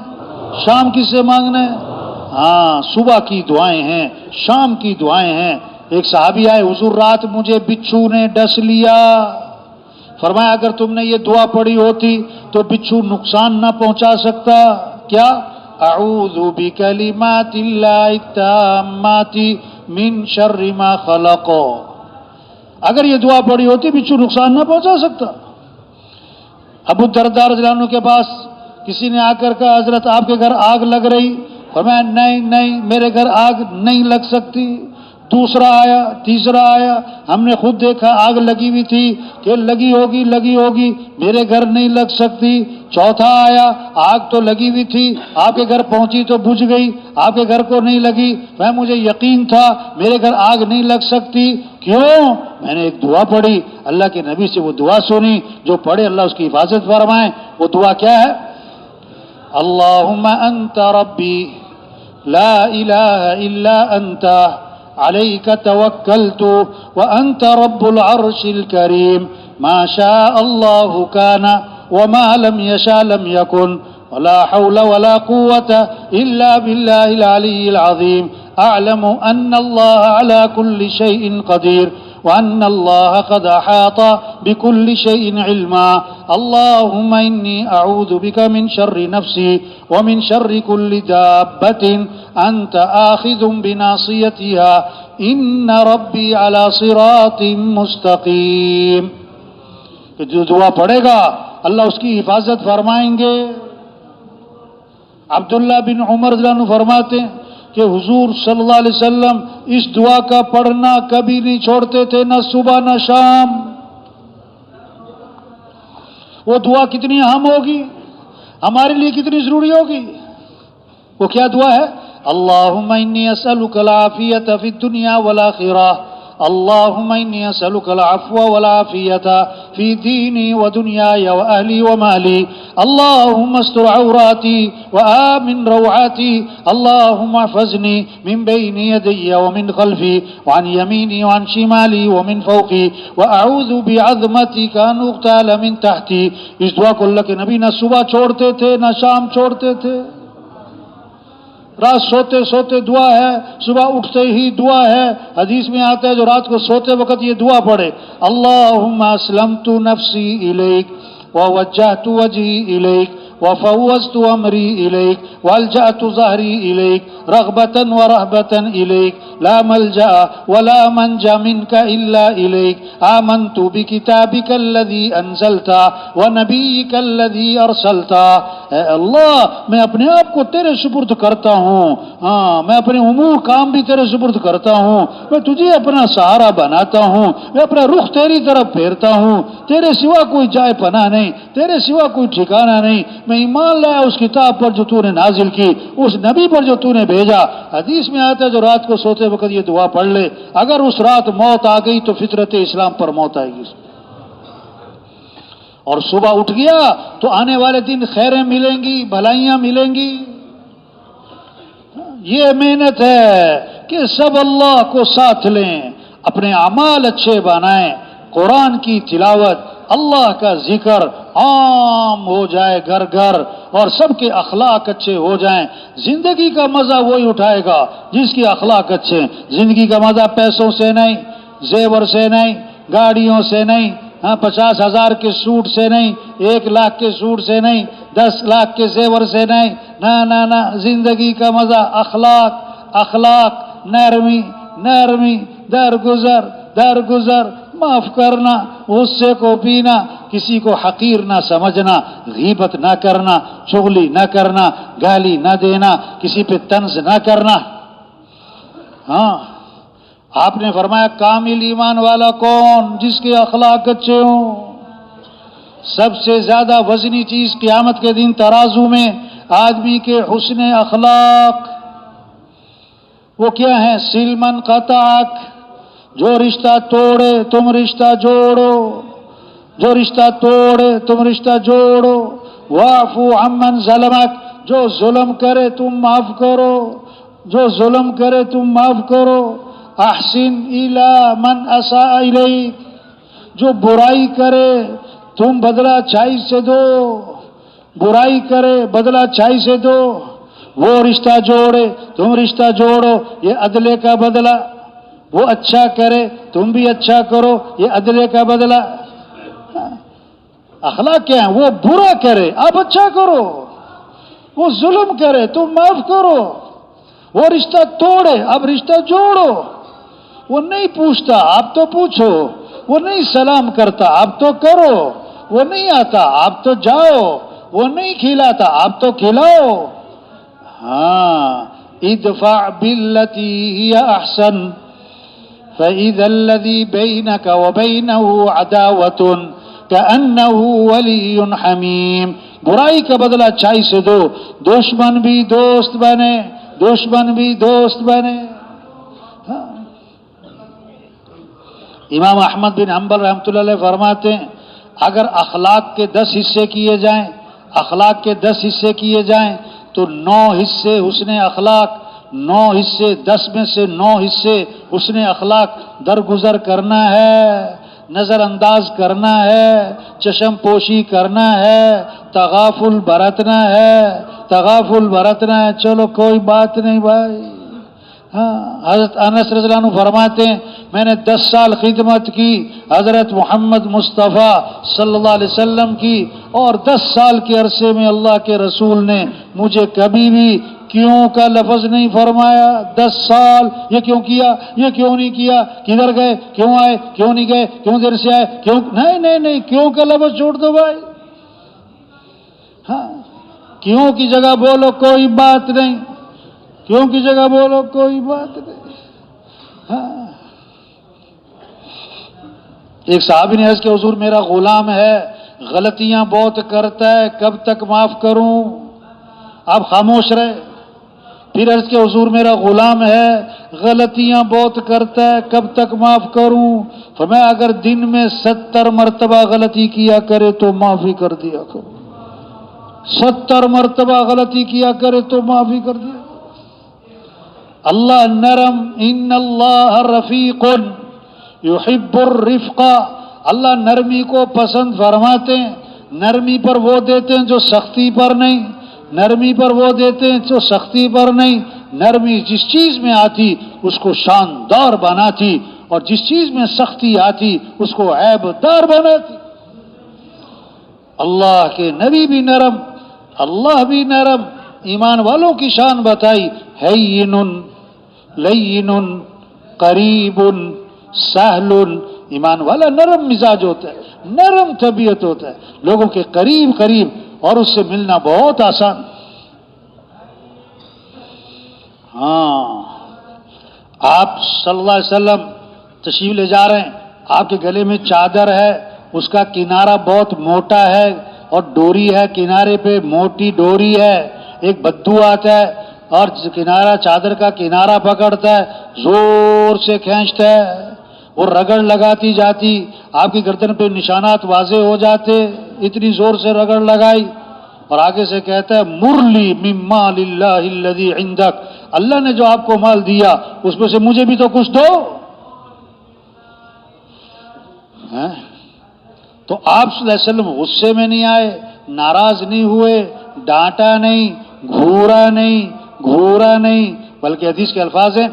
شام کس سے مانگنا ہے؟ ہاں صبح کی دعائیں ہیں، شام کی دعائیں ہیں. ایک صحابی آئے، حضور رات مجھے بچھو نے ڈس لیا. فرمایا اگر تم نے یہ دعا پڑھی ہوتی تو بچھو نقصان نہ پہنچا سکتا. کیا؟ اعوذ بکلمات اللہ التامات من شر ما خلق. اگر یہ دعا پڑھی ہوتی بچھو نقصان نہ پہنچا سکتا. ابو الدرداء رضی اللہ عنہ کے پاس کسی نے آ کر کہا حضرت آپ کے گھر آگ لگ رہی. فرمایا نہیں میرے گھر آگ نہیں لگ سکتی. دوسرا آیا، تیسرا آیا، ہم نے خود دیکھا آگ لگی ہوئی تھی کہ لگی ہوگی میرے گھر نہیں لگ سکتی. چوتھا آیا، آگ تو لگی ہوئی تھی، آپ کے گھر پہنچی تو بجھ گئی، آپ کے گھر کو نہیں لگی. مجھے یقین تھا میرے گھر آگ نہیں لگ سکتی. کیوں؟ میں نے ایک دعا پڑھی، اللہ کے نبی سے وہ دعا سنی، جو پڑھے اللہ اس کی حفاظت فرمائے. وہ دعا کیا ہے؟ اللہم انت ربی لا الہ الا انت علیک توکلت وانت رب العرش الکریم ما شاء اللہ کان وما لم یشاء لم یکن ولا حول ولا قوة الا باللہ العلی العظیم اعلم ان اللہ علی کل شیء قدیر وأن الله قد أحاط بكل شيء علما اللهم إني أعوذ بك من شر نفسي ومن شر كل دابة أنت آخذ بناصيتها إن ربي على صراط مستقيم. کہ جو دعا پڑھے گا اللہ اس کی حفاظت فرمائیں گے. عبداللہ بن عمر رضی اللہ عنہ فرماتے ہیں کہ حضور صلی اللہ علیہ وسلم اس دعا کا پڑھنا کبھی نہیں چھوڑتے تھے، نہ صبح نہ شام. وہ دعا کتنی اہم ہوگی، ہمارے لیے کتنی ضروری ہوگی. وہ کیا دعا ہے؟ اللہم انی اسألک العافیۃ فی الدنیا والآخرہ اللہم انی اسألک العفو والعافیۃ فی دینی ودنیای واہلی ومالی اللہم استر عوراتی وآمن روعاتی اللہم احفظنی من بین یدی ومن خلفی وعن یمینی وعن شمالی ومن فوقی واعوذ بعظمتک ان اغتال من تحتی. اس دعا کو اللہ کے نبی نہ صبح چھوڑتے تھے نہ شام چھوڑتے تھے. رات سوتے سوتے دعا ہے، صبح اٹھتے ہی دعا ہے. حدیث میں آتا ہے جو رات کو سوتے وقت یہ دعا پڑھے اللہم اسلمت نفسی الیک ووجہت وجہی الیک وفوضت امری الیک والجأت ظہری الیک رغبتا ورہبتا الیک لا ملجأ ولا منجا منک الا الیک آمنت بکتابک الذی انزلتا ونبیک الذی ارسلتا. اے اللہ میں اپنے آپ کو تیرے سپرد کرتا ہوں، ہاں میں اپنے امور کام بھی تیرے سپرد کرتا ہوں، میں تجھے اپنا سہارا بناتا ہوں، میں اپنا رخ تیری طرف پھیرتا ہوں. تیرے سوا کوئی جائے پناہ نہیں، تیرے سوا کوئی ٹھکانہ نہیں. میں ایمان لایا اس کتاب پر جو تو نے نازل کی، اس نبی پر جو تو نے بھیجا. حدیث میں آتا ہے جو رات کو سوتے وقت یہ دعا پڑھ لے، اگر اس رات موت آ گئی تو فطرت اسلام پر موت آئے گی، اور صبح اٹھ گیا تو آنے والے دن خیریں ملیں گی، بھلائیاں ملیں گی. یہ محنت ہے کہ سب اللہ کو ساتھ لیں، اپنے اعمال اچھے بنائیں، قرآن کی تلاوت، اللہ کا ذکر عام ہو جائے گھر گھر، اور سب کے اخلاق اچھے ہو جائیں. زندگی کا مزہ وہی اٹھائے گا جس کے اخلاق اچھے ہیں. زندگی کا مزہ پیسوں سے نہیں، زیور سے نہیں، گاڑیوں سے نہیں، 50,000 کے سوٹ سے نہیں، 1 لاکھ کے سوٹ سے نہیں، 10 لاکھ کے زیور سے نہیں. نہ زندگی کا مزہ اخلاق، نرمی، درگزر، معاف کرنا، غصے کو پینا، کسی کو حقیر نہ سمجھنا، غیبت نہ کرنا، چغلی نہ کرنا، گالی نہ دینا، کسی پہ طنز نہ کرنا. ہاں آپ نے فرمایا کامل ایمان والا کون؟ جس کے اخلاق اچھے ہوں. سب سے زیادہ وزنی چیز قیامت کے دن ترازو میں آدمی کے حسن اخلاق وہ کیا ہے؟ سلمن قطعک، جو رشتہ توڑے تم رشتہ جوڑو، جو رشتہ توڑے تم رشتہ جوڑو، واعفو عمن ظلمک، جو ظلم کرے تم معاف کرو، جو ظلم کرے تم معاف کرو، احسن الی من اساء الیک، جو برائی کرے تم بدلہ اچھائی سے دو، برائی کرے بدلہ اچھائی سے دو، وہ رشتہ جوڑے تم رشتہ جوڑو، یہ عدلے کا بدلہ، وہ اچھا کرے تم بھی اچھا کرو، یہ عدلے کا بدلہ۔ اخلاق کیا ہے؟ وہ برا کرے آپ اچھا کرو، وہ ظلم کرے تم معاف کرو، وہ رشتہ توڑے آپ رشتہ جوڑو، وہ نہیں پوچھتا آپ تو پوچھو، وہ نہیں سلام کرتا آپ تو کرو، وہ نہیں آتا آپ تو جاؤ، وہ نہیں کھلاتا آپ تو کھلاؤ۔ ہاں، ادفع باللتی ہی احسن فإذا الذی بینک وبینہ عداوۃ کأنہ ولی حمیم، برائی کا بدلہ اچھائی سے دو، دشمن بھی دوست بنے، دشمن بھی دوست بنے۔ امام احمد بن حنبل رحمۃ اللہ علیہ فرماتے ہیں اگر اخلاق کے 10 حصے کیے جائیں، اخلاق کے 10 حصے کیے جائیں تو 9 حصے حسن اخلاق، 9 حصے 10 میں سے 9 حصے حسن اخلاق درگزر کرنا ہے، نظر انداز کرنا ہے، چشم پوشی کرنا ہے، تغافل برتنا ہے، تغافل برتنا ہے۔ چلو کوئی بات نہیں بھائی۔ ہاں، حضرت انس رضی اللہ عنہ فرماتے ہیں میں نے 10 سال خدمت کی حضرت محمد مصطفیٰ صلی اللہ علیہ وسلم کی، اور 10 سال کے عرصے میں اللہ کے رسول نے مجھے کبھی بھی کیوں کا لفظ نہیں فرمایا۔ 10 سال یہ کیوں کیا، یہ کیوں نہیں کیا، کدھر گئے، کیوں آئے، کیوں نہیں گئے، کیوں دیر سے آئے، کیوں نہیں نہیں نہیں، کیوں کا لفظ چھوڑ دو بھائی۔ ہاں، کیوں کی جگہ بولو کوئی بات نہیں، کیوں کی جگہ بولو کوئی بات نہیں۔ ہاں، ایک صحابی نے عرض کیا حضور میرا غلام ہے، غلطیاں بہت کرتا ہے، کب تک معاف کروں؟ آپ خاموش رہے۔ پھر عرض کیا حضور میرا غلام ہے، غلطیاں بہت کرتا ہے، کب تک معاف کروں؟ فرمایا اگر دن میں 70 مرتبہ غلطی کیا کرے تو معافی کر دیا کرو، 70 مرتبہ غلطی کیا کرے تو معافی کر دیا۔ اللہ نرم، ان اللہ رفیق یحب الرفق، اللہ نرمی کو پسند فرماتے ہیں، نرمی پر وہ دیتے ہیں جو سختی پر نہیں، نرمی پر وہ دیتے ہیں جو سختی پر نہیں۔ نرمی جس چیز میں آتی اس کو شاندار بناتی، اور جس چیز میں سختی آتی اس کو عیب دار بناتی۔ اللہ کے نبی بھی نرم، اللہ بھی نرم، ایمان والوں کی شان بتائی، ہین لین قریب سہل، ایمان والا نرم مزاج ہوتا ہے، نرم طبیعت ہوتا ہے، لوگوں کے قریب قریب، اور اس سے ملنا بہت آسان۔ ہاں، آپ صلی اللہ علیہ وسلم تشریف لے جا رہے ہیں، آپ کے گلے میں چادر ہے، اس کا کنارہ بہت موٹا ہے اور ڈوری ہے کنارے پہ، موٹی ڈوری ہے، ایک بدو آتا ہے اور کنارہ چادر کا کنارہ پکڑتا ہے، زور سے کھینچتا ہے، اور رگڑ لگاتی جاتی، آپ کی گردن پہ نشانات واضح ہو جاتے، اتنی زور سے رگڑ لگائی، اور آگے سے کہتا ہے مرلی من مال اللہ الذی عندک، اللہ نے جو آپ کو مال دیا اس میں سے مجھے بھی تو کچھ دو۔ تو آپ صلی اللہ علیہ وسلم غصے میں نہیں آئے، ناراض نہیں ہوئے، ڈانٹا نہیں، گھورا نہیں، بلکہ حدیث کے الفاظ ہیں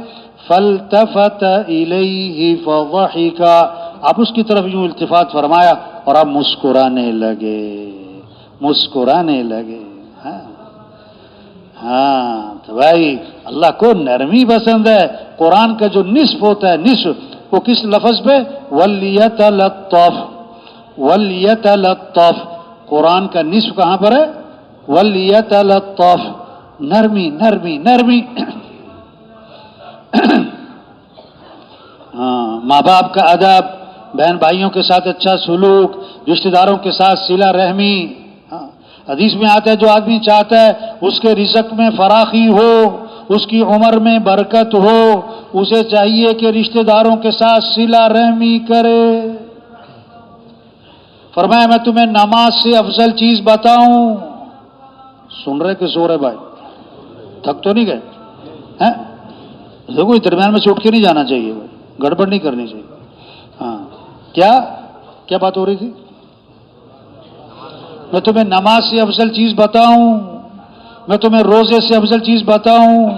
فَالْتَفَتَ إِلَيْهِ فَضَحِكَ، آپ اس کی طرف یوں التفات فرمایا اور آپ مسکرانے لگے۔ ہاں تو بھائی اللہ کو نرمی پسند ہے۔ قرآن کا جو نصف ہوتا ہے، نصف وہ کس لفظ پہ؟ وَلْيَتَلَطَّفْ، قرآن کا نصف کہاں پر ہے؟ وَلْيَتَلَطَّفْ، نرمی نرمی نرمی۔ ہاں، ماں باپ کا ادب، بہن بھائیوں کے ساتھ اچھا سلوک، رشتہ داروں کے ساتھ صلہ رحمی. حدیث میں آتا ہے جو آدمی چاہتا ہے اس کے رزق میں فراخی ہو، اس کی عمر میں برکت ہو، اسے چاہیے کہ رشتہ داروں کے ساتھ صلہ رحمی کرے. فرمایا میں تمہیں نماز سے افضل چیز بتاؤں. سن رہے کہ سو رہے بھائی؟ تھک تو نہیں گئے ہیں؟ دیکھو درمیان میں سے اٹھ کے نہیں جانا چاہیے بھائی، گڑبڑ نہیں کرنی چاہیے. ہاں کیا بات ہو رہی تھی؟ میں تمہیں نماز سے افضل چیز بتاؤں، میں تمہیں روزے سے افضل چیز بتاؤں،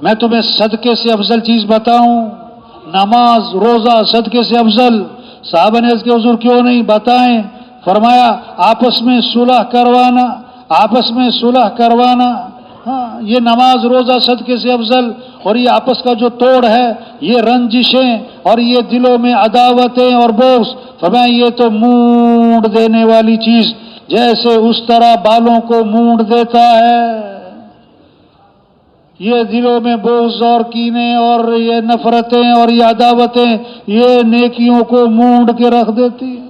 میں تمہیں صدقے سے افضل چیز بتاؤں. نماز، روزہ، صدقے سے افضل. صحابہ نے عرض کیا حضور کیوں نہیں؟ بتائیں. فرمایا آپس میں صلح کروانا، آپس میں صلح کروانا. ہاں یہ نماز، روزہ، صدقے سے افضل. اور یہ آپس کا جو توڑ ہے، یہ رنجشیں اور یہ دلوں میں عداوتیں اور بغض، فرمایا یہ تو مونڈ دینے والی چیز، جیسے اس طرح بالوں کو مونڈ دیتا ہے. یہ دلوں میں بغض اور کینے اور یہ نفرتیں اور یہ عداوتیں، یہ نیکیوں کو مونڈ کے رکھ دیتی ہیں.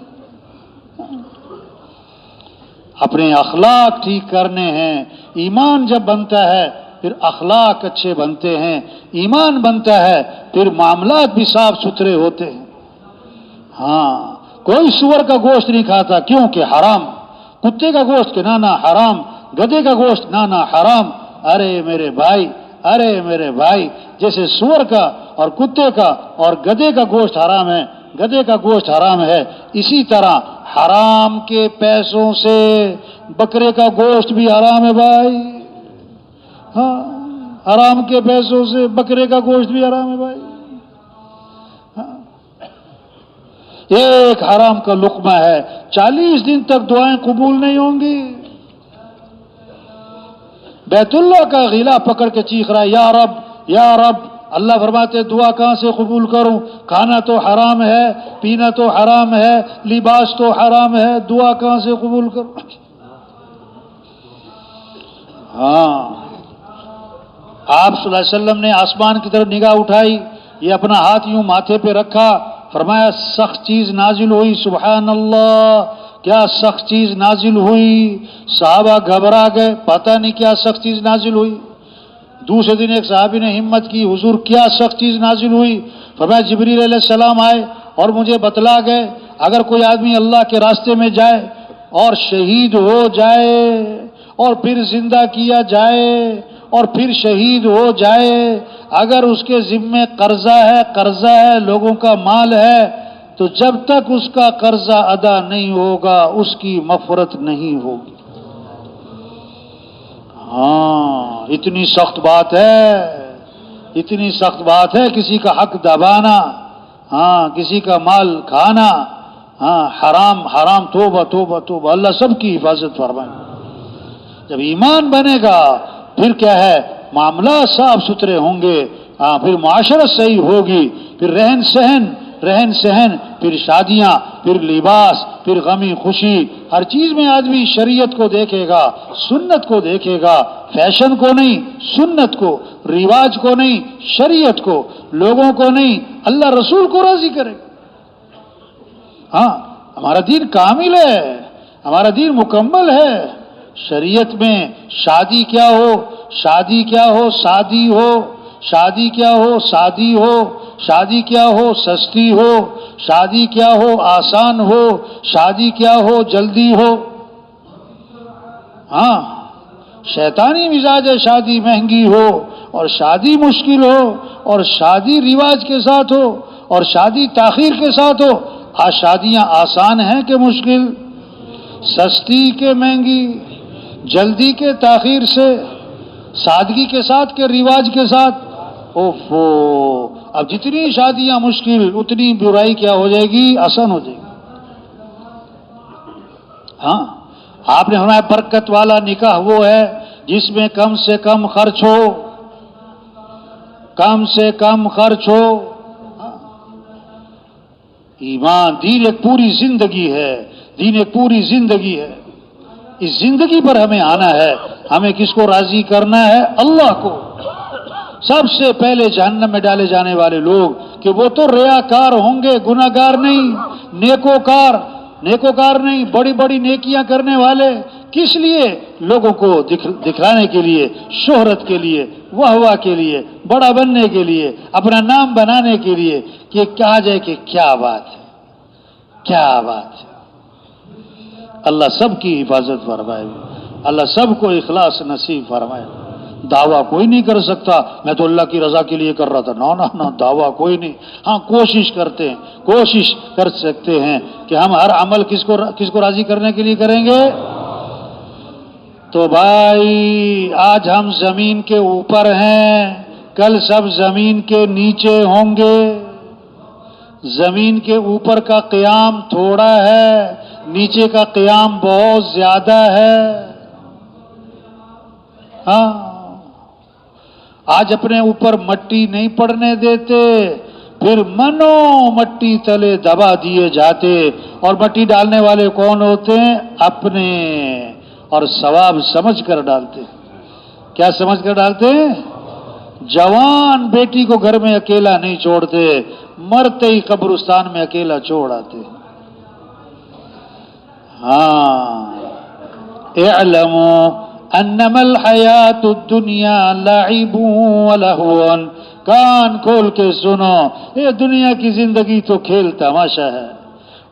اپنے اخلاق ٹھیک کرنے ہیں. ایمان جب بنتا ہے پھر اخلاق اچھے بنتے ہیں، ایمان بنتا ہے پھر معاملات بھی صاف ستھرے ہوتے ہیں. ہاں کوئی سور کا گوشت نہیں کھاتا، کیوں کہ حرام. کتے کا گوشت نہ حرام، گدھے کا گوشت نہ حرام. ارے میرے بھائی جیسے سور کا اور کتے کا اور گدھے کا گوشت حرام ہے، گدھے کا گوشت حرام ہے، اسی طرح حرام کے پیسوں سے بکرے کا گوشت بھی حرام ہے بھائی. ہاں حرام کے پیسوں سے بکرے کا گوشت بھی حرام ہے بھائی. ایک حرام کا لقمہ ہے، 40 دن تک دعائیں قبول نہیں ہوں گی. بیت اللہ کا غلاف پکڑ کے چیخ رہا ہے یا رب یا رب. اللہ فرماتے دعا کہاں سے قبول کروں؟ کھانا تو حرام ہے، پینا تو حرام ہے، لباس تو حرام ہے، دعا کہاں سے قبول کروں؟ ہاں آپ صلی اللہ علیہ وسلم نے آسمان کی طرف نگاہ اٹھائی، یہ اپنا ہاتھ یوں ماتھے پہ رکھا، فرمایا سخت چیز نازل ہوئی. سبحان اللہ، کیا سخت چیز نازل ہوئی. صحابہ گھبرا گئے، پتہ نہیں کیا سخت چیز نازل ہوئی. دوسرے دن ایک صحابی نے ہمت کی، حضور کیا سخت چیز نازل ہوئی؟ فرمایا جبریل علیہ السلام آئے اور مجھے بتلا گئے اگر کوئی آدمی اللہ کے راستے میں جائے اور شہید ہو جائے اور پھر زندہ کیا جائے اور پھر شہید ہو جائے، اگر اس کے ذمے قرضہ ہے، لوگوں کا مال ہے، تو جب تک اس کا قرضہ ادا نہیں ہوگا اس کی مغفرت نہیں ہوگی. ہاں اتنی سخت بات ہے، اتنی سخت بات ہے کسی کا حق دبانا، ہاں کسی کا مال کھانا. ہاں حرام حرام، توبہ توبہ توبہ. اللہ سب کی حفاظت فرمائے. جب ایمان بنے گا پھر کیا ہے، معاملات صاف ستھرے ہوں گے. ہاں پھر معاشرت صحیح ہوگی، پھر رہن سہن، پھر شادیاں، پھر لباس، پھر غمی خوشی. ہر چیز میں آدمی شریعت کو دیکھے گا، سنت کو دیکھے گا، فیشن کو نہیں، سنت کو، رواج کو نہیں، شریعت کو، لوگوں کو نہیں، اللہ رسول کو راضی کرے گا. ہاں ہمارا دین کامل ہے، ہمارا دین مکمل ہے. شریعت میں شادی کیا ہو، شادی کیا ہو سادی ہو، شادی کیا ہو سادی ہو، شادی کیا ہو سستی ہو، شادی کیا ہو آسان ہو، شادی کیا ہو جلدی ہو. ہاں شیطانی مزاج ہے شادی مہنگی ہو اور شادی مشکل ہو اور شادی رواج کے ساتھ ہو اور شادی تاخیر کے ساتھ ہو. آج شادیاں آسان ہیں کہ مشکل، سستی کہ مہنگی، جلدی کے تاخیر سے، سادگی کے ساتھ کے رواج کے ساتھ. اوفو اب جتنی شادیاں مشکل اتنی برائی کیا ہو جائے گی، آسان ہو جائے گی. ہاں آپ نے ہمارا برکت والا نکاح وہ ہے جس میں کم سے کم خرچ ہو، کم سے کم خرچ ہو. ایمان دین ایک پوری زندگی ہے، دین ایک پوری زندگی ہے. اس زندگی پر ہمیں آنا ہے. ہمیں کس کو راضی کرنا ہے؟ اللہ کو. سب سے پہلے جہنم میں ڈالے جانے والے لوگ کہ وہ تو ریاکار ہوں گے، گناہگار نہیں، نیکوکار نہیں، بڑی بڑی نیکیاں کرنے والے کس لیے؟ لوگوں کو دکھلانے کے لیے، شہرت کے لیے، واہ کے لیے، بڑا بننے کے لیے، اپنا نام بنانے کے لیے، کہ کہا جائے کہ کیا بات ہے، کیا بات ہے۔ اللہ سب کی حفاظت فرمائے، اللہ سب کو اخلاص نصیب فرمائے۔ دعویٰ کوئی نہیں کر سکتا میں تو اللہ کی رضا کے لیے کر رہا تھا، نہ دعویٰ کوئی نہیں۔ ہاں کوشش کرتے ہیں، کوشش کر سکتے ہیں کہ ہم ہر عمل کس کو راضی کرنے کے لیے کریں گے؟ تو بھائی آج ہم زمین کے اوپر ہیں، کل سب زمین کے نیچے ہوں گے۔ زمین کے اوپر کا قیام تھوڑا ہے، نیچے کا قیام بہت زیادہ ہے۔ ہاں آج اپنے اوپر مٹی نہیں پڑنے دیتے، پھر منو مٹی تلے دبا دیے جاتے، اور مٹی ڈالنے والے کون ہوتے ہیں؟ اپنے، اور ثواب سمجھ کر ڈالتے۔ کیا سمجھ کر ڈالتے؟ جوان بیٹی کو گھر میں اکیلا نہیں چھوڑتے، مرتے ہی قبرستان میں اکیلا چھوڑ آتے۔ ہاں اعلموا انما الحیات الدنیا لعب ولہو، کان کھول کے سنو، یہ دنیا کی زندگی تو کھیل تماشا ہے۔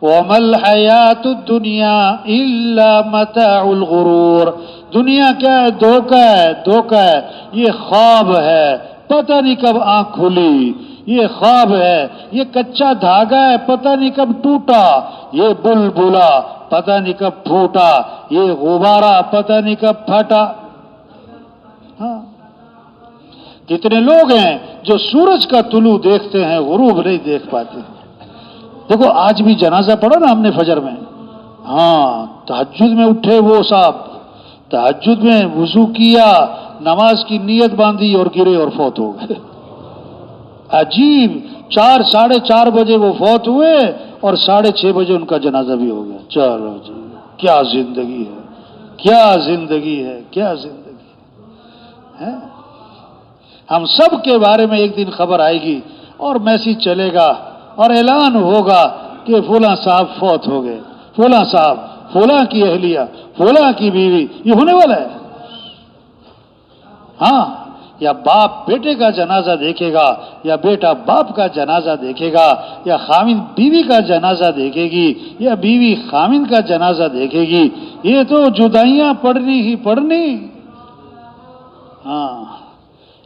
وما الحیات الدنیا الا متاع الغرور، دنیا کیا ہے؟ دھوکہ ہے، دھوکہ ہے، یہ خواب ہے، پتہ نہیں کب آنکھ کھلی، یہ خواب ہے، یہ کچا دھاگا ہے، پتہ نہیں کب ٹوٹا، یہ بلبلا پتہ نہیں کب پھوٹا، یہ غبارہ پتہ نہیں کب پھٹا۔ ہاں کتنے لوگ ہیں جو سورج کا طلوع دیکھتے ہیں، غروب نہیں دیکھ پاتے۔ دیکھو آج بھی جنازہ پڑھا نا ہم نے فجر میں، ہاں تہجد میں اٹھے وہ صاحب، تہجد میں وضو کیا، نماز کی نیت باندھی اور گرے اور فوت ہو گئے۔ عجیب، 4:30 بجے وہ فوت ہوئے اور 6:30 بجے ان کا جنازہ بھی ہو گیا۔ چلو جی، کیا زندگی ہے، کیا زندگی ہے، کیا زندگی ہے۔ ہم سب کے بارے میں ایک دن خبر آئے گی اور میسج چلے گا اور اعلان ہوگا کہ فلاں صاحب فوت ہو گئے، فلاں صاحب، فلاں کی اہلیہ، فلاں کی بیوی، یہ ہونے والا ہے۔ ہاں یا باپ بیٹے کا جنازہ دیکھے گا، یا بیٹا باپ کا جنازہ دیکھے گا، یا خامند بیوی کا جنازہ دیکھے گی، یا بیوی خامند کا جنازہ دیکھے گی، یہ تو جدائیاں پڑھنی ہی پڑھنی۔ ہاں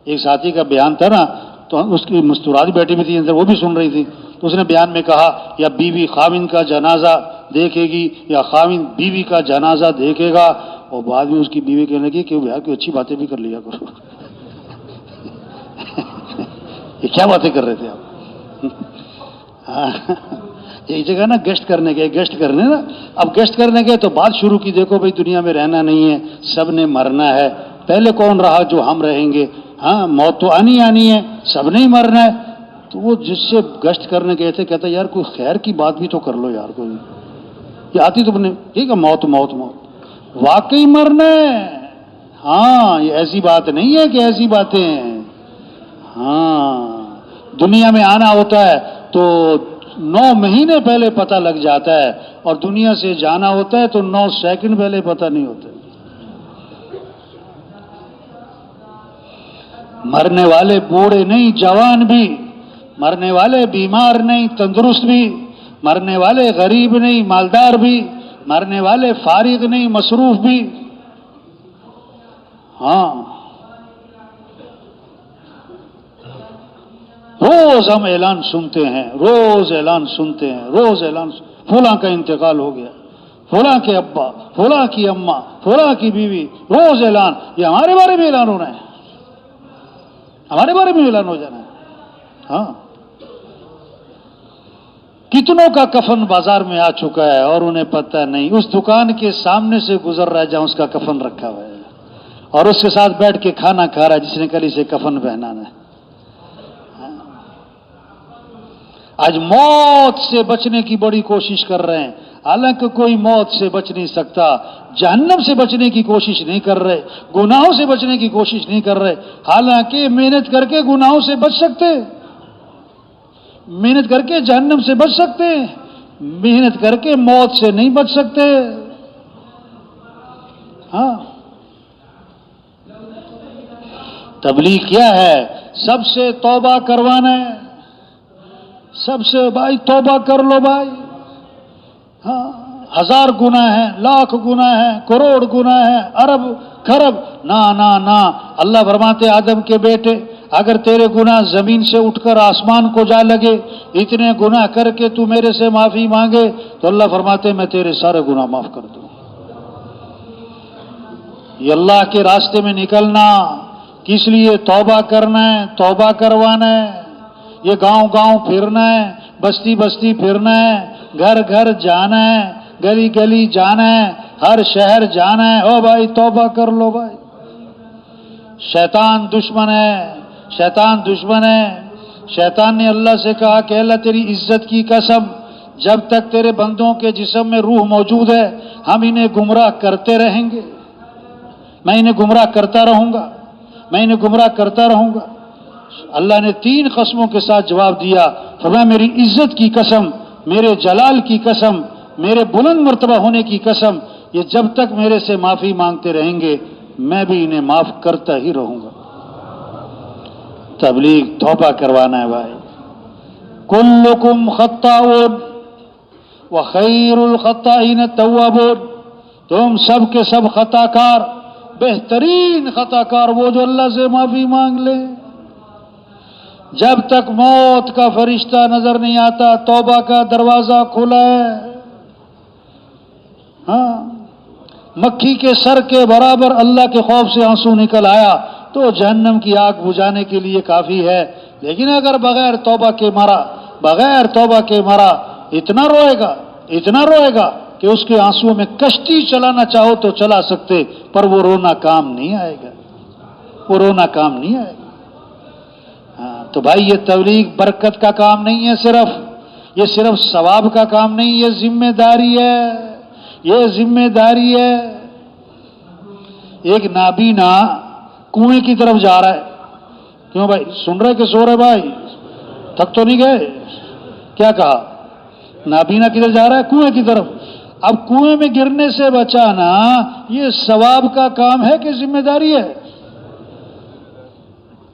ایک ساتھی کا بیان تھا نا، تو اس کی مستورات بیٹھی بھی تھی اندر، وہ بھی سن رہی تھی، تو اس نے بیان میں کہا یا بیوی خامند کا جنازہ دیکھے گی یا خامند بیوی کا جنازہ دیکھے گا، اور بعد میں اس کی بیوی کہنے لگی کہ بھیا کوئی اچھی باتیں بھی کر لیا کرو۔ یہ کیا باتیں کر رہے تھے آپ؟ ایک جگہ نا گیسٹ کرنے گئے، گیسٹ کرنے نا، اب گیسٹ کرنے گئے تو بات شروع کی، دیکھو بھائی دنیا میں رہنا نہیں ہے، سب نے مرنا ہے، پہلے کون رہا جو ہم رہیں گے، ہاں موت تو آنی ہے، سب نے ہی مرنا ہے۔ تو وہ جس سے گشت کرنے گئے تھے کہتا یار کوئی خیر کی بات بھی تو کر لو یار، کوئی یہ آتی تو نے ٹھیک ہے، موت موت موت، واقعی مرنا ہے، ہاں یہ ایسی بات نہیں ہے کہ ایسی باتیں ہیں۔ ہاں دنیا میں آنا ہوتا ہے تو 9 مہینے پہلے پتہ لگ جاتا ہے، اور دنیا سے جانا ہوتا ہے تو 9 سیکنڈ پہلے پتہ نہیں ہوتا۔ مرنے والے بوڑھے نہیں جوان بھی، مرنے والے بیمار نہیں تندرست بھی، مرنے والے غریب نہیں مالدار بھی، مرنے والے فارغ نہیں مصروف بھی۔ ہاں روز ہم اعلان سنتے ہیں، روز اعلان سنتے ہیں، روز اعلان فلاں کا انتقال ہو گیا، فلاں کے ابا، فلاں کی اماں، فلاں کی بیوی، روز اعلان۔ یہ ہمارے بارے میں اعلان ہونا ہے، ہمارے بارے میں اعلان ہو جانا ہے۔ ہاں کتنوں کا کفن بازار میں آ چکا ہے اور انہیں پتہ نہیں، اس دکان کے سامنے سے گزر رہا ہے جہاں اس کا کفن رکھا ہوا ہے، اور اس کے ساتھ بیٹھ کے کھانا کھا رہا ہے جس نے کل اسے کفن پہنانا ہے۔ آج موت سے بچنے کی بڑی کوشش کر رہے ہیں، حالانکہ کوئی موت سے بچ نہیں سکتا، جہنم سے بچنے کی کوشش نہیں کر رہے، گناہوں سے بچنے کی کوشش نہیں کر رہے، حالانکہ محنت کر کے گناہوں سے بچ سکتے، محنت کر کے جہنم سے بچ سکتے ہیں، محنت کر کے موت سے نہیں بچ سکتے. ہاں تبلیغ کیا ہے؟ سب سے توبہ کروانا ہے. سب سے بھائی توبہ کر لو بھائی. ہاں 1000 گناہ ہیں، لاکھ گناہ ہیں، کروڑ گناہ ہیں، ارب خرب. نہ نہ نہ، اللہ فرماتے آدم کے بیٹے اگر تیرے گناہ زمین سے اٹھ کر آسمان کو جا لگے، اتنے گناہ کر کے تو میرے سے معافی مانگے تو اللہ فرماتے میں تیرے سارے گناہ معاف کر دوں. یہ اللہ کے راستے میں نکلنا کس لیے؟ توبہ کرنا ہے، توبہ کروانا ہے. یہ گاؤں گاؤں پھرنا ہے، بستی بستی پھرنا ہے، گھر گھر جانا ہے، گلی گلی جانا ہے، ہر شہر جانا ہے. او بھائی توبہ کر لو بھائی. شیطان دشمن ہے، شیطان دشمن ہے. شیطان نے اللہ سے کہا کہ اللہ تیری عزت کی قسم، جب تک تیرے بندوں کے جسم میں روح موجود ہے ہم انہیں گمراہ کرتے رہیں گے. میں انہیں گمراہ کرتا رہوں گا، میں انہیں گمراہ کرتا رہوں گا. اللہ نے 3 قسموں کے ساتھ جواب دیا. فرمایا میری عزت کی قسم، میرے جلال کی قسم، میرے بلند مرتبہ ہونے کی قسم، یہ جب تک میرے سے معافی مانگتے رہیں گے میں بھی انہیں معاف کرتا ہی رہوں گا. تبلیغ توبہ کروانا ہے بھائی. کلکم خطاؤن وخیر الخطائین التوابون. تم سب کے سب خطا کار، بہترین خطا کار وہ جو اللہ سے معافی مانگ لے. جب تک موت کا فرشتہ نظر نہیں آتا توبہ کا دروازہ کھلا ہے. ہاں مکھی کے سر کے برابر اللہ کے خوف سے آنسو نکل آیا تو جہنم کی آگ بجھانے کے لیے کافی ہے. لیکن اگر بغیر توبہ کے مرا اتنا روئے گا کہ اس کے آنسو میں کشتی چلانا چاہو تو چلا سکتے، پر وہ رونا کام نہیں آئے گا. ہاں تو بھائی یہ تبلیغ برکت کا کام نہیں ہے، یہ صرف ثواب کا کام نہیں، یہ ذمہ داری ہے. ایک نابینا کنویں کی طرف جا رہا ہے. کیوں بھائی سن رہے کہ سو رہے بھائی؟ تھک تو نہیں گئے؟ کیا کہا؟ نابینا کدھر جا رہا ہے؟ کنویں کی طرف. اب کنویں میں گرنے سے بچانا یہ ثواب کا کام ہے کہ ذمہ داری ہے؟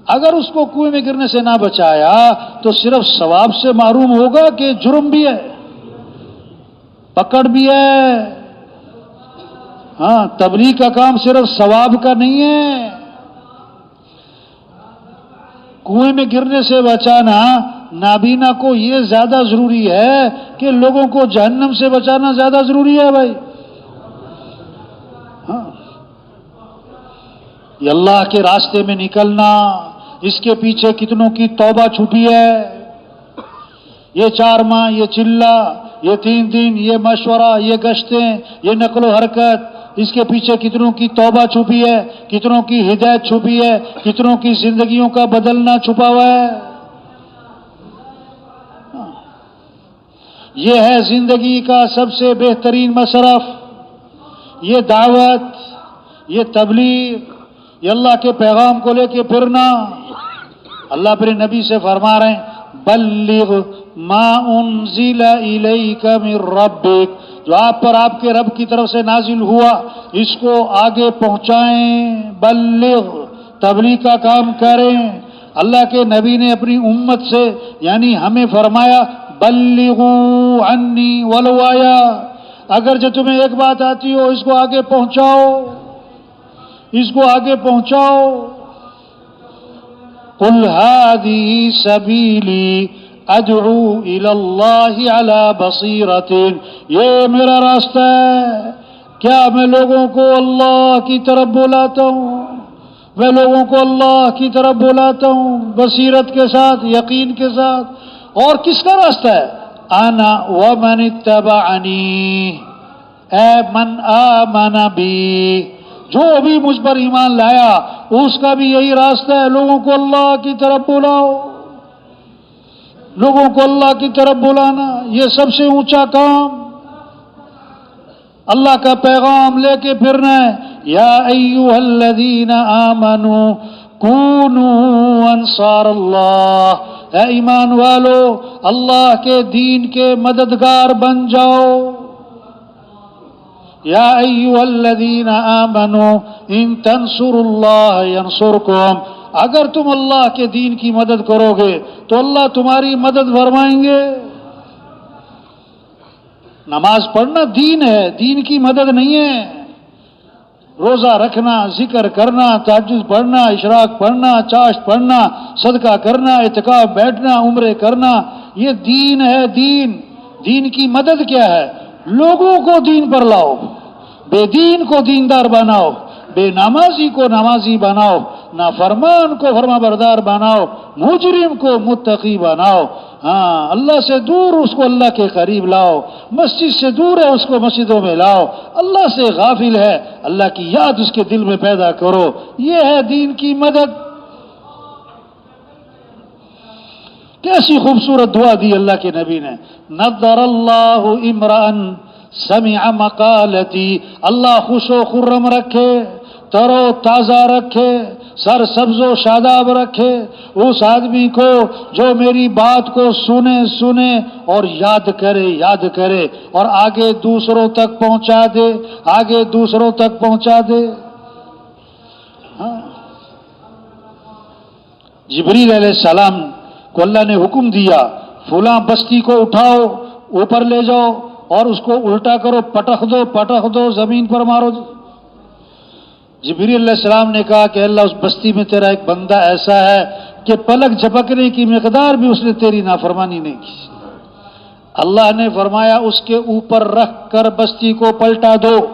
اگر اس کو کنویں میں گرنے سے نہ بچایا تو صرف ثواب سے محروم ہوگا کہ جرم بھی ہے، پکڑ بھی ہے. ہاں تبلیغ کا کام صرف ثواب کا نہیں ہے. کنویں میں گرنے سے بچانا نابینا کو یہ زیادہ ضروری ہے کہ لوگوں کو جہنم سے بچانا زیادہ ضروری ہے بھائی. ہاں یہ اللہ کے راستے میں نکلنا، اس کے پیچھے کتنوں کی توبہ چھپی ہے. یہ 4 ماہ، یہ چلہ، یہ 3 دن، یہ مشورہ، یہ گشتیں، یہ نقل و حرکت، اس کے پیچھے کتنوں کی توبہ چھپی ہے، کتنوں کی ہدایت چھپی ہے، کتنوں کی زندگیوں کا بدلنا چھپا ہوا ہے. یہ ہے زندگی کا سب سے بہترین مصرف، یہ دعوت، یہ تبلیغ، یہ اللہ کے پیغام کو لے کے پھرنا. اللہ اپنے نبی سے فرما رہے ہیں بلغ ما انزل الیک من ربک، جو آپ پر آپ کے رب کی طرف سے نازل ہوا اس کو آگے پہنچائیں. بلغ تبلیغ کا کام کریں. اللہ کے نبی نے اپنی امت سے یعنی ہمیں فرمایا بلغوا عنی ولو آیا، اگر جو تمہیں ایک بات آتی ہو اس کو آگے پہنچاؤ. قل هذه سبیلی ادعو الی اللہ علی بصیرۃ، یہ میرا راستہ ہے. کیا میں لوگوں کو اللہ کی طرف بلاتا ہوں، بصیرت کے ساتھ، یقین کے ساتھ. اور کس کا راستہ ہے؟ انا ومن اتبعنی، اے من آمن بی، جو بھی مجھ پر ایمان لایا اس کا بھی یہی راستہ ہے. لوگوں کو اللہ کی طرف بلاؤ، لوگوں کو اللہ کی طرف بلانا یہ سب سے اونچا کام. اللہ کا پیغام لے کے پھرنا ہے. یا ایھا الذین آمنوا کونوا انصار اللہ، اے ایمان والو اللہ کے دین کے مددگار بن جاؤ۔ یا ایھا الذین آمنوا ان تنصروا اللہ ینصرکم، اگر تم اللہ کے دین کی مدد کرو گے تو اللہ تمہاری مدد فرمائیں گے۔ نماز پڑھنا دین ہے، دین کی مدد نہیں ہے۔ روزہ رکھنا، ذکر کرنا، تہجد پڑھنا، اشراق پڑھنا، چاشت پڑھنا، صدقہ کرنا، اعتکاف بیٹھنا، عمرے کرنا، یہ دین ہے۔ دین کی مدد کیا ہے؟ لوگوں کو دین پر لاؤ، بے دین کو دیندار بناؤ، بے نمازی کو نمازی بناؤ، نافرمان کو فرما بردار بناؤ، مجرم کو متقی بناؤ۔ ہاں، اللہ سے دور اس کو اللہ کے قریب لاؤ، مسجد سے دور ہے اس کو مسجدوں میں لاؤ، اللہ سے غافل ہے اللہ کی یاد اس کے دل میں پیدا کرو، یہ ہے دین کی مدد۔ کیسی خوبصورت دعا دی اللہ کے نبی نے، نضر اللہ امرأ سمع مقالتی، اللہ خوش و خرم رکھے، تر و تازہ رکھے، سر سبز و شاداب رکھے اس آدمی کو جو میری بات کو سنے اور یاد کرے اور آگے دوسروں تک پہنچا دے۔ ہاں، جبریل علیہ السلام کو اللہ نے حکم دیا، فلاں بستی کو اٹھاؤ، اوپر لے جاؤ اور اس کو الٹا کرو، پٹخ دو، زمین پر مارو۔ جبریل علیہ السلام نے کہا کہ اللہ، اس بستی میں تیرا ایک بندہ ایسا ہے کہ پلک جھپکنے کی مقدار بھی اس نے تیری نافرمانی نہیں کی۔ اللہ نے فرمایا اس کے اوپر رکھ کر بستی کو پلٹا دو۔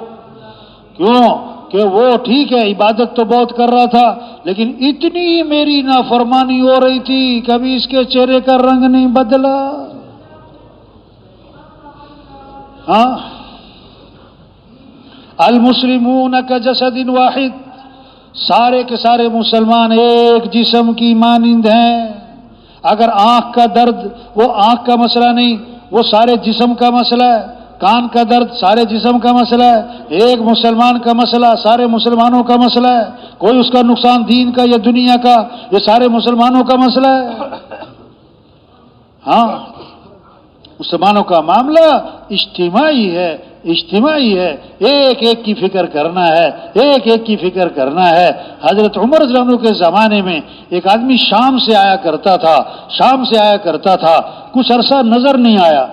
کیوں؟ کہ وہ ٹھیک ہے عبادت تو بہت کر رہا تھا لیکن اتنی میری نافرمانی ہو رہی تھی کبھی اس کے چہرے کا رنگ نہیں بدلا۔ ہاں، المسلمون کجسد واحد، سارے کے سارے مسلمان ایک جسم کی مانند ہیں۔ اگر آنکھ کا درد وہ آنکھ کا مسئلہ نہیں، وہ سارے جسم کا مسئلہ ہے۔ کان کا درد سارے جسم کا مسئلہ ہے۔ ایک مسلمان کا مسئلہ سارے مسلمانوں کا مسئلہ ہے۔ کوئی اس کا نقصان دین کا یا دنیا کا، یہ سارے مسلمانوں کا مسئلہ ہے۔ ہاں، مسلمانوں کا معاملہ اجتماعی ہے، ایک ایک کی فکر کرنا ہے۔ حضرت عمر رضی اللہ عنہ کے زمانے میں ایک آدمی شام سے آیا کرتا تھا، کچھ عرصہ نظر نہیں آیا۔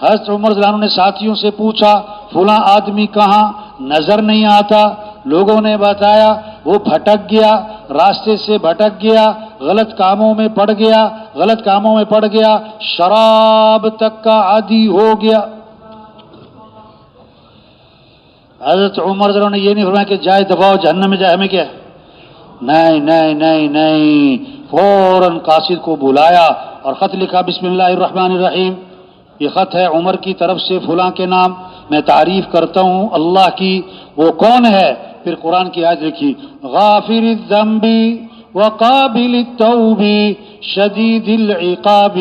حضرت عمر رضی اللہ عنہ نے ساتھیوں سے پوچھا فلاں آدمی کہاں؟ نظر نہیں آتا۔ لوگوں نے بتایا وہ بھٹک گیا، راستے سے بھٹک گیا، غلط کاموں میں پڑ گیا، شراب تک کا عادی ہو گیا۔ حضرت عمر رضی اللہ عنہ نے یہ نہیں فرمایا کہ جائے دباؤ جہنم میں جائے، ہمیں کیا ہے؟ نہیں، فوراً قاصد کو بلایا اور خط لکھا، بسم اللہ الرحمن الرحیم، یہ خط ہے عمر کی طرف سے فلاں کے نام، میں تعریف کرتا ہوں اللہ کی، وہ کون ہے؟ پھر قرآن کی آیت لکھی، غافر الذنب وقابل التوب شدید العقاب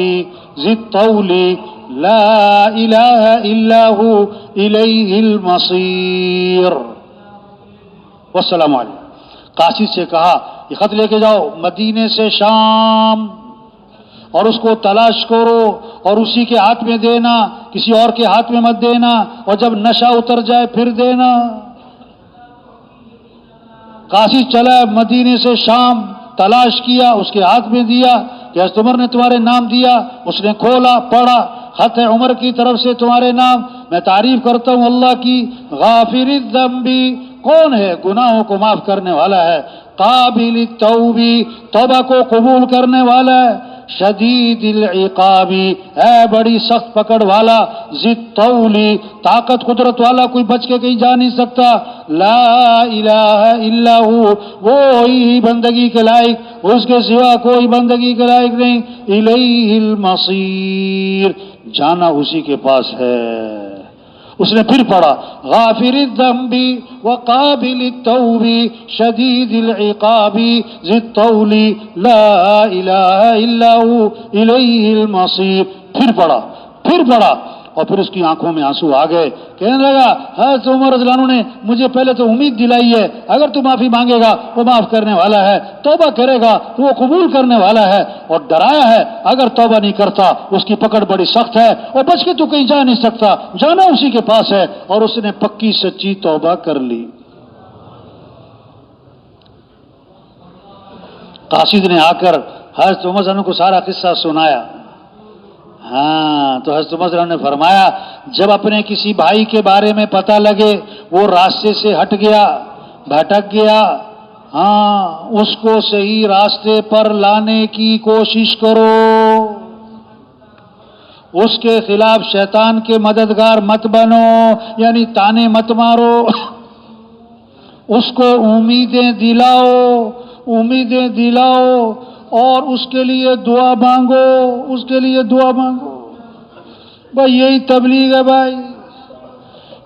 ذی الطول لا الہ الا ہو الیہ المصیر۔ والسلام علیکم۔ قاصد سے کہا یہ خط لے کے جاؤ مدینے سے شام اور اس کو تلاش کرو اور اسی کے ہاتھ میں دینا، کسی اور کے ہاتھ میں مت دینا، اور جب نشہ اتر جائے پھر دینا۔ قاصد چلا مدینے سے شام، تلاش کیا، اس کے ہاتھ میں دیا کہ حضرت عمر نے تمہارے نام دیا۔ اس نے کھولا، پڑھا، خط ہے عمر کی طرف سے تمہارے نام، میں تعریف کرتا ہوں اللہ کی، غافر الذنب، کون ہے؟ گناہوں کو معاف کرنے والا ہے، قابل التوب، توبہ کو قبول کرنے والا ہے، شدید العقاب، ہے بڑی سخت پکڑ والا، ذی الطول، طاقت قدرت والا، کوئی بچ کے کہیں جا نہیں سکتا، لا الہ الا ہو، وہی بندگی کے لائق، اس کے سوا کوئی بندگی کے لائق نہیں، الیہ المصیر، جانا اسی کے پاس ہے۔ اس نے پھر پڑھا، غافر الذنب وقابل التوب شدید العقاب ذی الطول لا الہ الا ہو الیہ المصیر۔ پھر پڑھا، اور پھر اس کی آنکھوں میں آنسو آ گئے. کہنے لگا حضرت عمر رضی اللہ عنہ نے مجھے پہلے تو امید دلائی ہے اگر تو معافی مانگے گا وہ معاف کرنے والا ہے، توبہ کرے گا تو وہ قبول کرنے والا ہے، اور ڈرایا ہے اگر توبہ نہیں کرتا اس کی پکڑ بڑی سخت ہے اور بچ کے تو کہیں جا نہیں سکتا، جانا اسی کے پاس ہے. اور اس نے پکی سچی توبہ کر لی. قاصد نے آ کر حضرت عمر صلی اللہ علیہ وسلم کو سارا قصہ سنایا. ہاں تو حضرت عمر صلی اللہ علیہ وسلم نے فرمایا جب اپنے کسی بھائی کے بارے میں پتہ لگے وہ راستے سے ہٹ گیا، بھٹک گیا، ہاں اس کو صحیح راستے پر لانے کی کوشش کرو، اس کے خلاف شیطان کے مددگار مت بنو، یعنی تانے مت مارو، اس کو امیدیں دلاؤ اور اس کے لیے دعا مانگو. بھائی یہی تبلیغ ہے بھائی،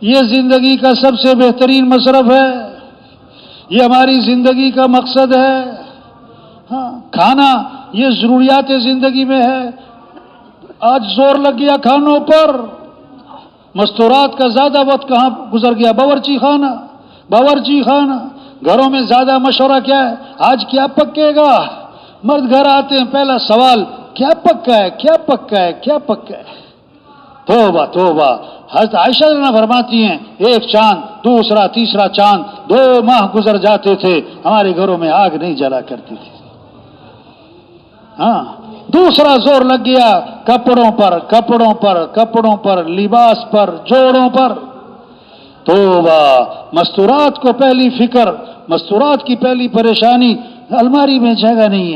یہ زندگی کا سب سے بہترین مصرف ہے، یہ ہماری زندگی کا مقصد ہے. ہاں کھانا یہ ضروریات زندگی میں ہے. آج زور لگ گیا کھانوں پر، مستورات کا زیادہ وقت کہاں گزر گیا؟ باورچی خانہ. گھروں میں زیادہ مشورہ کیا ہے؟ آج کیا پکے گا؟ مرد گھر آتے ہیں پہلا سوال کیا پکا ہے. توبہ. حضرت عائشہ رضی اللہ عنہا فرماتی ہیں ایک چاند، دوسرا، تیسرا چاند، 2 ماہ گزر جاتے تھے ہمارے گھروں میں آگ نہیں جلا کرتی تھی. ہاں دوسرا زور لگ گیا کپڑوں پر، لباس پر، جوڑوں پر. توبہ. مستورات کو پہلی فکر، مستورات کی پہلی پریشانی الماری میں جگہ نہیں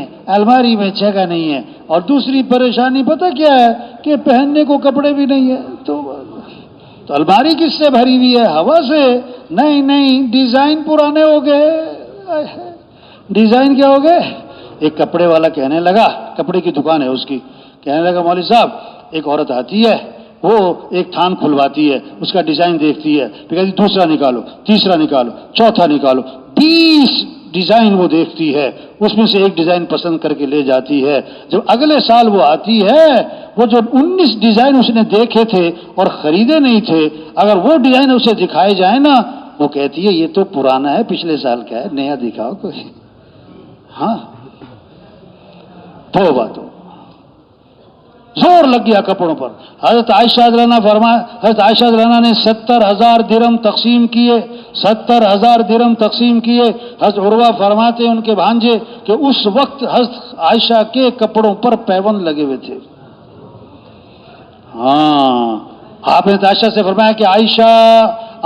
ہے. اور دوسری پریشانی پتہ کیا ہے کہ پہننے کو کپڑے بھی نہیں ہے. تو الماری کس سے بھری ہوئی ہے؟ ہوا سے. نہیں ڈیزائن پرانے ہو گئے. ڈیزائن کیا ہو گئے؟ ایک کپڑے والا کہنے لگا، کپڑے کی دکان ہے اس کی، کہنے لگا مولوی صاحب ایک عورت آتی ہے وہ ایک تھان کھلواتی ہے، اس کا ڈیزائن دیکھتی ہے، پھر کہتی دوسرا نکالو، تیسرا نکالو، چوتھا نکالو، 20 ڈیزائن وہ دیکھتی ہے، اس میں سے ایک ڈیزائن پسند کر کے لے جاتی ہے. جب اگلے سال وہ آتی ہے وہ جو 19 ڈیزائن اس نے دیکھے تھے اور خریدے نہیں تھے، اگر وہ ڈیزائن اسے دکھائے جائیں نا وہ کہتی ہے یہ تو پرانا ہے، پچھلے سال کا ہے، نیا دکھاؤ کوئی. ہاں توبہ. زور لگ گیا کپڑوں پر. حضرت عائشہ رضی اللہ عنہا نے 70,000 درہم تقسیم کیے. 70,000 درہم تقسیم کیے. حضرت عروہ فرماتے ہیں ان کے بھانجے کہ اس وقت حضرت عائشہ کے کپڑوں پر پیوند لگے ہوئے تھے. ہاں آپ نے عائشہ سے فرمایا کہ عائشہ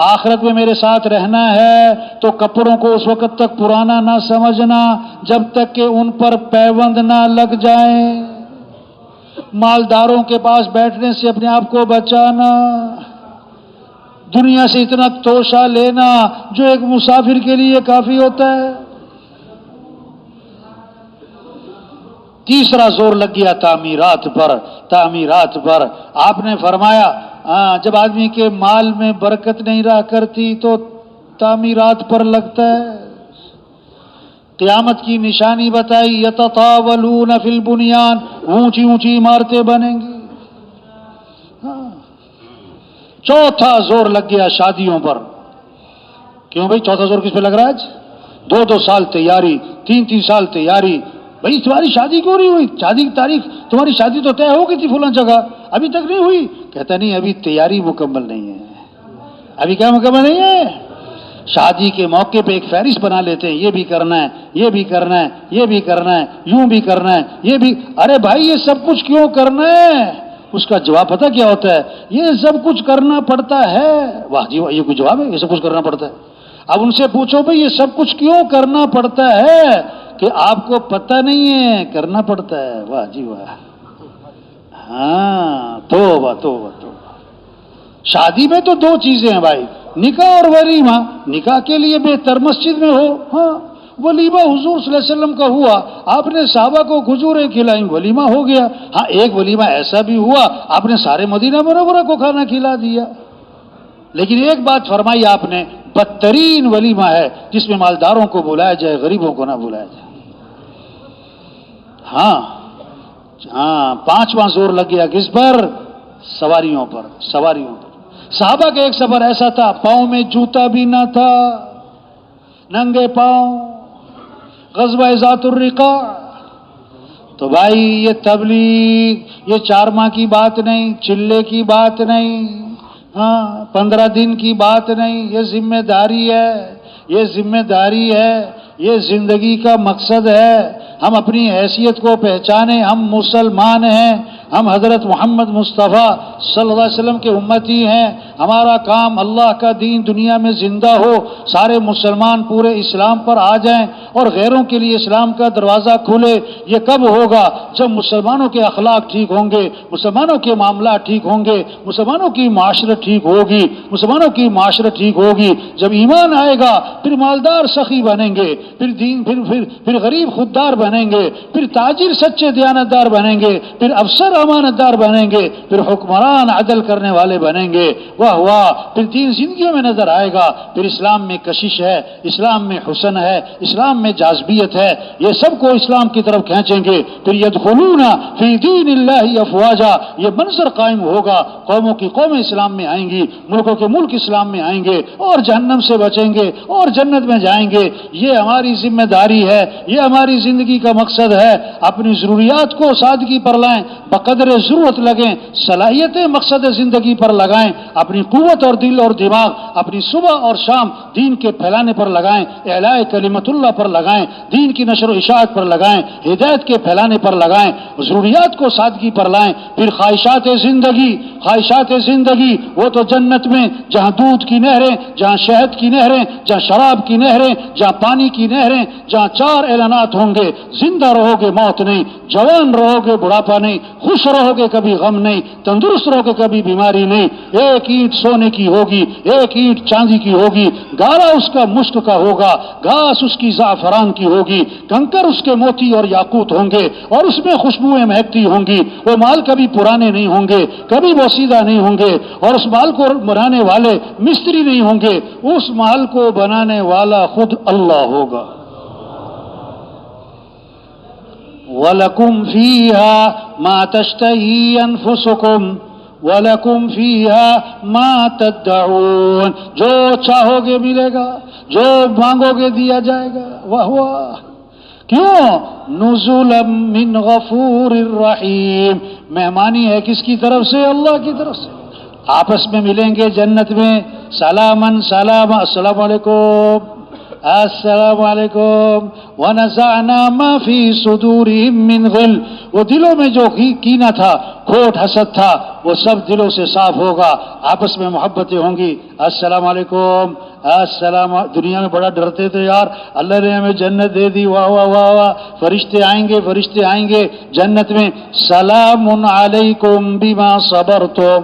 آخرت میں میرے ساتھ رہنا ہے تو کپڑوں کو اس وقت تک پرانا نہ سمجھنا جب تک کہ ان پر پیوند نہ لگ جائیں. مالداروں کے پاس بیٹھنے سے اپنے آپ کو بچانا، دنیا سے اتنا توشہ لینا جو ایک مسافر کے لیے کافی ہوتا ہے. تیسرا زور لگ گیا تعمیرات پر. آپ نے فرمایا جب آدمی کے مال میں برکت نہیں رہا کرتی تو تعمیرات پر لگتا ہے. قیامت کی نشانی بتائی یتطاولون فی البنیان، اونچی عمارتیں بنیں گی. چوتھا زور لگ گیا شادیوں پر. کیوں بھائی چوتھا زور کس پہ لگ رہا ہے؟ 2 سال تیاری، 3 سال تیاری. بھائی تمہاری شادی کیوں نہیں ہوئی؟ شادی کی تاریخ، تمہاری شادی تو طے ہو گئی تھی فلاں جگہ، ابھی تک نہیں ہوئی. کہتا نہیں ابھی تیاری مکمل نہیں ہے. ابھی کیا مکمل نہیں ہے؟ شادی کے موقع پہ ایک فہرست بنا لیتے ہیں، یہ بھی کرنا ہے، یہ بھی کرنا ہے، یہ بھی کرنا ہے، یوں بھی کرنا ہے، یہ بھی. ارے بھائی یہ سب کچھ کیوں کرنا ہے؟ اس کا جواب پتہ کیا ہوتا ہے؟ یہ سب کچھ کرنا پڑتا ہے. واہ جی واہ، یہ کوئی جواب ہے؟ یہ سب کچھ کرنا پڑتا ہے. اب ان سے پوچھو بھائی یہ سب کچھ کیوں کرنا پڑتا ہے کہ آپ کو پتہ نہیں ہے کرنا پڑتا ہے. واہ جی واہ. ہاں توبہ. شادی میں تو 2 چیزیں ہیں بھائی، نکاح اور ولیمہ. نکاح کے لیے بہتر مسجد میں ہو. ہاں ولیمہ حضور صلی اللہ علیہ وسلم کا ہوا، آپ نے صحابہ کو کھجوریں کھلائیں، ولیمہ ہو گیا. ہاں ایک ولیمہ ایسا بھی ہوا آپ نے سارے مدینہ منورہ کو کھانا کھلا دیا. لیکن ایک بات فرمائی آپ نے، بدترین ولیمہ ہے جس میں مالداروں کو بلایا جائے، غریبوں کو نہ بلایا جائے. ہاں 5واں زور لگ گیا کس پر؟ سواریوں پر. صحابہ کا ایک سفر ایسا تھا پاؤں میں جوتا بھی نہ تھا، ننگے پاؤں، غزوہ ذات الرقاع. تو بھائی یہ تبلیغ، یہ 4 ماہ کی بات نہیں، چلے کی بات نہیں، 15 دن کی بات نہیں، یہ ذمہ داری ہے، یہ زندگی کا مقصد ہے. ہم اپنی حیثیت کو پہچانیں، ہم مسلمان ہیں، ہم حضرت محمد مصطفیٰ صلی اللہ علیہ وسلم کے امتی ہیں. ہمارا کام اللہ کا دین دنیا میں زندہ ہو، سارے مسلمان پورے اسلام پر آ جائیں اور غیروں کے لیے اسلام کا دروازہ کھلے. یہ کب ہوگا؟ جب مسلمانوں کے اخلاق ٹھیک ہوں گے، مسلمانوں کے معاملات ٹھیک ہوں گے، مسلمانوں کی معاشرت ٹھیک ہوگی. جب ایمان آئے گا پھر مالدار سخی بنیں گے، پھر غریب خوددار بنیں گے، پھر تاجر سچے دیانتدار بنیں گے، پھر افسر امانتدار بنیں گے، پھر حکمران عدل کرنے والے بنیں گے. واہ واہ، پھر دین زندگیوں میں نظر آئے گا. پھر اسلام میں کشش ہے، اسلام میں حسن ہے، اسلام میں جاذبیت ہے، یہ سب کو اسلام کی طرف کھینچیں گے. پھر یدخلون فی دین اللہ افواجا، یہ منظر قائم ہوگا. قوموں کی قومیں اسلام میں آئیں گی، ملکوں کے ملک اسلام میں آئیں گے اور جہنم سے بچیں گے اور جنت میں جائیں گے. یہ ہماری ذمہ داری ہے، یہ ہماری زندگی کا مقصد ہے. اپنی ضروریات کو سادگی پر لائیں، بقدر ضرورت لگیں، صلاحیتیں مقصد زندگی پر لگائیں، اپنی قوت اور دل اور دماغ اپنی صبح اور شام دین کے پھیلانے پر لگائیں، اعلاء کلمت اللہ پر لگائیں، دین کی نشر و اشاعت پر لگائیں، ہدایت کے پھیلانے پر لگائیں، ضروریات کو سادگی پر لائیں. پھر خواہشات زندگی وہ تو جنت میں جہاں دودھ کی نہریں، جہاں شہد کی نہریں، جہاں شراب کی نہریں، جہاں پانی کی نہریں، جہاں 4 اعلانات ہوں گے: زندہ رہو گے موت نہیں، جوان رہو گے بڑھاپا نہیں، خوش رہو گے کبھی غم نہیں، تندرست رہو گے کبھی بیماری نہیں. ایک اینٹ سونے کی ہوگی، ایک اینٹ چاندی کی ہوگی، گارا اس کا مشک کا ہوگا، گھاس اس کی زعفران کی ہوگی، کنکر اس کے موتی اور یاقوت ہوں گے اور اس میں خوشبوئیں مہکتی ہوں گی. وہ مال کبھی پرانے نہیں ہوں گے، کبھی بوسیدہ نہیں ہوں گے، اور اس مال کو بنانے والے مستری نہیں ہوں گے، اس مال کو بنانے والا خود اللہ ہوگا. وَلَكُمْ فِيهَا مَا تَشْتَهِي أَنفُسُكُمْ وَلَكُمْ فِيهَا مَا تَدَّعُونَ. جو چاہو گے ملے گا، جو مانگو گے دیا جائے گا. واہ واہ. کیوں؟ نزلا من غفور الرحیم. مہمانی ہے کس کی طرف سے؟ اللہ کی طرف سے. آپس میں ملیں گے جنت میں، سلامن سلام، السلام علیکم، السلام علیکم. وَنَزَعْنَا مَا فِي صُدُورِهِم مِّنْ غِلٍّ. وہ دلوں میں جو کینہ تھا، کھوٹ حسد تھا، وہ سب دلوں سے صاف ہوگا. آپس میں محبتیں ہوں گی. السلام علیکم، السلام. دنیا میں بڑا ڈرتے تھے یار، اللہ نے ہمیں جنت دے دی، واہ واہ واہ واہ. فرشتے آئیں گے جنت میں. سلام علیکم بما صبرتم.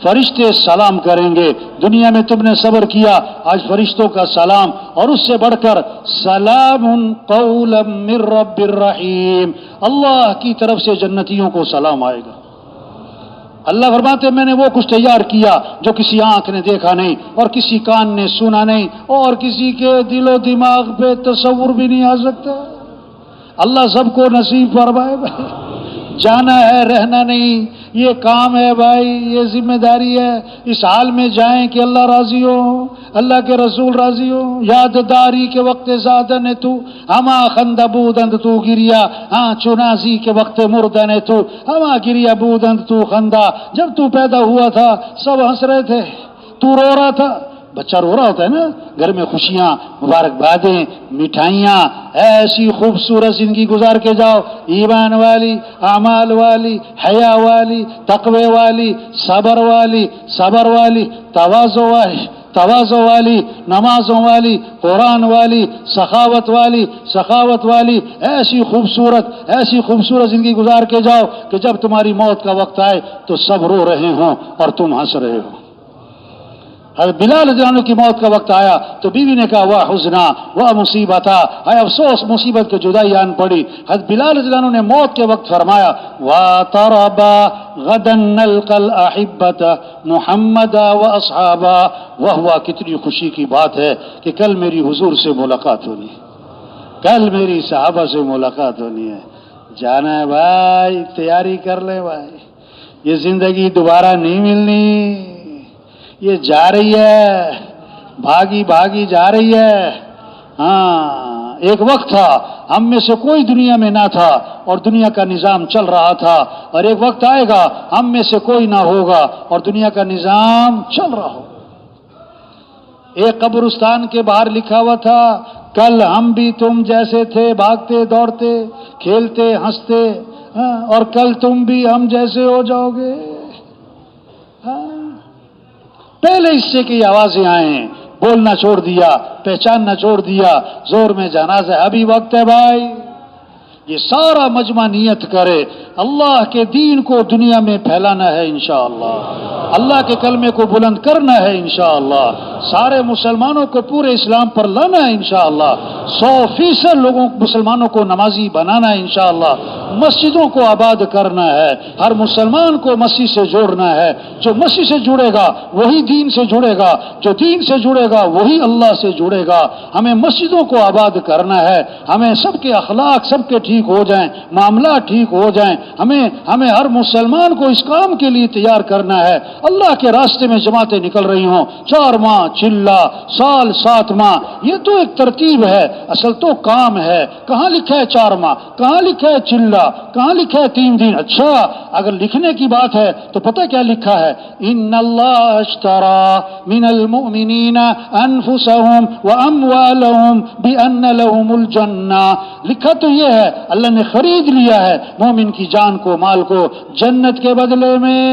فرشتے سلام کریں گے. دنیا میں تم نے صبر کیا، آج فرشتوں کا سلام. اور اس سے بڑھ کر سلام قولا من رب الرحیم. اللہ کی طرف سے جنتیوں کو سلام آئے گا. اللہ فرماتے ہیں میں نے وہ کچھ تیار کیا جو کسی آنکھ نے دیکھا نہیں اور کسی کان نے سنا نہیں اور کسی کے دل و دماغ پہ تصور بھی نہیں آ سکتا. اللہ سب کو نصیب فرمائے. بھائی جانا ہے، رہنا نہیں. یہ کام ہے بھائی، یہ ذمہ داری ہے. اس حال میں جائیں کہ اللہ راضی ہو، اللہ کے رسول راضی ہو. یادداری کے وقت زادن تو ہما خند بودند تو گریا، ہاں چنازی کے وقت مردن تو ہما گریا بودند تو خندا. جب تو پیدا ہوا تھا سب ہنس رہے تھے، تو رو رہا تھا. بچہ رو رہا ہوتا ہے نا، گھر میں خوشیاں، مبارکبادیں، مٹھائیاں. ایسی خوبصورت زندگی گزار کے جاؤ، ایمان والی، اعمال والی، حیا والی، تقوی والی، صبر والی، تواضع والی، نمازوں والی، قرآن والی، سخاوت والی. ایسی خوبصورت زندگی گزار کے جاؤ کہ جب تمہاری موت کا وقت آئے تو سب رو رہے ہوں اور تم ہنس رہے ہو. حضرت بلال رضی اللہ عنہ کی موت کا وقت آیا تو بیوی نے کہا واہ حزنا واہ مصیبتا، اے افسوس مصیبت کی جدائی آن پڑی. حضرت بلال رضی اللہ عنہ نے موت کے وقت فرمایا وَطَرَبَا غَدًا نَلْقَى الْأَحِبَّةَ مُحَمَّدًا وَأَصْحَابًا. واہ کتنی خوشی کی بات ہے کہ کل میری حضور سے ملاقات ہونی ہے، کل میری صحابہ سے ملاقات ہونی ہے. جانا ہے بھائی، تیاری کر لیں بھائی. یہ زندگی دوبارہ نہیں ملنی، یہ جا رہی ہے، بھاگی بھاگی جا رہی ہے۔ ہاں، ایک وقت تھا ہم میں سے کوئی دنیا میں نہ تھا اور دنیا کا نظام چل رہا تھا، اور ایک وقت آئے گا ہم میں سے کوئی نہ ہوگا اور دنیا کا نظام چل رہا ہوگا۔ ایک قبرستان کے باہر لکھا ہوا تھا، کل ہم بھی تم جیسے تھے، بھاگتے دوڑتے کھیلتے ہنستے، اور کل تم بھی ہم جیسے ہو جاؤ گے۔ پہلے حصے کی آوازیں آئیں، بولنا چھوڑ دیا، پہچاننا چھوڑ دیا، زور میں جنازہ ہے۔ ابھی وقت ہے بھائی، یہ سارا مجمع نیت کرے، اللہ کے دین کو دنیا میں پھیلانا ہے انشاءاللہ، اللہ کے کلمے کو بلند کرنا ہے انشاءاللہ، سارے مسلمانوں کو پورے اسلام پر لانا ہے انشاءاللہ، 100% لوگوں مسلمانوں کو نمازی بنانا ہے انشاءاللہ، مسجدوں کو آباد کرنا ہے، ہر مسلمان کو مسجد سے جوڑنا ہے، جو مسجد سے جڑے گا وہی دین سے جڑے گا، جو دین سے جڑے گا وہی اللہ سے جڑے گا۔ ہمیں مسجدوں کو آباد کرنا ہے، ہمیں سب کے اخلاق سب کے ٹھیک ہو جائیں، معاملات ٹھیک ہو جائیں، ہمیں ہر مسلمان کو اس کام کے لیے تیار کرنا ہے۔ اللہ کے راستے میں جماعتیں نکل رہی ہوں، 4 ماہ چلہ، سال 7 ماہ، یہ تو ایک ترتیب ہے، اصل تو کام ہے۔ کہاں لکھا ہے 4 ماہ، کہاں لکھا ہے چلہ، کہاں لکھا ہے 3 دن؟ اچھا اگر لکھنے کی بات ہے تو پتہ کیا لکھا ہے؟ ان اللہ اشترى من المؤمنین انفسهم واموالهم بان لهم الجنہ، لکھا تو یہ ہے اللہ نے خرید لیا ہے مومن کی جان کو، مال کو جنت کے بدلے میں۔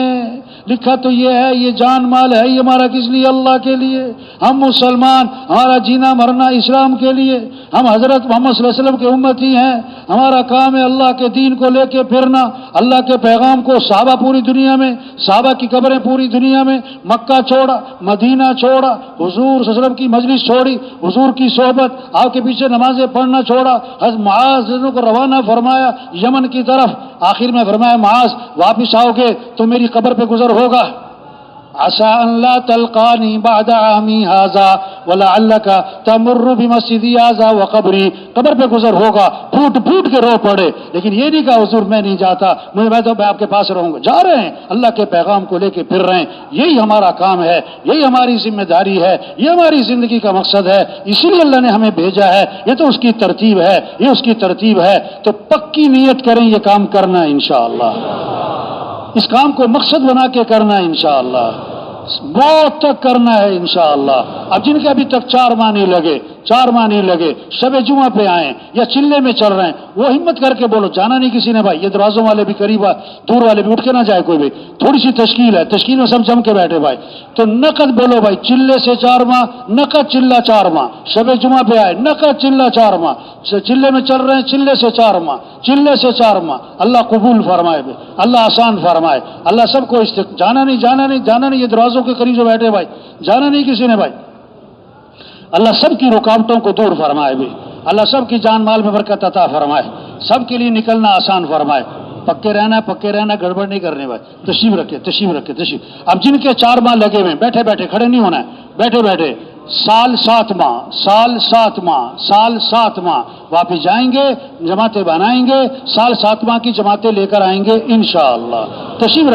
لکھا تو یہ ہے یہ جان مال ہے یہ ہمارا کس لیے؟ اللہ کے لیے۔ ہم مسلمان، ہمارا جینا مرنا اسلام کے لیے، ہم حضرت محمد صلی اللہ علیہ وسلم کے امتی ہیں، ہمارا کام ہے اللہ کے دین کو لے کے پھرنا، اللہ کے پیغام کو۔ صحابہ پوری دنیا میں، صحابہ کی قبریں پوری دنیا میں، مکہ چھوڑا، مدینہ چھوڑا، حضور صلی اللہ علیہ وسلم کی مجلس چھوڑی، حضور کی صحبت، آپ کے پیچھے نمازیں پڑھنا چھوڑا، حضرت معاذ کو روانہ فرمایا یمن کی طرف، آخر میں فرمایا معاذ واپس آؤ گے تو میری قبر پہ گزر ہوگا، عسى ان لا تلقاني بعد عامي هذا ولعلك تمر بمسجدي هذا وقبري، قبر پہ گزر ہوگا، پھوٹ پھوٹ کے رو پڑے، لیکن یہ نہیں کہا حضور میں نہیں جاتا، میں تو آپ کے پاس رہوں گا۔ جا رہے ہیں، اللہ کے پیغام کو لے کے پھر رہے ہیں، یہی ہمارا کام ہے، یہی ہماری ذمہ داری ہے، یہ ہماری زندگی کا مقصد ہے، اسی لیے اللہ نے ہمیں بھیجا ہے، یہ تو اس کی ترتیب ہے، یہ اس کی ترتیب ہے۔ تو پکی نیت کریں یہ کام کرنا انشاءاللہ، اس کام کو مقصد بنا کے کرنا ہے انشاءاللہ، موت تک کرنا ہے انشاءاللہ۔ اب جن کے ابھی تک 4 ماہ نہیں لگے، 4 ماہ نہیں لگے، شب جمعہ پہ آئیں یا چلے میں چل رہے ہیں، وہ ہمت کر کے بولو، جانا نہیں کسی نے بھائی، یہ دروازوں والے بھی قریب ہے، دور والے بھی اٹھ کے نہ جائے کوئی بھی، تھوڑی سی تشکیل ہے، تشکیل میں سب جم کے بیٹھے بھائی، تو نقد بولو بھائی، چلے سے 4 ماہ، نقد چلہ 4 ماہ، شب جمعہ پہ آئے نقد چلہ 4 ماہ، چلے میں چل رہے ہیں، چلے سے 4 ماہ، چلے سے 4 ماہ، اللہ قبول فرمائے، اللہ آسان فرمائے، اللہ سب کو جانا نہیں جانا نہیں جانا نہیں، یہ دروازوں کے قریب جو بیٹھے بھائی، جانا نہیں کسی نے بھائی، اللہ سب کی رکاوٹوں کو دور فرمائے بھی، اللہ سب کی جان مال میں برکت عطا فرمائے، سب کے لیے نکلنا آسان فرمائے، پکے رہنا گڑبڑ نہیں کرنے بھائی، تشریف رکھے۔ اب جن کے 4 ماہ لگے ہوئے بیٹھے بیٹھے، کھڑے نہیں ہونا ہے، بیٹھے بیٹھے، سال 7 ماہ واپس جائیں گے، جماعتیں بنائیں گے، سال 7 ماہ کی جماعتیں لے کر آئیں گے انشاءاللہ۔ تشریف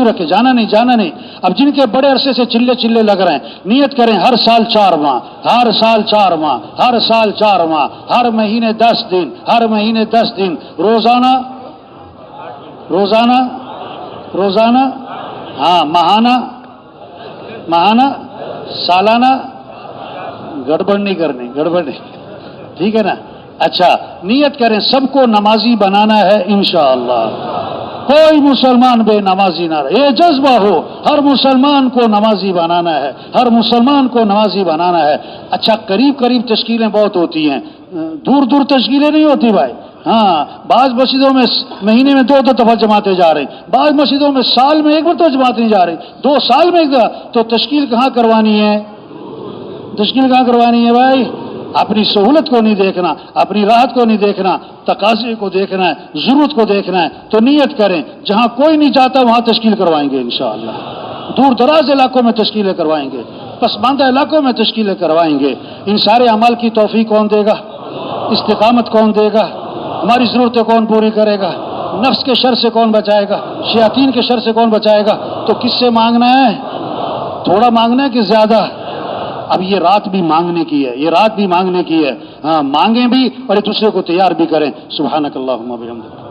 رکھے، جانا نہیں۔ اب جن کے بڑے عرصے سے چلے لگ رہے ہیں، نیت کریں ہر سال 4 ماہ، ہر سال 4 ماہ، ہر سال 4 ماہ، ہر مہینے 10 دن، ہر مہینے 10 دن، روزانہ، ہاں، ماہانہ، سالانہ، گڑبڑ نہیں کرنی، ٹھیک ہے نا؟ اچھا، نیت کریں سب کو نمازی بنانا ہے انشاءاللہ، کوئی مسلمان بے نمازی نہ رہے، یہ جذبہ ہو، ہر مسلمان کو نمازی بنانا ہے، ہر مسلمان کو نمازی بنانا ہے۔ اچھا، قریب تشکیلیں بہت ہوتی ہیں، دور تشکیلیں نہیں ہوتی بھائی، ہاں، بعض مسجدوں میں مہینے میں 2 دفعہ جماعتیں جا رہی، بعض مسجدوں میں سال میں 1 مرتبہ جماعتیں نہیں جا رہی، 2 سال میں 1 دفعہ، تو تشکیل کہاں کروانی ہے بھائی؟ اپنی سہولت کو نہیں دیکھنا، اپنی راحت کو نہیں دیکھنا، تقاضے کو دیکھنا ہے، ضرورت کو دیکھنا ہے۔ تو نیت کریں جہاں کوئی نہیں جاتا وہاں تشکیل کروائیں گے انشاءاللہ، دور دراز علاقوں میں تشکیلیں کروائیں گے، پسماندہ علاقوں میں تشکیلیں کروائیں گے۔ ان سارے اعمال کی توفیق کون دے گا؟ استقامت کون دے گا؟ ہماری ضرورتیں کون پوری کرے گا؟ نفس کے شر سے کون بچائے گا؟ شیاطین کے شر سے کون بچائے گا؟ تو کس سے مانگنا ہے؟ تھوڑا مانگنا ہے کہ زیادہ؟ اب یہ رات بھی مانگنے کی ہے، یہ رات بھی مانگنے کی ہے. ہاں مانگیں بھی اور ایک دوسرے کو تیار بھی کریں. سبحانک اللہم و بحمدک.